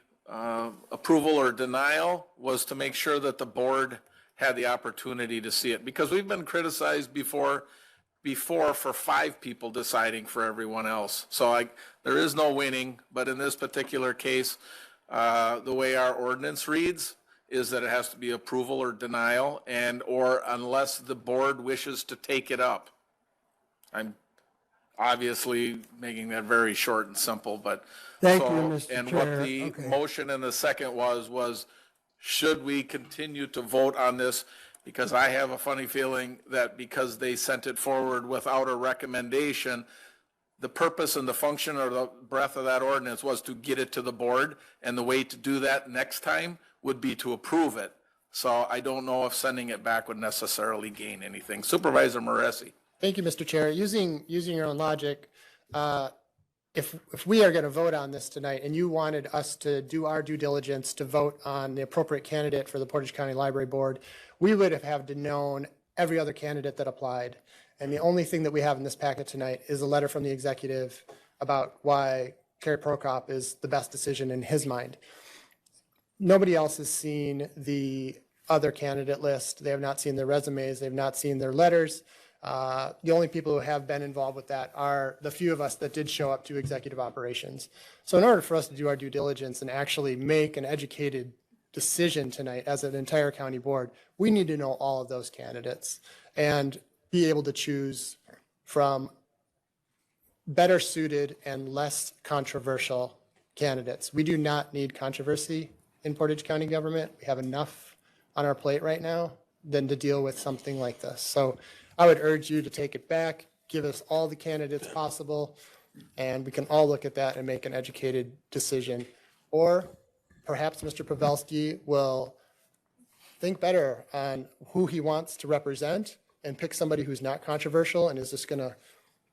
approval or denial was to make sure that the board had the opportunity to see it. Because we've been criticized before for 5 people deciding for everyone else. So there is no winning, but in this particular case, the way our ordinance reads is that it has to be approval or denial, or unless the board wishes to take it up. I'm obviously making that very short and simple, but. Thank you, Mr. And Chair. what the Okay. motion in the second was should we continue to vote on this? Because I have a funny feeling that because they sent it forward without a recommendation, the purpose and the function or the breadth of that ordinance was to get it to the board, and the way to do that next time would be to approve it. So I don't know if sending it back would necessarily gain anything. Supervisor Moresi. Thank you, Mr. Chair. Using your own logic, if we are going to vote on this tonight and you wanted us to do our due diligence to vote on the appropriate candidate for the Portage County Library Board, we would have had to known every other candidate that applied. And the only thing that we have in this packet tonight is a letter from the executive about why Kerry Prokop is the best decision in his mind. Nobody else has seen the other candidate list. They have not seen their resumes. They have not seen their letters. The only people who have been involved with that are the few of us that did show up to executive operations. So in order for us to do our due diligence and actually make an educated decision tonight as an entire county board, we need to know all of those candidates and be able to choose from better suited and less controversial candidates. We do not need controversy in Portage County government. We have enough on our plate right now than to deal with something like this. So I would urge you to take it back, give us all the candidates possible, and we can all look at that and make an educated decision. Or perhaps Mr. Pavelski will think better on who he wants to represent and pick somebody who's not controversial and is just going to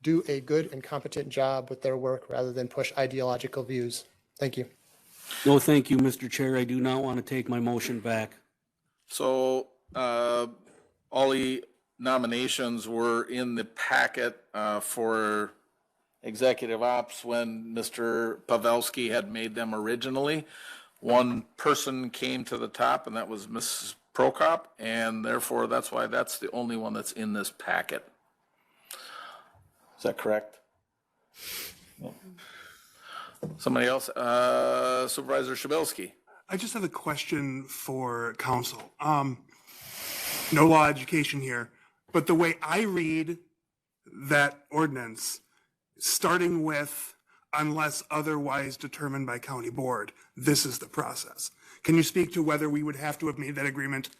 do a good and competent job with their work rather than push ideological views. Thank you. No, thank you, Mr. Chair. I do not want to take my motion back. So all the nominations were in the packet for executive ops when Mr. Pavelski had made them originally. One person came to the top, and that was Mrs. Prokop, and therefore that's why that's the only one that's in this packet. Is that correct? Yeah. Somebody else? Supervisor Shabilsky. I just have a question for council. No law education here, but the way I read that ordinance, starting with unless otherwise determined by county board, this is the process. Can you speak to whether we would have to have made that agreement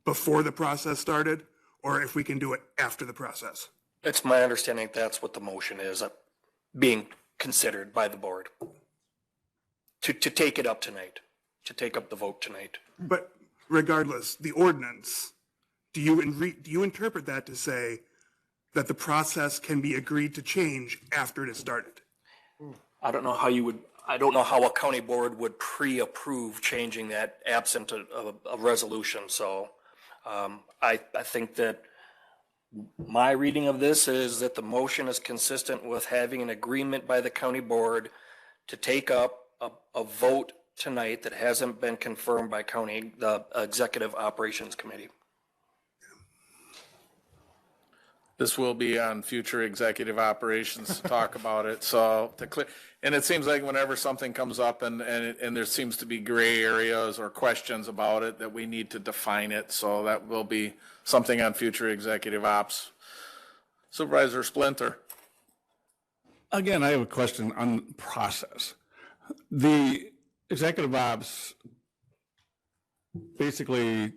before the process started, or if we can do it after the process? It's my understanding that's what the motion is, being considered by the board. To take it up tonight, to take up the vote tonight. But regardless, the ordinance, do you interpret that to say that the process can be agreed to change after it has started? I don't know how a county board would pre-approve changing that absent a resolution. So I think that my reading of this is that the motion is consistent with having an agreement by the county board to take up a vote tonight that hasn't been confirmed by the Executive Operations Committee. This will be on future executive operations to talk about it. So and it seems like whenever something comes up and there seems to be gray areas or questions about it, that we need to define it. So that will be something on future executive ops. Supervisor Splinter. Again, I have a question on process. The executive ops basically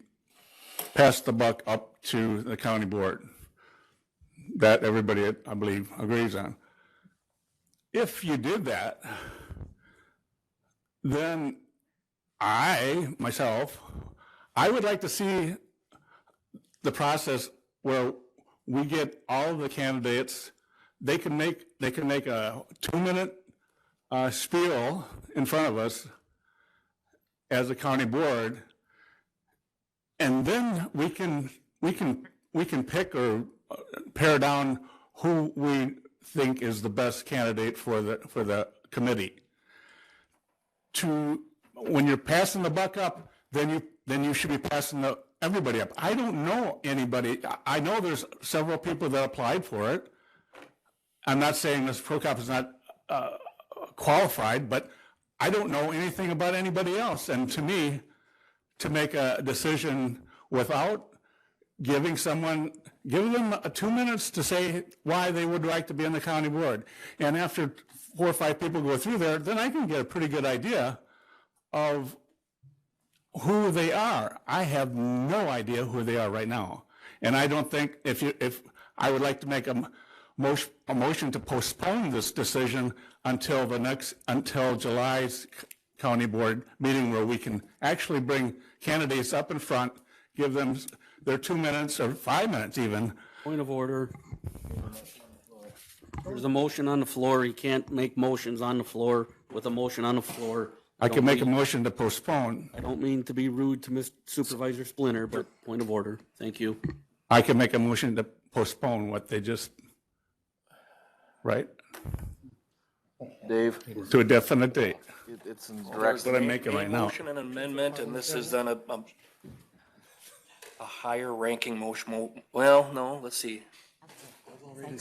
passed the buck up to the county board. That everybody, I believe, agrees on. If you did that, then myself, I would like to see the process where we get all of the candidates, they can make a 2-minute spiel in front of us as a county board, and then we can pick or pare down who we think is the best candidate for the committee. When you're passing the buck up, then you should be passing everybody up. I don't know anybody. I know there's several people that applied for it. I'm not saying Ms. Prokop is not qualified, but I don't know anything about anybody else. And to me, to make a decision without giving them 2 minutes to say why they would like to be on the county board. And after 4 or 5 people go through there, then I can get a pretty good idea of who they are. I have no idea who they are right now. And I don't think if I would like to make a motion to postpone this decision until July's county board meeting, where we can actually bring candidates up in front, give them their 2 minutes or 5 minutes even. Point of order. There's a motion on the floor. You can't make motions on the floor with a motion on the floor. I can make a motion to postpone. I don't mean to be rude to Supervisor Splinter, but point of order. Thank you. I can make a motion to postpone what they just, right? Dave? To a definite date. It's in That's what I'm making right now. Motion and amendment, and this is then a higher ranking motion. Well, no, let's see.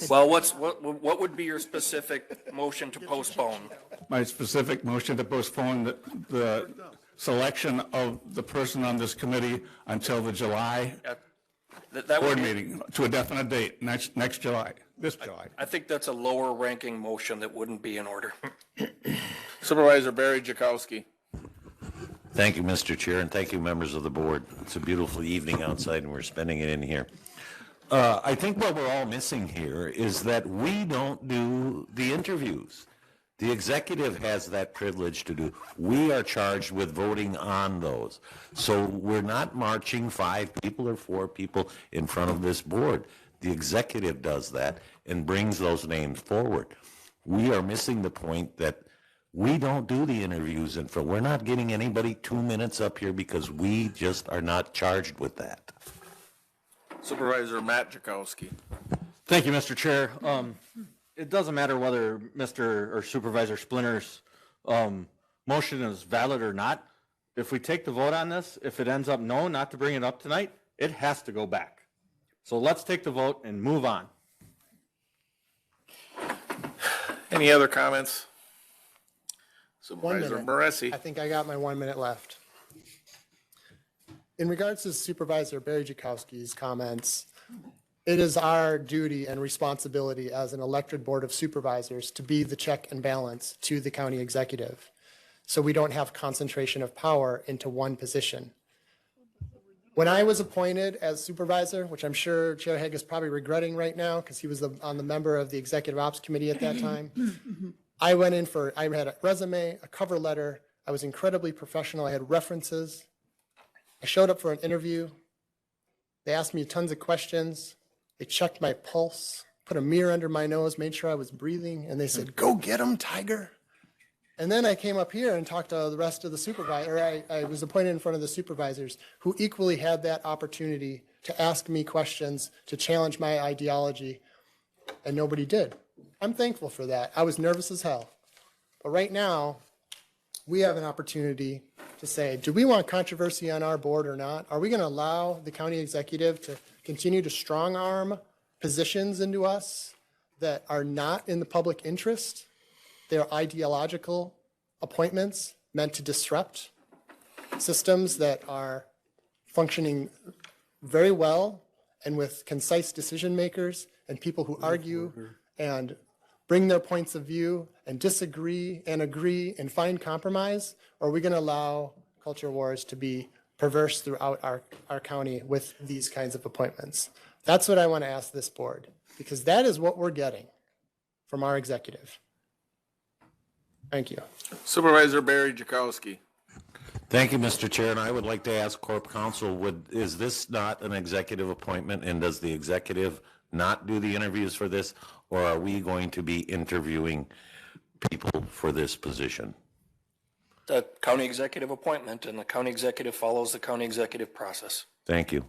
Well, what would be your specific motion to postpone? My specific motion to postpone the selection of the person on this committee until the July board meeting, to a definite date, next July, this July. I think that's a lower ranking motion that wouldn't be in order. Supervisor Barry Jakowski. Thank you, Mr. Chair, and thank you, members of the board. It's a beautiful evening outside, and we're spending it in here. I think what we're all missing here is that we don't do the interviews. The executive has that privilege to do. We are charged with voting on those. So we're not marching 5 people or 4 people in front of this board. The executive does that and brings those names forward. We are missing the point that we don't do the interviews, and we're not getting anybody 2 minutes up here because we just are not charged with that. Supervisor Matt Jakowski. Thank you, Mr. Chair. It doesn't matter whether Mr. or Supervisor Splinter's motion is valid or not. If we take the vote on this, if it ends up no, not to bring it up tonight, it has to go back. So let's take the vote and move on. Any other comments? 1 Supervisor minute. Baresi. I think I got my 1 minute left. In regards to Supervisor Barry Jakowski's comments, it is our duty and responsibility as an elected board of supervisors to be the check and balance to the county executive, so we don't have concentration of power into one position. When I was appointed as supervisor, which I'm sure Chair Haig is probably regretting right now because he was on the member of the Executive Ops Committee at that time, I had a resume, a cover letter. I was incredibly professional. I had references. I showed up for an interview. They asked me tons of questions. They checked my pulse, put a mirror under my nose, made sure I was breathing, and they said, "Go get him, Tiger." And then I came up here and talked to the rest of the supervisors. I was appointed in front of the supervisors who equally had that opportunity to ask me questions, to challenge my ideology, and nobody did. I'm thankful for that. I was nervous as hell. But right now, we have an opportunity to say, do we want controversy on our board or not? Are we going to allow the county executive to continue to strong arm positions into us that are not in the public interest? They're ideological appointments meant to disrupt systems that are functioning very well and with concise decision makers and people who argue and bring their points of view and disagree and agree and find compromise? Or are we going to allow culture wars to be perverse throughout our county with these kinds of appointments? That's what I want to ask this board, because that is what we're getting from our executive. Thank you. Supervisor Barry Jakowski. Thank you, Mr. Chair, and I would like to ask Corp Counsel, is this not an executive appointment, and does the executive not do the interviews for this, or are we going to be interviewing people for this position? The county executive appointment, and the county executive follows the county executive process. Thank you.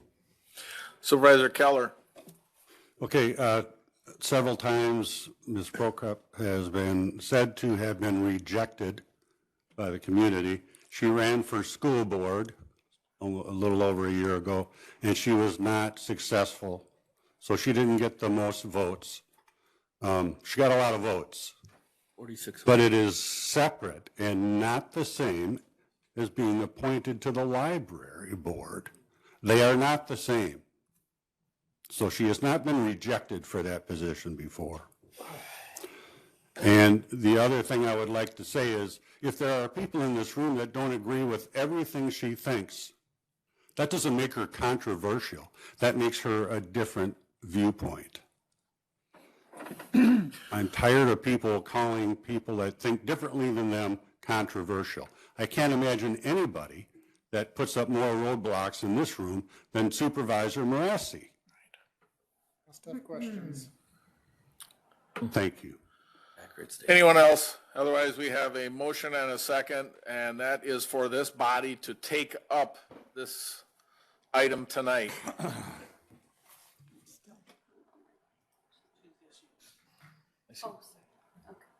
Supervisor Keller. Okay, several times Ms. Prokop has been said to have been rejected by the community. She ran for school board a little over a year ago, and she was not successful. So she didn't get the most votes. She got a lot of votes. 46. But it is separate and not the same as being appointed to the library board. They are not the same. So she has not been rejected for that position before. And the other thing I would like to say is, if there are people in this room that don't agree with everything she thinks, that doesn't make her controversial. That makes her a different viewpoint. I'm tired of people calling people that think differently than them controversial. I can't imagine anybody that puts up more roadblocks in this room than Supervisor Morassi. Tough questions. Thank you. Anyone else? Otherwise, we have a motion and a second, and that is for this body to take up this item tonight.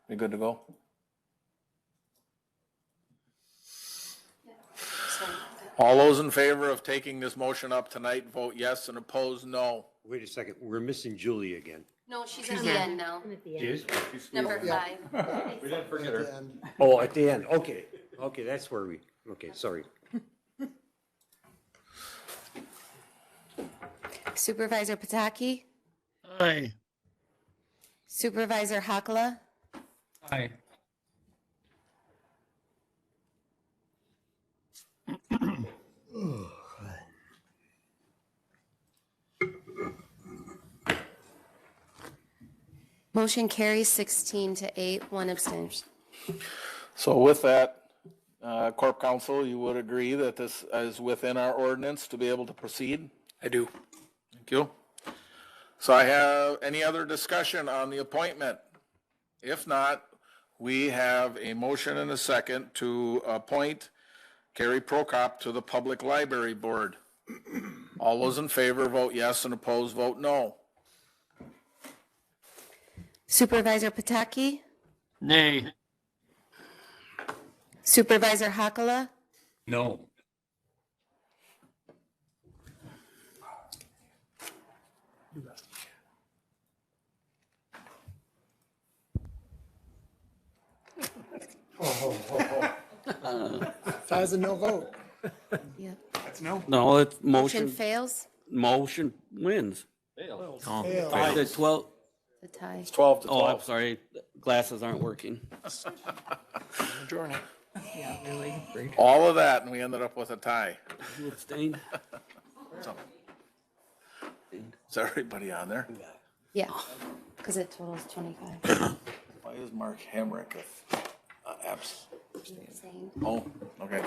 You good to go? All those in favor of taking this motion up tonight, vote yes, and opposed, no. Wait a second, we're missing Julie again. No, she's at the end now. She is? Number 5. We didn't forget her. Oh, at the end, okay. Okay, that's where okay, sorry. Supervisor Pataki? Aye. Supervisor Hakala? Aye. Motion carries 16-8, 1 abstention. So with that, Corp Counsel, you would agree that this is within our ordinance to be able to proceed? I do. Thank you. So I have any other discussion on the appointment? If not, we have a motion and a second to appoint Carrie Prokop to the Public Library Board. All those in favor vote yes, and opposed vote no. Supervisor Pataki? Nay. Supervisor Hakala? No. That's a no vote. Yeah. That's no. No, it's Motion motion, fails. motion wins. Fails. The 12, The tie. It's 12 to oh, 12. I'm sorry, glasses aren't working. All of that, and we ended up with a tie. You abstained? Is everybody on there? Yeah, because it totals 25. Why is Mark Hamrick absent? Oh, okay.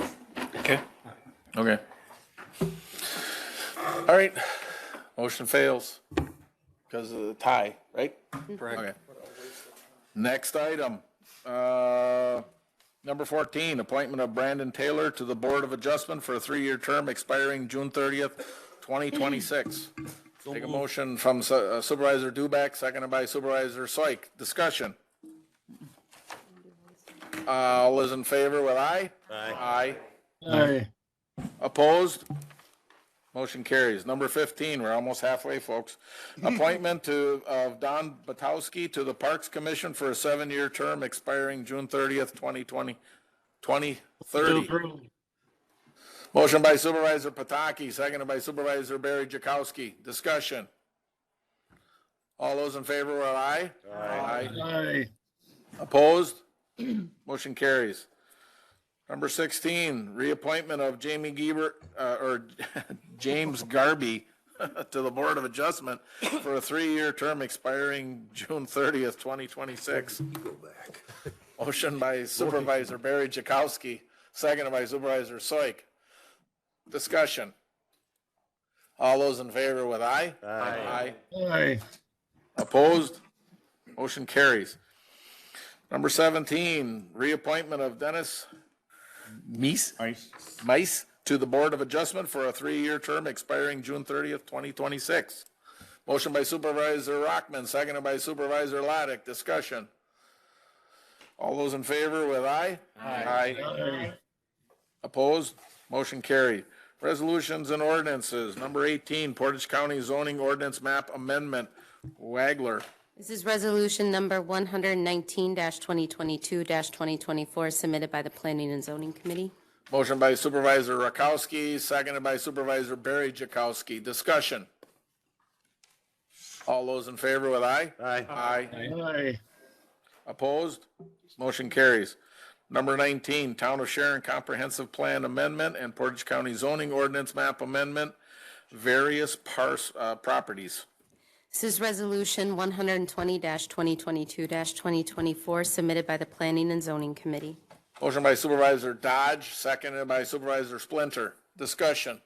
Okay. Okay. All right. Motion fails because of the tie, right? Correct. Okay. Next item, number 14, appointment of Brandon Taylor to the Board of Adjustment for a 3-year term expiring June 30th, 2026. Take a motion from Supervisor Dubak, seconded by Supervisor Syke. Discussion. All those in favor with aye? Aye. Aye. Opposed? Motion carries. Number 15, we're almost halfway, folks. Appointment of Don Batowski to the Parks Commission for a 7-year term expiring June 30th, 2030. Motion by Supervisor Pataki, seconded by Supervisor Barry Jakowski. Discussion. All those in favor are aye? Aye. Aye. Opposed? Motion carries. Number 16, reappointment of James Garby to the Board of Adjustment for a 3-year term expiring June 30th, 2026. Motion by Supervisor Barry Jakowski, seconded by Supervisor Soik. Discussion. All those in favor with aye? Aye. Aye. Opposed? Motion carries. Number 17, reappointment of Dennis Mice to the Board of Adjustment for a 3-year term expiring June 30th, 2026. Motion by Supervisor Rockman, seconded by Supervisor Laddick. Discussion. All those in favor with aye? Aye. Opposed? Motion carried. Resolutions and ordinances. Number 18, Portage County Zoning Ordinance Map Amendment. Wagler. This is resolution number 119-2022-2024 submitted by the Planning and Zoning Committee. Motion by Supervisor Rakowski, seconded by Supervisor Barry Jakowski. Discussion. All those in favor with aye? Aye. Aye. Opposed? Motion carries. Number 19, Town of Sharon Comprehensive Plan Amendment and Portage County Zoning Ordinance Map Amendment, various properties. This is resolution 120-2022-2024 submitted by the Planning and Zoning Committee. Motion by Supervisor Dodge, seconded by Supervisor Splinter. Discussion.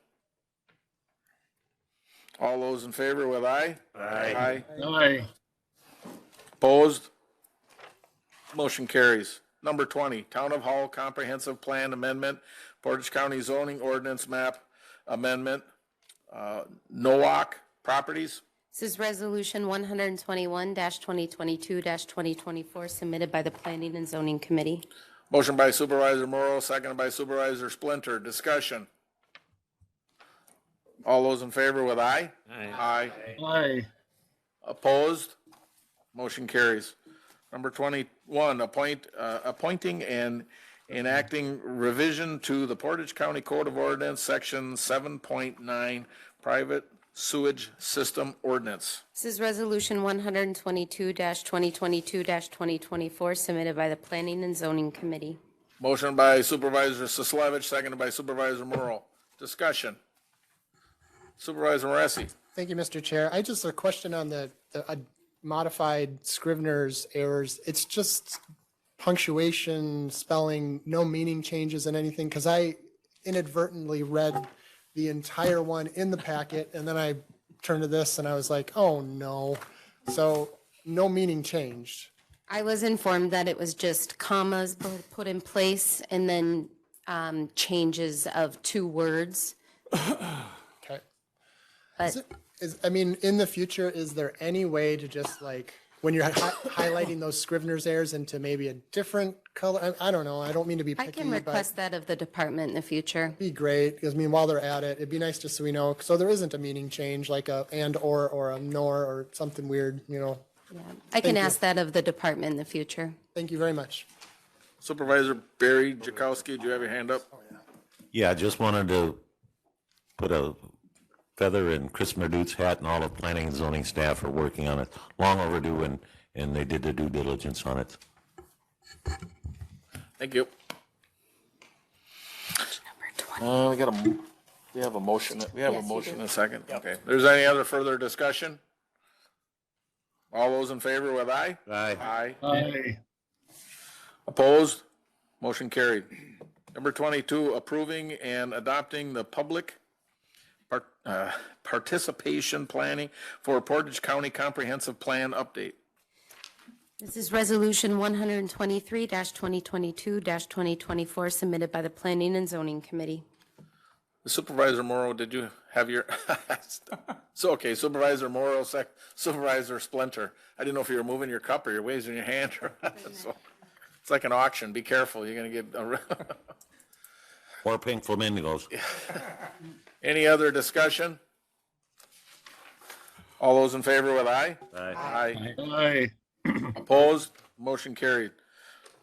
All those in favor with aye? Aye. Aye. Opposed? Motion carries. Number 20, Town of Hall Comprehensive Plan Amendment, Portage County Zoning Ordinance Map Amendment, Nowak Properties. This is resolution 121-2022-2024 submitted by the Planning and Zoning Committee. Motion by Supervisor Morrow, seconded by Supervisor Splinter. Discussion. All those in favor with aye? Aye. Aye. Opposed? Motion carries. Number 21, appointing and enacting revision to the Portage County Code of Ordinance, Section 7.9, Private Sewage System Ordinance. This is resolution 122-2022-2024 submitted by the Planning and Zoning Committee. Motion by Supervisor Sislevich, seconded by Supervisor Morrow. Discussion. Supervisor Moresi. Thank you, Mr. Chair. I just have a question on the modified Scrivener's errors. It's just punctuation, spelling, no meaning changes in anything, because I inadvertently read the entire one in the packet, and then I turned to this and I was like, oh no. So no meaning changed. I was informed that it was just commas put in place and then changes of 2 words. Okay. But I mean, in the future, is there any way to just like, when you're highlighting those Scrivener's errors into maybe a different color? I don't know. I don't mean to be I picky, can request that of the department in the future. be great, because I mean, while they're at it, it'd be nice just so we know, so there isn't a meaning change, like a and or a nor or something weird, you know. I can Thank you. ask that of the department in the future. Thank you very much. Supervisor Barry Jakowski, do you have your hand up? Yeah, I just wanted to put a feather in Chris Merdute's hat, and all the planning and zoning staff are working on it. Long overdue, and they did the due diligence on it. Thank you. We have a motion. We have a Yes, you motion do. in a second. Okay. There's any other further discussion? All those in favor with aye? Aye. Aye. Opposed? Motion carried. Number 22, approving and adopting the public participation planning for Portage County Comprehensive Plan update. This is resolution 123-2022-2024 submitted by the Planning and Zoning Committee. Supervisor Morrow, did you have your, so, okay, Supervisor Morrow, Supervisor Splinter. I didn't know if you were moving your cup or you're raising your hand. So, it's like an auction. Be careful. You're going to get Or pink flamingos. Any other discussion? All those in favor with aye? Aye. Aye. Opposed? Motion carried.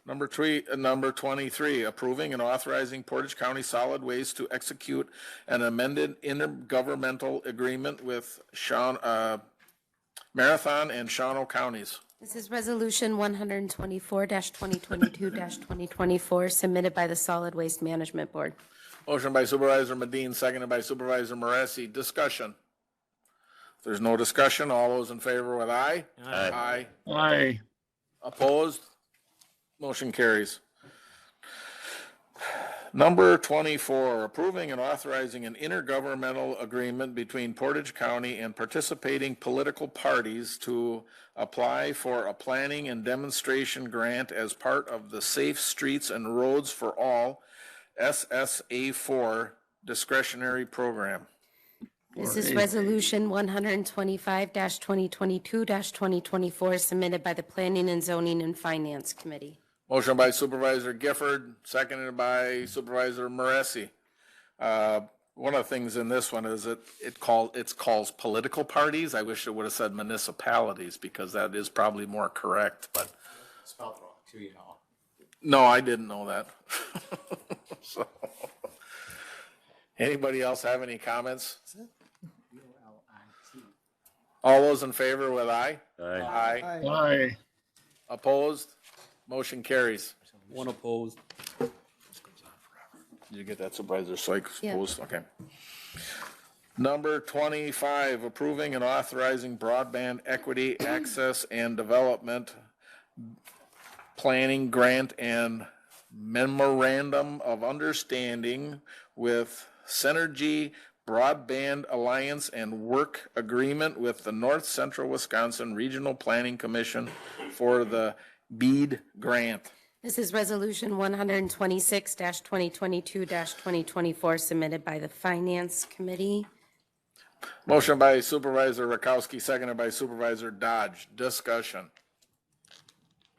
Number 23, approving and authorizing Portage County Solid Waste to execute an amended intergovernmental agreement with Marathon and Shawano counties. This is resolution 124-2022-2024 submitted by the Solid Waste Management Board. Motion by Supervisor Medine, seconded by Supervisor Moresi. Discussion. If there's no discussion, all those in favor with aye? Aye. Aye. Aye. Opposed? Motion carries. Number 24, approving and authorizing an intergovernmental agreement between Portage County and participating political parties to apply for a planning and demonstration grant as part of the Safe Streets and Roads for All SSA4 discretionary program. This is Resolution 125-2022-2024 submitted by the Planning and Zoning and Finance Committee. Motion by Supervisor Gifford, seconded by Supervisor Moresi. One of the things in this one is it calls political parties. I wish it would have said municipalities because that is probably more correct, but. Spelled wrong too, you know. No, I didn't know that. So, anybody else have any comments? All those in favor with aye? Aye. Aye. Opposed? Motion carries. One opposed. Did you get that, Supervisor Sykes? Yeah. Opposed? Okay. Number 25, approving and authorizing broadband equity access and development planning grant and memorandum of understanding with Synergy Broadband Alliance and work agreement with the North Central Wisconsin Regional Planning Commission for the BEAD grant. This is Resolution 126-2022-2024 submitted by the Finance Committee. Motion by Supervisor Rakowski, seconded by Supervisor Dodge. Discussion.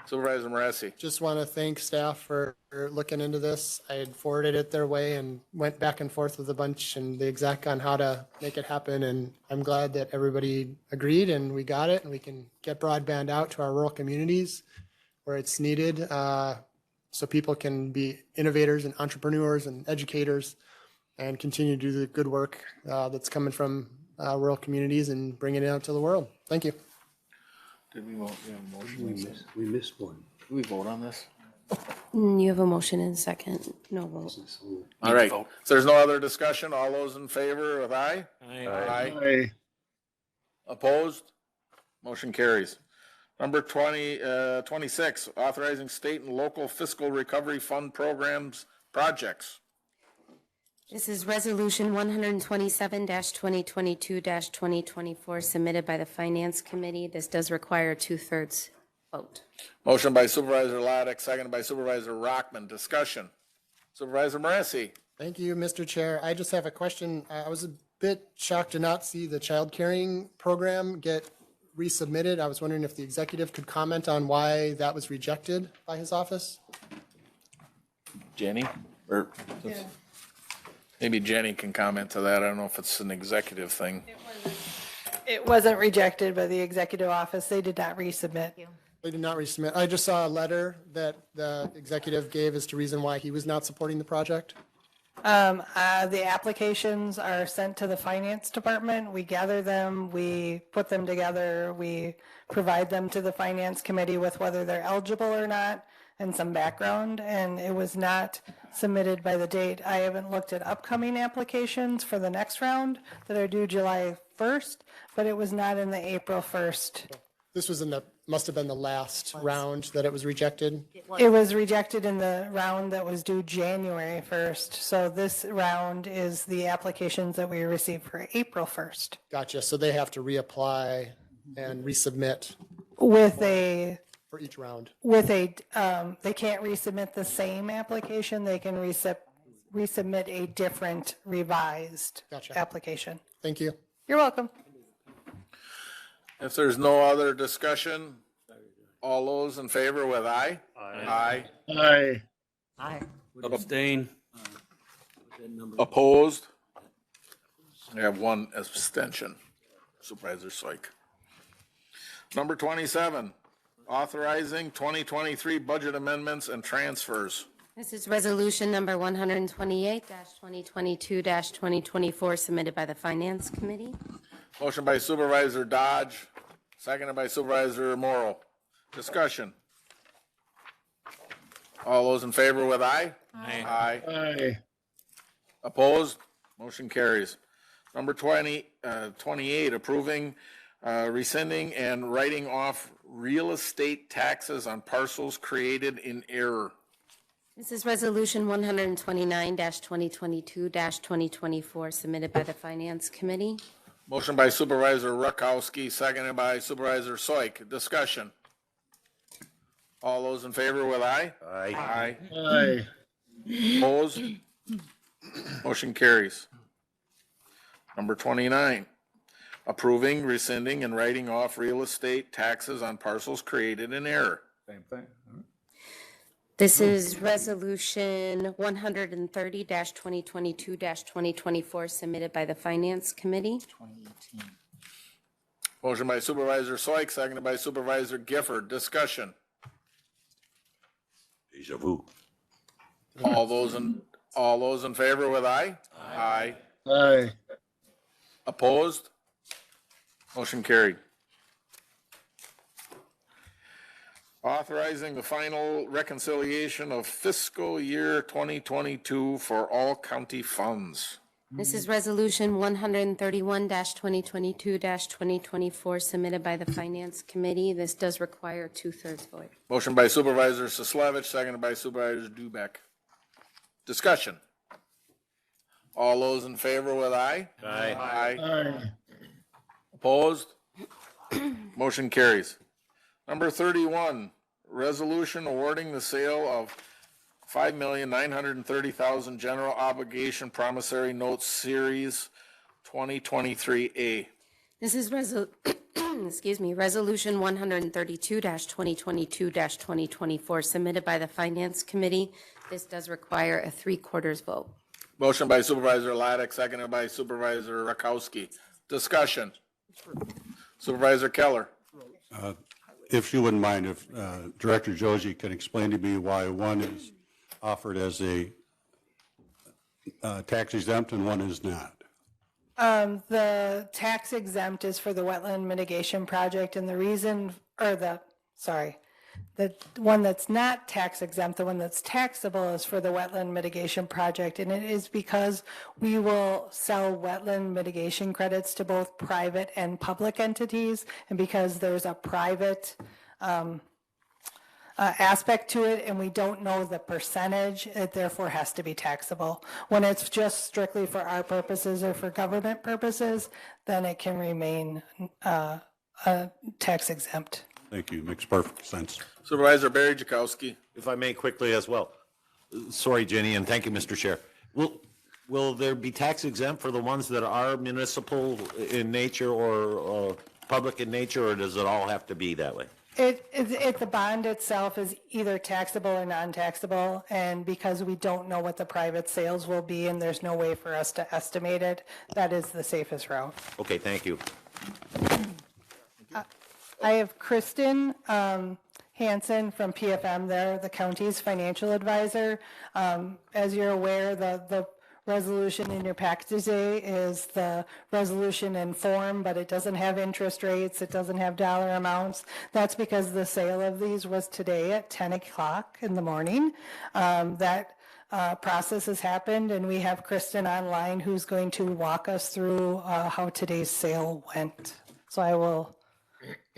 Supervisor Moresi. Just want to thank staff for looking into this. I had forwarded it their way and went back and forth with a bunch and the exec on how to make it happen. And I'm glad that everybody agreed and we got it and we can get broadband out to our rural communities where it's needed, so people can be innovators and entrepreneurs and educators and continue to do the good work that's coming from rural communities and bringing it out to the world. Thank you. Did we vote? We have a motion. We missed one. Did we vote on this? You have a motion and a second. No vote. All right. So there's no other discussion. All those in favor of aye? Aye. Opposed? Motion carries. Number 26, authorizing state and local fiscal recovery fund programs projects. This is Resolution 127-2022-2024 submitted by the Finance Committee. This does require a 2/3 vote. Motion by Supervisor Laddick, seconded by Supervisor Rockman. Discussion. Supervisor Moresi. Thank you, Mr. Chair. I just have a question. I was a bit shocked to not see the child caring program get resubmitted. I was wondering if the executive could comment on why that was rejected by his office. Jenny? Or maybe Jenny can comment to that. I don't know if it's an executive thing. It wasn't rejected by the executive office. They did not resubmit. They did not resubmit. I just saw a letter that the executive gave as to reason why he was not supporting the project. The applications are sent to the finance department. We gather them, we put them together, we provide them to the finance committee with whether they're eligible or not and some background, and it was not submitted by the date. I haven't looked at upcoming applications for the next round that are due July 1st, but it was not in the April 1st. This was must have been the last round that it was rejected. It was rejected in the round that was due January 1st. So this round is the applications that we received for April 1st. Gotcha. So they have to reapply and resubmit With for each round. they can't resubmit the same application. They can resubmit a different revised application. Thank you. You're welcome. If there's no other discussion, all those in favor with aye? Aye. Aye. Aye. Abstain. Opposed? I have one abstention. Supervisor Syke. Number 27, authorizing 2023 budget amendments and transfers. This is Resolution number 128-2022-2024 submitted by the Finance Committee. Motion by Supervisor Dodge, seconded by Supervisor Morrow. Discussion. All those in favor with aye? Aye. Aye. Opposed? Motion carries. Number 28, approving, rescinding and writing off real estate taxes on parcels created in error. This is Resolution 129-2022-2024, submitted by the Finance Committee. Motion by Supervisor Rakowski, seconded by Supervisor Soik. Discussion. All those in favor with aye? Aye. Aye. Opposed? Motion carries. Number 29, approving, rescinding, and writing off real estate taxes on parcels created in error. Same thing. This is Resolution 130-2022-2024, submitted by the Finance Committee. Motion by Supervisor Soik, seconded by Supervisor Gifford. Discussion. Deja vu. All those in favor with aye? Aye. Aye. Opposed? Motion carried. Authorizing the final reconciliation of fiscal year 2022 for all county funds. This is Resolution 131-2022-2024, submitted by the Finance Committee. This does require a 2/3 vote. Motion by Supervisor Sislevich, seconded by Supervisor Dubek. Discussion. All those in favor with aye? Aye. Aye. Opposed? Motion carries. Number 31, resolution awarding the sale of $5,930,000 general obligation promissory notes series 2023A. This is Resolution 132-2022-2024, submitted by the Finance Committee. This does require a 3/4 vote. Motion by Supervisor Laddick, seconded by Supervisor Rakowski. Discussion. Supervisor Keller. If you wouldn't mind, if Director Joji can explain to me why one is offered as a tax exempt and one is not. The tax exempt is for the wetland mitigation project, and the reason, the one that's not tax exempt, the one that's taxable is for the wetland mitigation project, and it is because we will sell wetland mitigation credits to both private and public entities, and because there's a private aspect to it, and we don't know the percentage, it therefore has to be taxable. When it's just strictly for our purposes or for government purposes, then it can remain tax exempt. Thank you. Makes perfect sense. Supervisor Barry Jakowski. If I may quickly as well. Sorry, Jenny, and thank you, Mr. Chair. Will there be tax exempt for the ones that are municipal in nature or public in nature, or does it all have to be that way? The bond itself is either taxable or non-taxable, and because we don't know what the private sales will be and there's no way for us to estimate it, that is the safest route. Okay, thank you. I have Kristen Hansen from PFM there, the county's financial advisor. As you're aware, the resolution in your packet today is the resolution in form, but it doesn't have interest rates, it doesn't have dollar amounts. That's because the sale of these was today at 10 o'clock in the morning. That process has happened, and we have Kristen online who's going to walk us through how today's sale went. So I will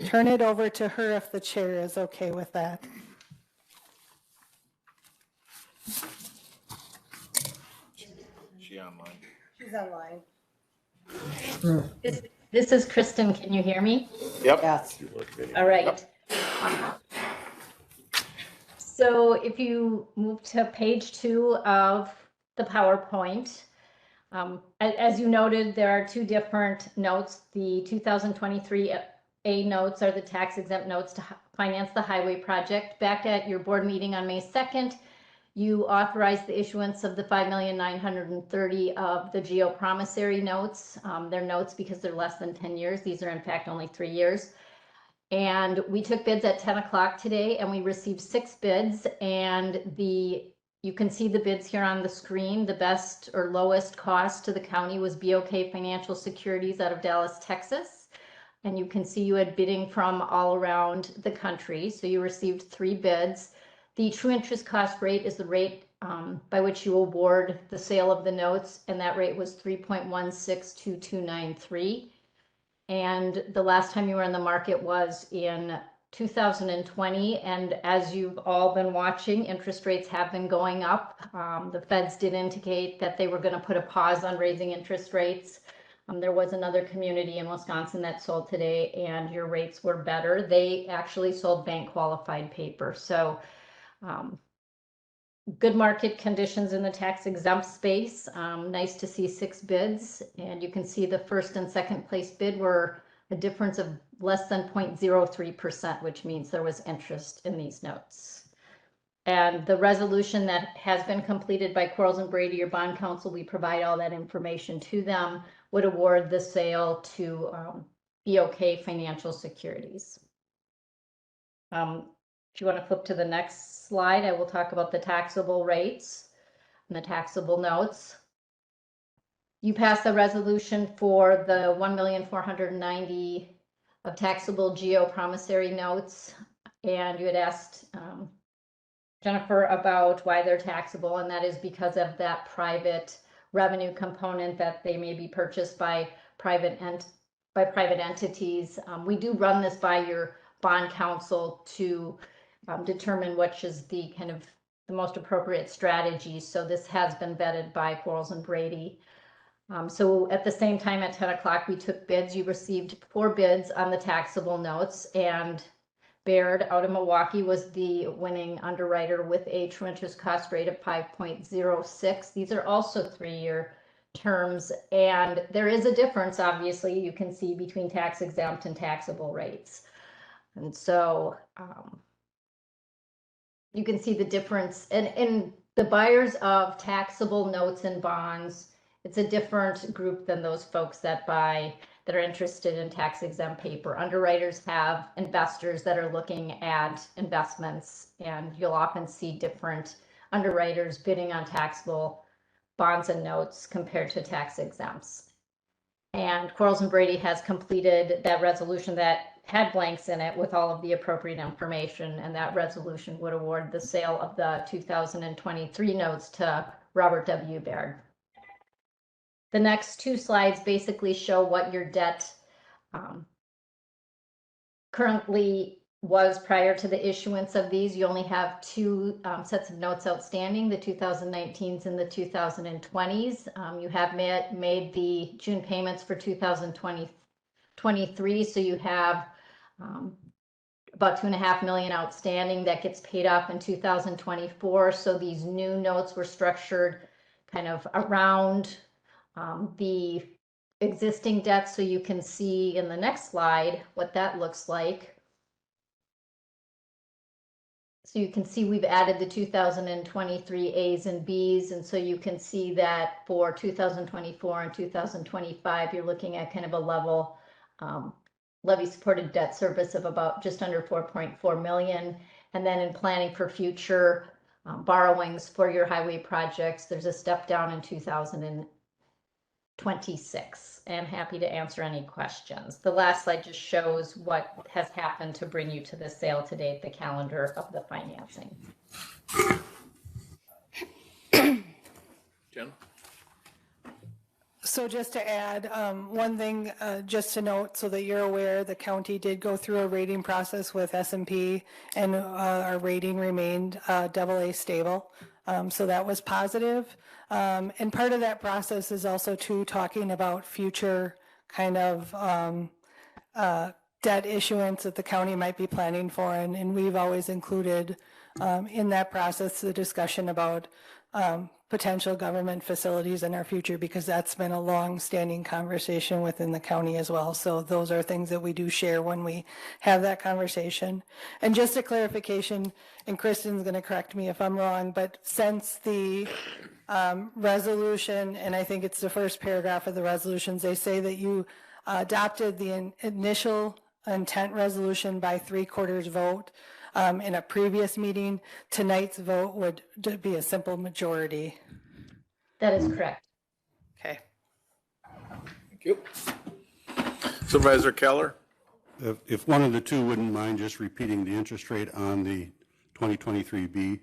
turn it over to her if the chair is okay with that. She online. She's online. This is Kristen. Can you hear me? Yep. Yes. All right. So if you move to page 2 of the PowerPoint, as you noted, there are two different notes. The 2023 A notes are the tax exempt notes to finance the highway project. Back at your board meeting on May 2nd, you authorized the issuance of the $5,930,000 of the GO promissory notes. They're notes because they're less than 10 years. These are in fact only 3 years. And we took bids at 10 o'clock today, and we received 6 bids, and you can see the bids here on the screen. The best or lowest cost to the county was BOK Financial Securities out of Dallas, Texas. And you can see you had bidding from all around the country. So you received 3 bids. The true interest cost rate is the rate by which you award the sale of the notes, and that rate was 3.162293. And the last time you were in the market was in 2020, and as you've all been watching, interest rates have been going up. The feds did indicate that they were going to put a pause on raising interest rates. There was another community in Wisconsin that sold today, and your rates were better. They actually sold bank qualified paper. So good market conditions in the tax exempt space. Nice to see 6 bids, and you can see the first and second place bid were a difference of less than 0.03%, which means there was interest in these notes. And the resolution that has been completed by Quarles and Brady, your bond counsel, we provide all that information to them, would award the sale to BOK Financial Securities. If you want to flip to the next slide, I will talk about the taxable rates and the taxable notes. You passed the resolution for the $1,490,000 of taxable GO promissory notes, and you had asked Jennifer about why they're taxable, and that is because of that private revenue component that they may be purchased by private entities. We do run this by your bond counsel to determine which is the kind of the most appropriate strategy. So this has been vetted by Quarles and Brady. So at the same time at 10 o'clock, we took bids. You received 4 bids on the taxable notes, and Baird out of Milwaukee was the winning underwriter with a true interest cost rate of 5.06. These are also 3-year terms, and there is a difference, obviously, you can see between tax exempt and taxable rates. And so you can see the difference. And in the buyers of taxable notes and bonds, it's a different group than those folks that are interested in tax exempt paper. Underwriters have investors that are looking at investments, and you'll often see different underwriters bidding on taxable bonds and notes compared to tax exempts. And Quarles and Brady has completed that resolution that had blanks in it with all of the appropriate information, and that resolution would award the sale of the 2023 notes to Robert W. Baird. The next 2 slides basically show what your debt currently was prior to the issuance of these. You only have 2 sets of notes outstanding, the 2019s and the 2020s. You have made the June payments for 2023, so you have about $2.5 million outstanding that gets paid off in 2024. So these new notes were structured kind of around the existing debt, so you can see in the next slide what that looks like. So you can see we've added the 2023 A's and B's, and so you can see that for 2024 and 2025, you're looking at kind of a level levy supported debt service of about just under 4.4 million. And then in planning for future borrowings for your highway projects, there's a step down in 2026. And happy to answer any questions. The last slide just shows what has happened to bring you to the sale to date, the calendar of the financing. Jen? So just to add, one thing just to note so that you're aware, the county did go through a rating process with S&P, and our rating remained AA stable. So that was positive. And part of that process is also too talking about future kind of debt issuance that the county might be planning for. And we've always included in that process the discussion about potential government facilities in our future, because that's been a long-standing conversation within the county as well. So those are things that we do share when we have that conversation. And just a clarification, and Kristen's going to correct me if I'm wrong, but since the resolution, and I think it's the first paragraph of the resolutions, they say that you adopted the initial intent resolution by 3/4 vote in a previous meeting. Tonight's vote would be a simple majority. That is correct. Okay. Thank you. Supervisor Keller? If one of the two wouldn't mind just repeating the interest rate on the 2023B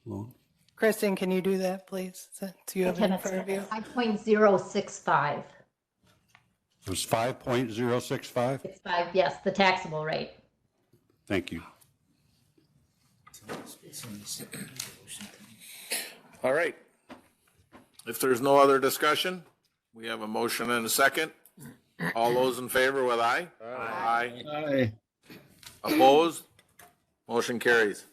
loan. Kristen, can you do that, please? Since you have it in front of you. 5.065. It was 5.065? 65, yes, the taxable rate. Thank you. All right. If there's no other discussion, we have a motion and a second. All those in favor with aye? Aye. Aye. Opposed? Motion carries.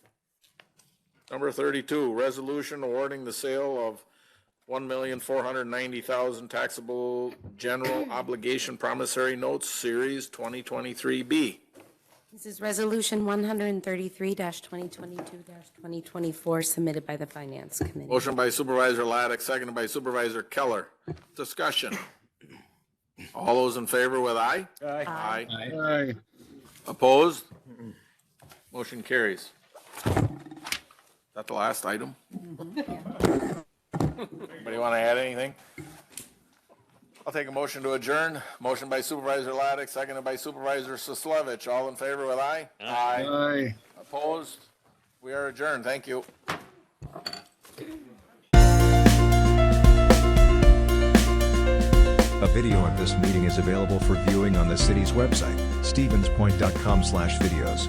Number 32, resolution awarding the sale of $1,490,000 taxable general obligation promissory notes, Series 2023B. This is Resolution 133-2022-2024, submitted by the Finance Committee. Motion by Supervisor Laddick, seconded by Supervisor Keller. Discussion. All those in favor with aye? Aye. Aye. Opposed? Motion carries. Is that the last item? Anybody want to add anything? I'll take a motion to adjourn. Motion by Supervisor Laddick, seconded by Supervisor Sislevich. All in favor with aye? Aye. Opposed? We are adjourned. Thank you. A video of this meeting is available for viewing on the city's website, stevenspoint.com/videos.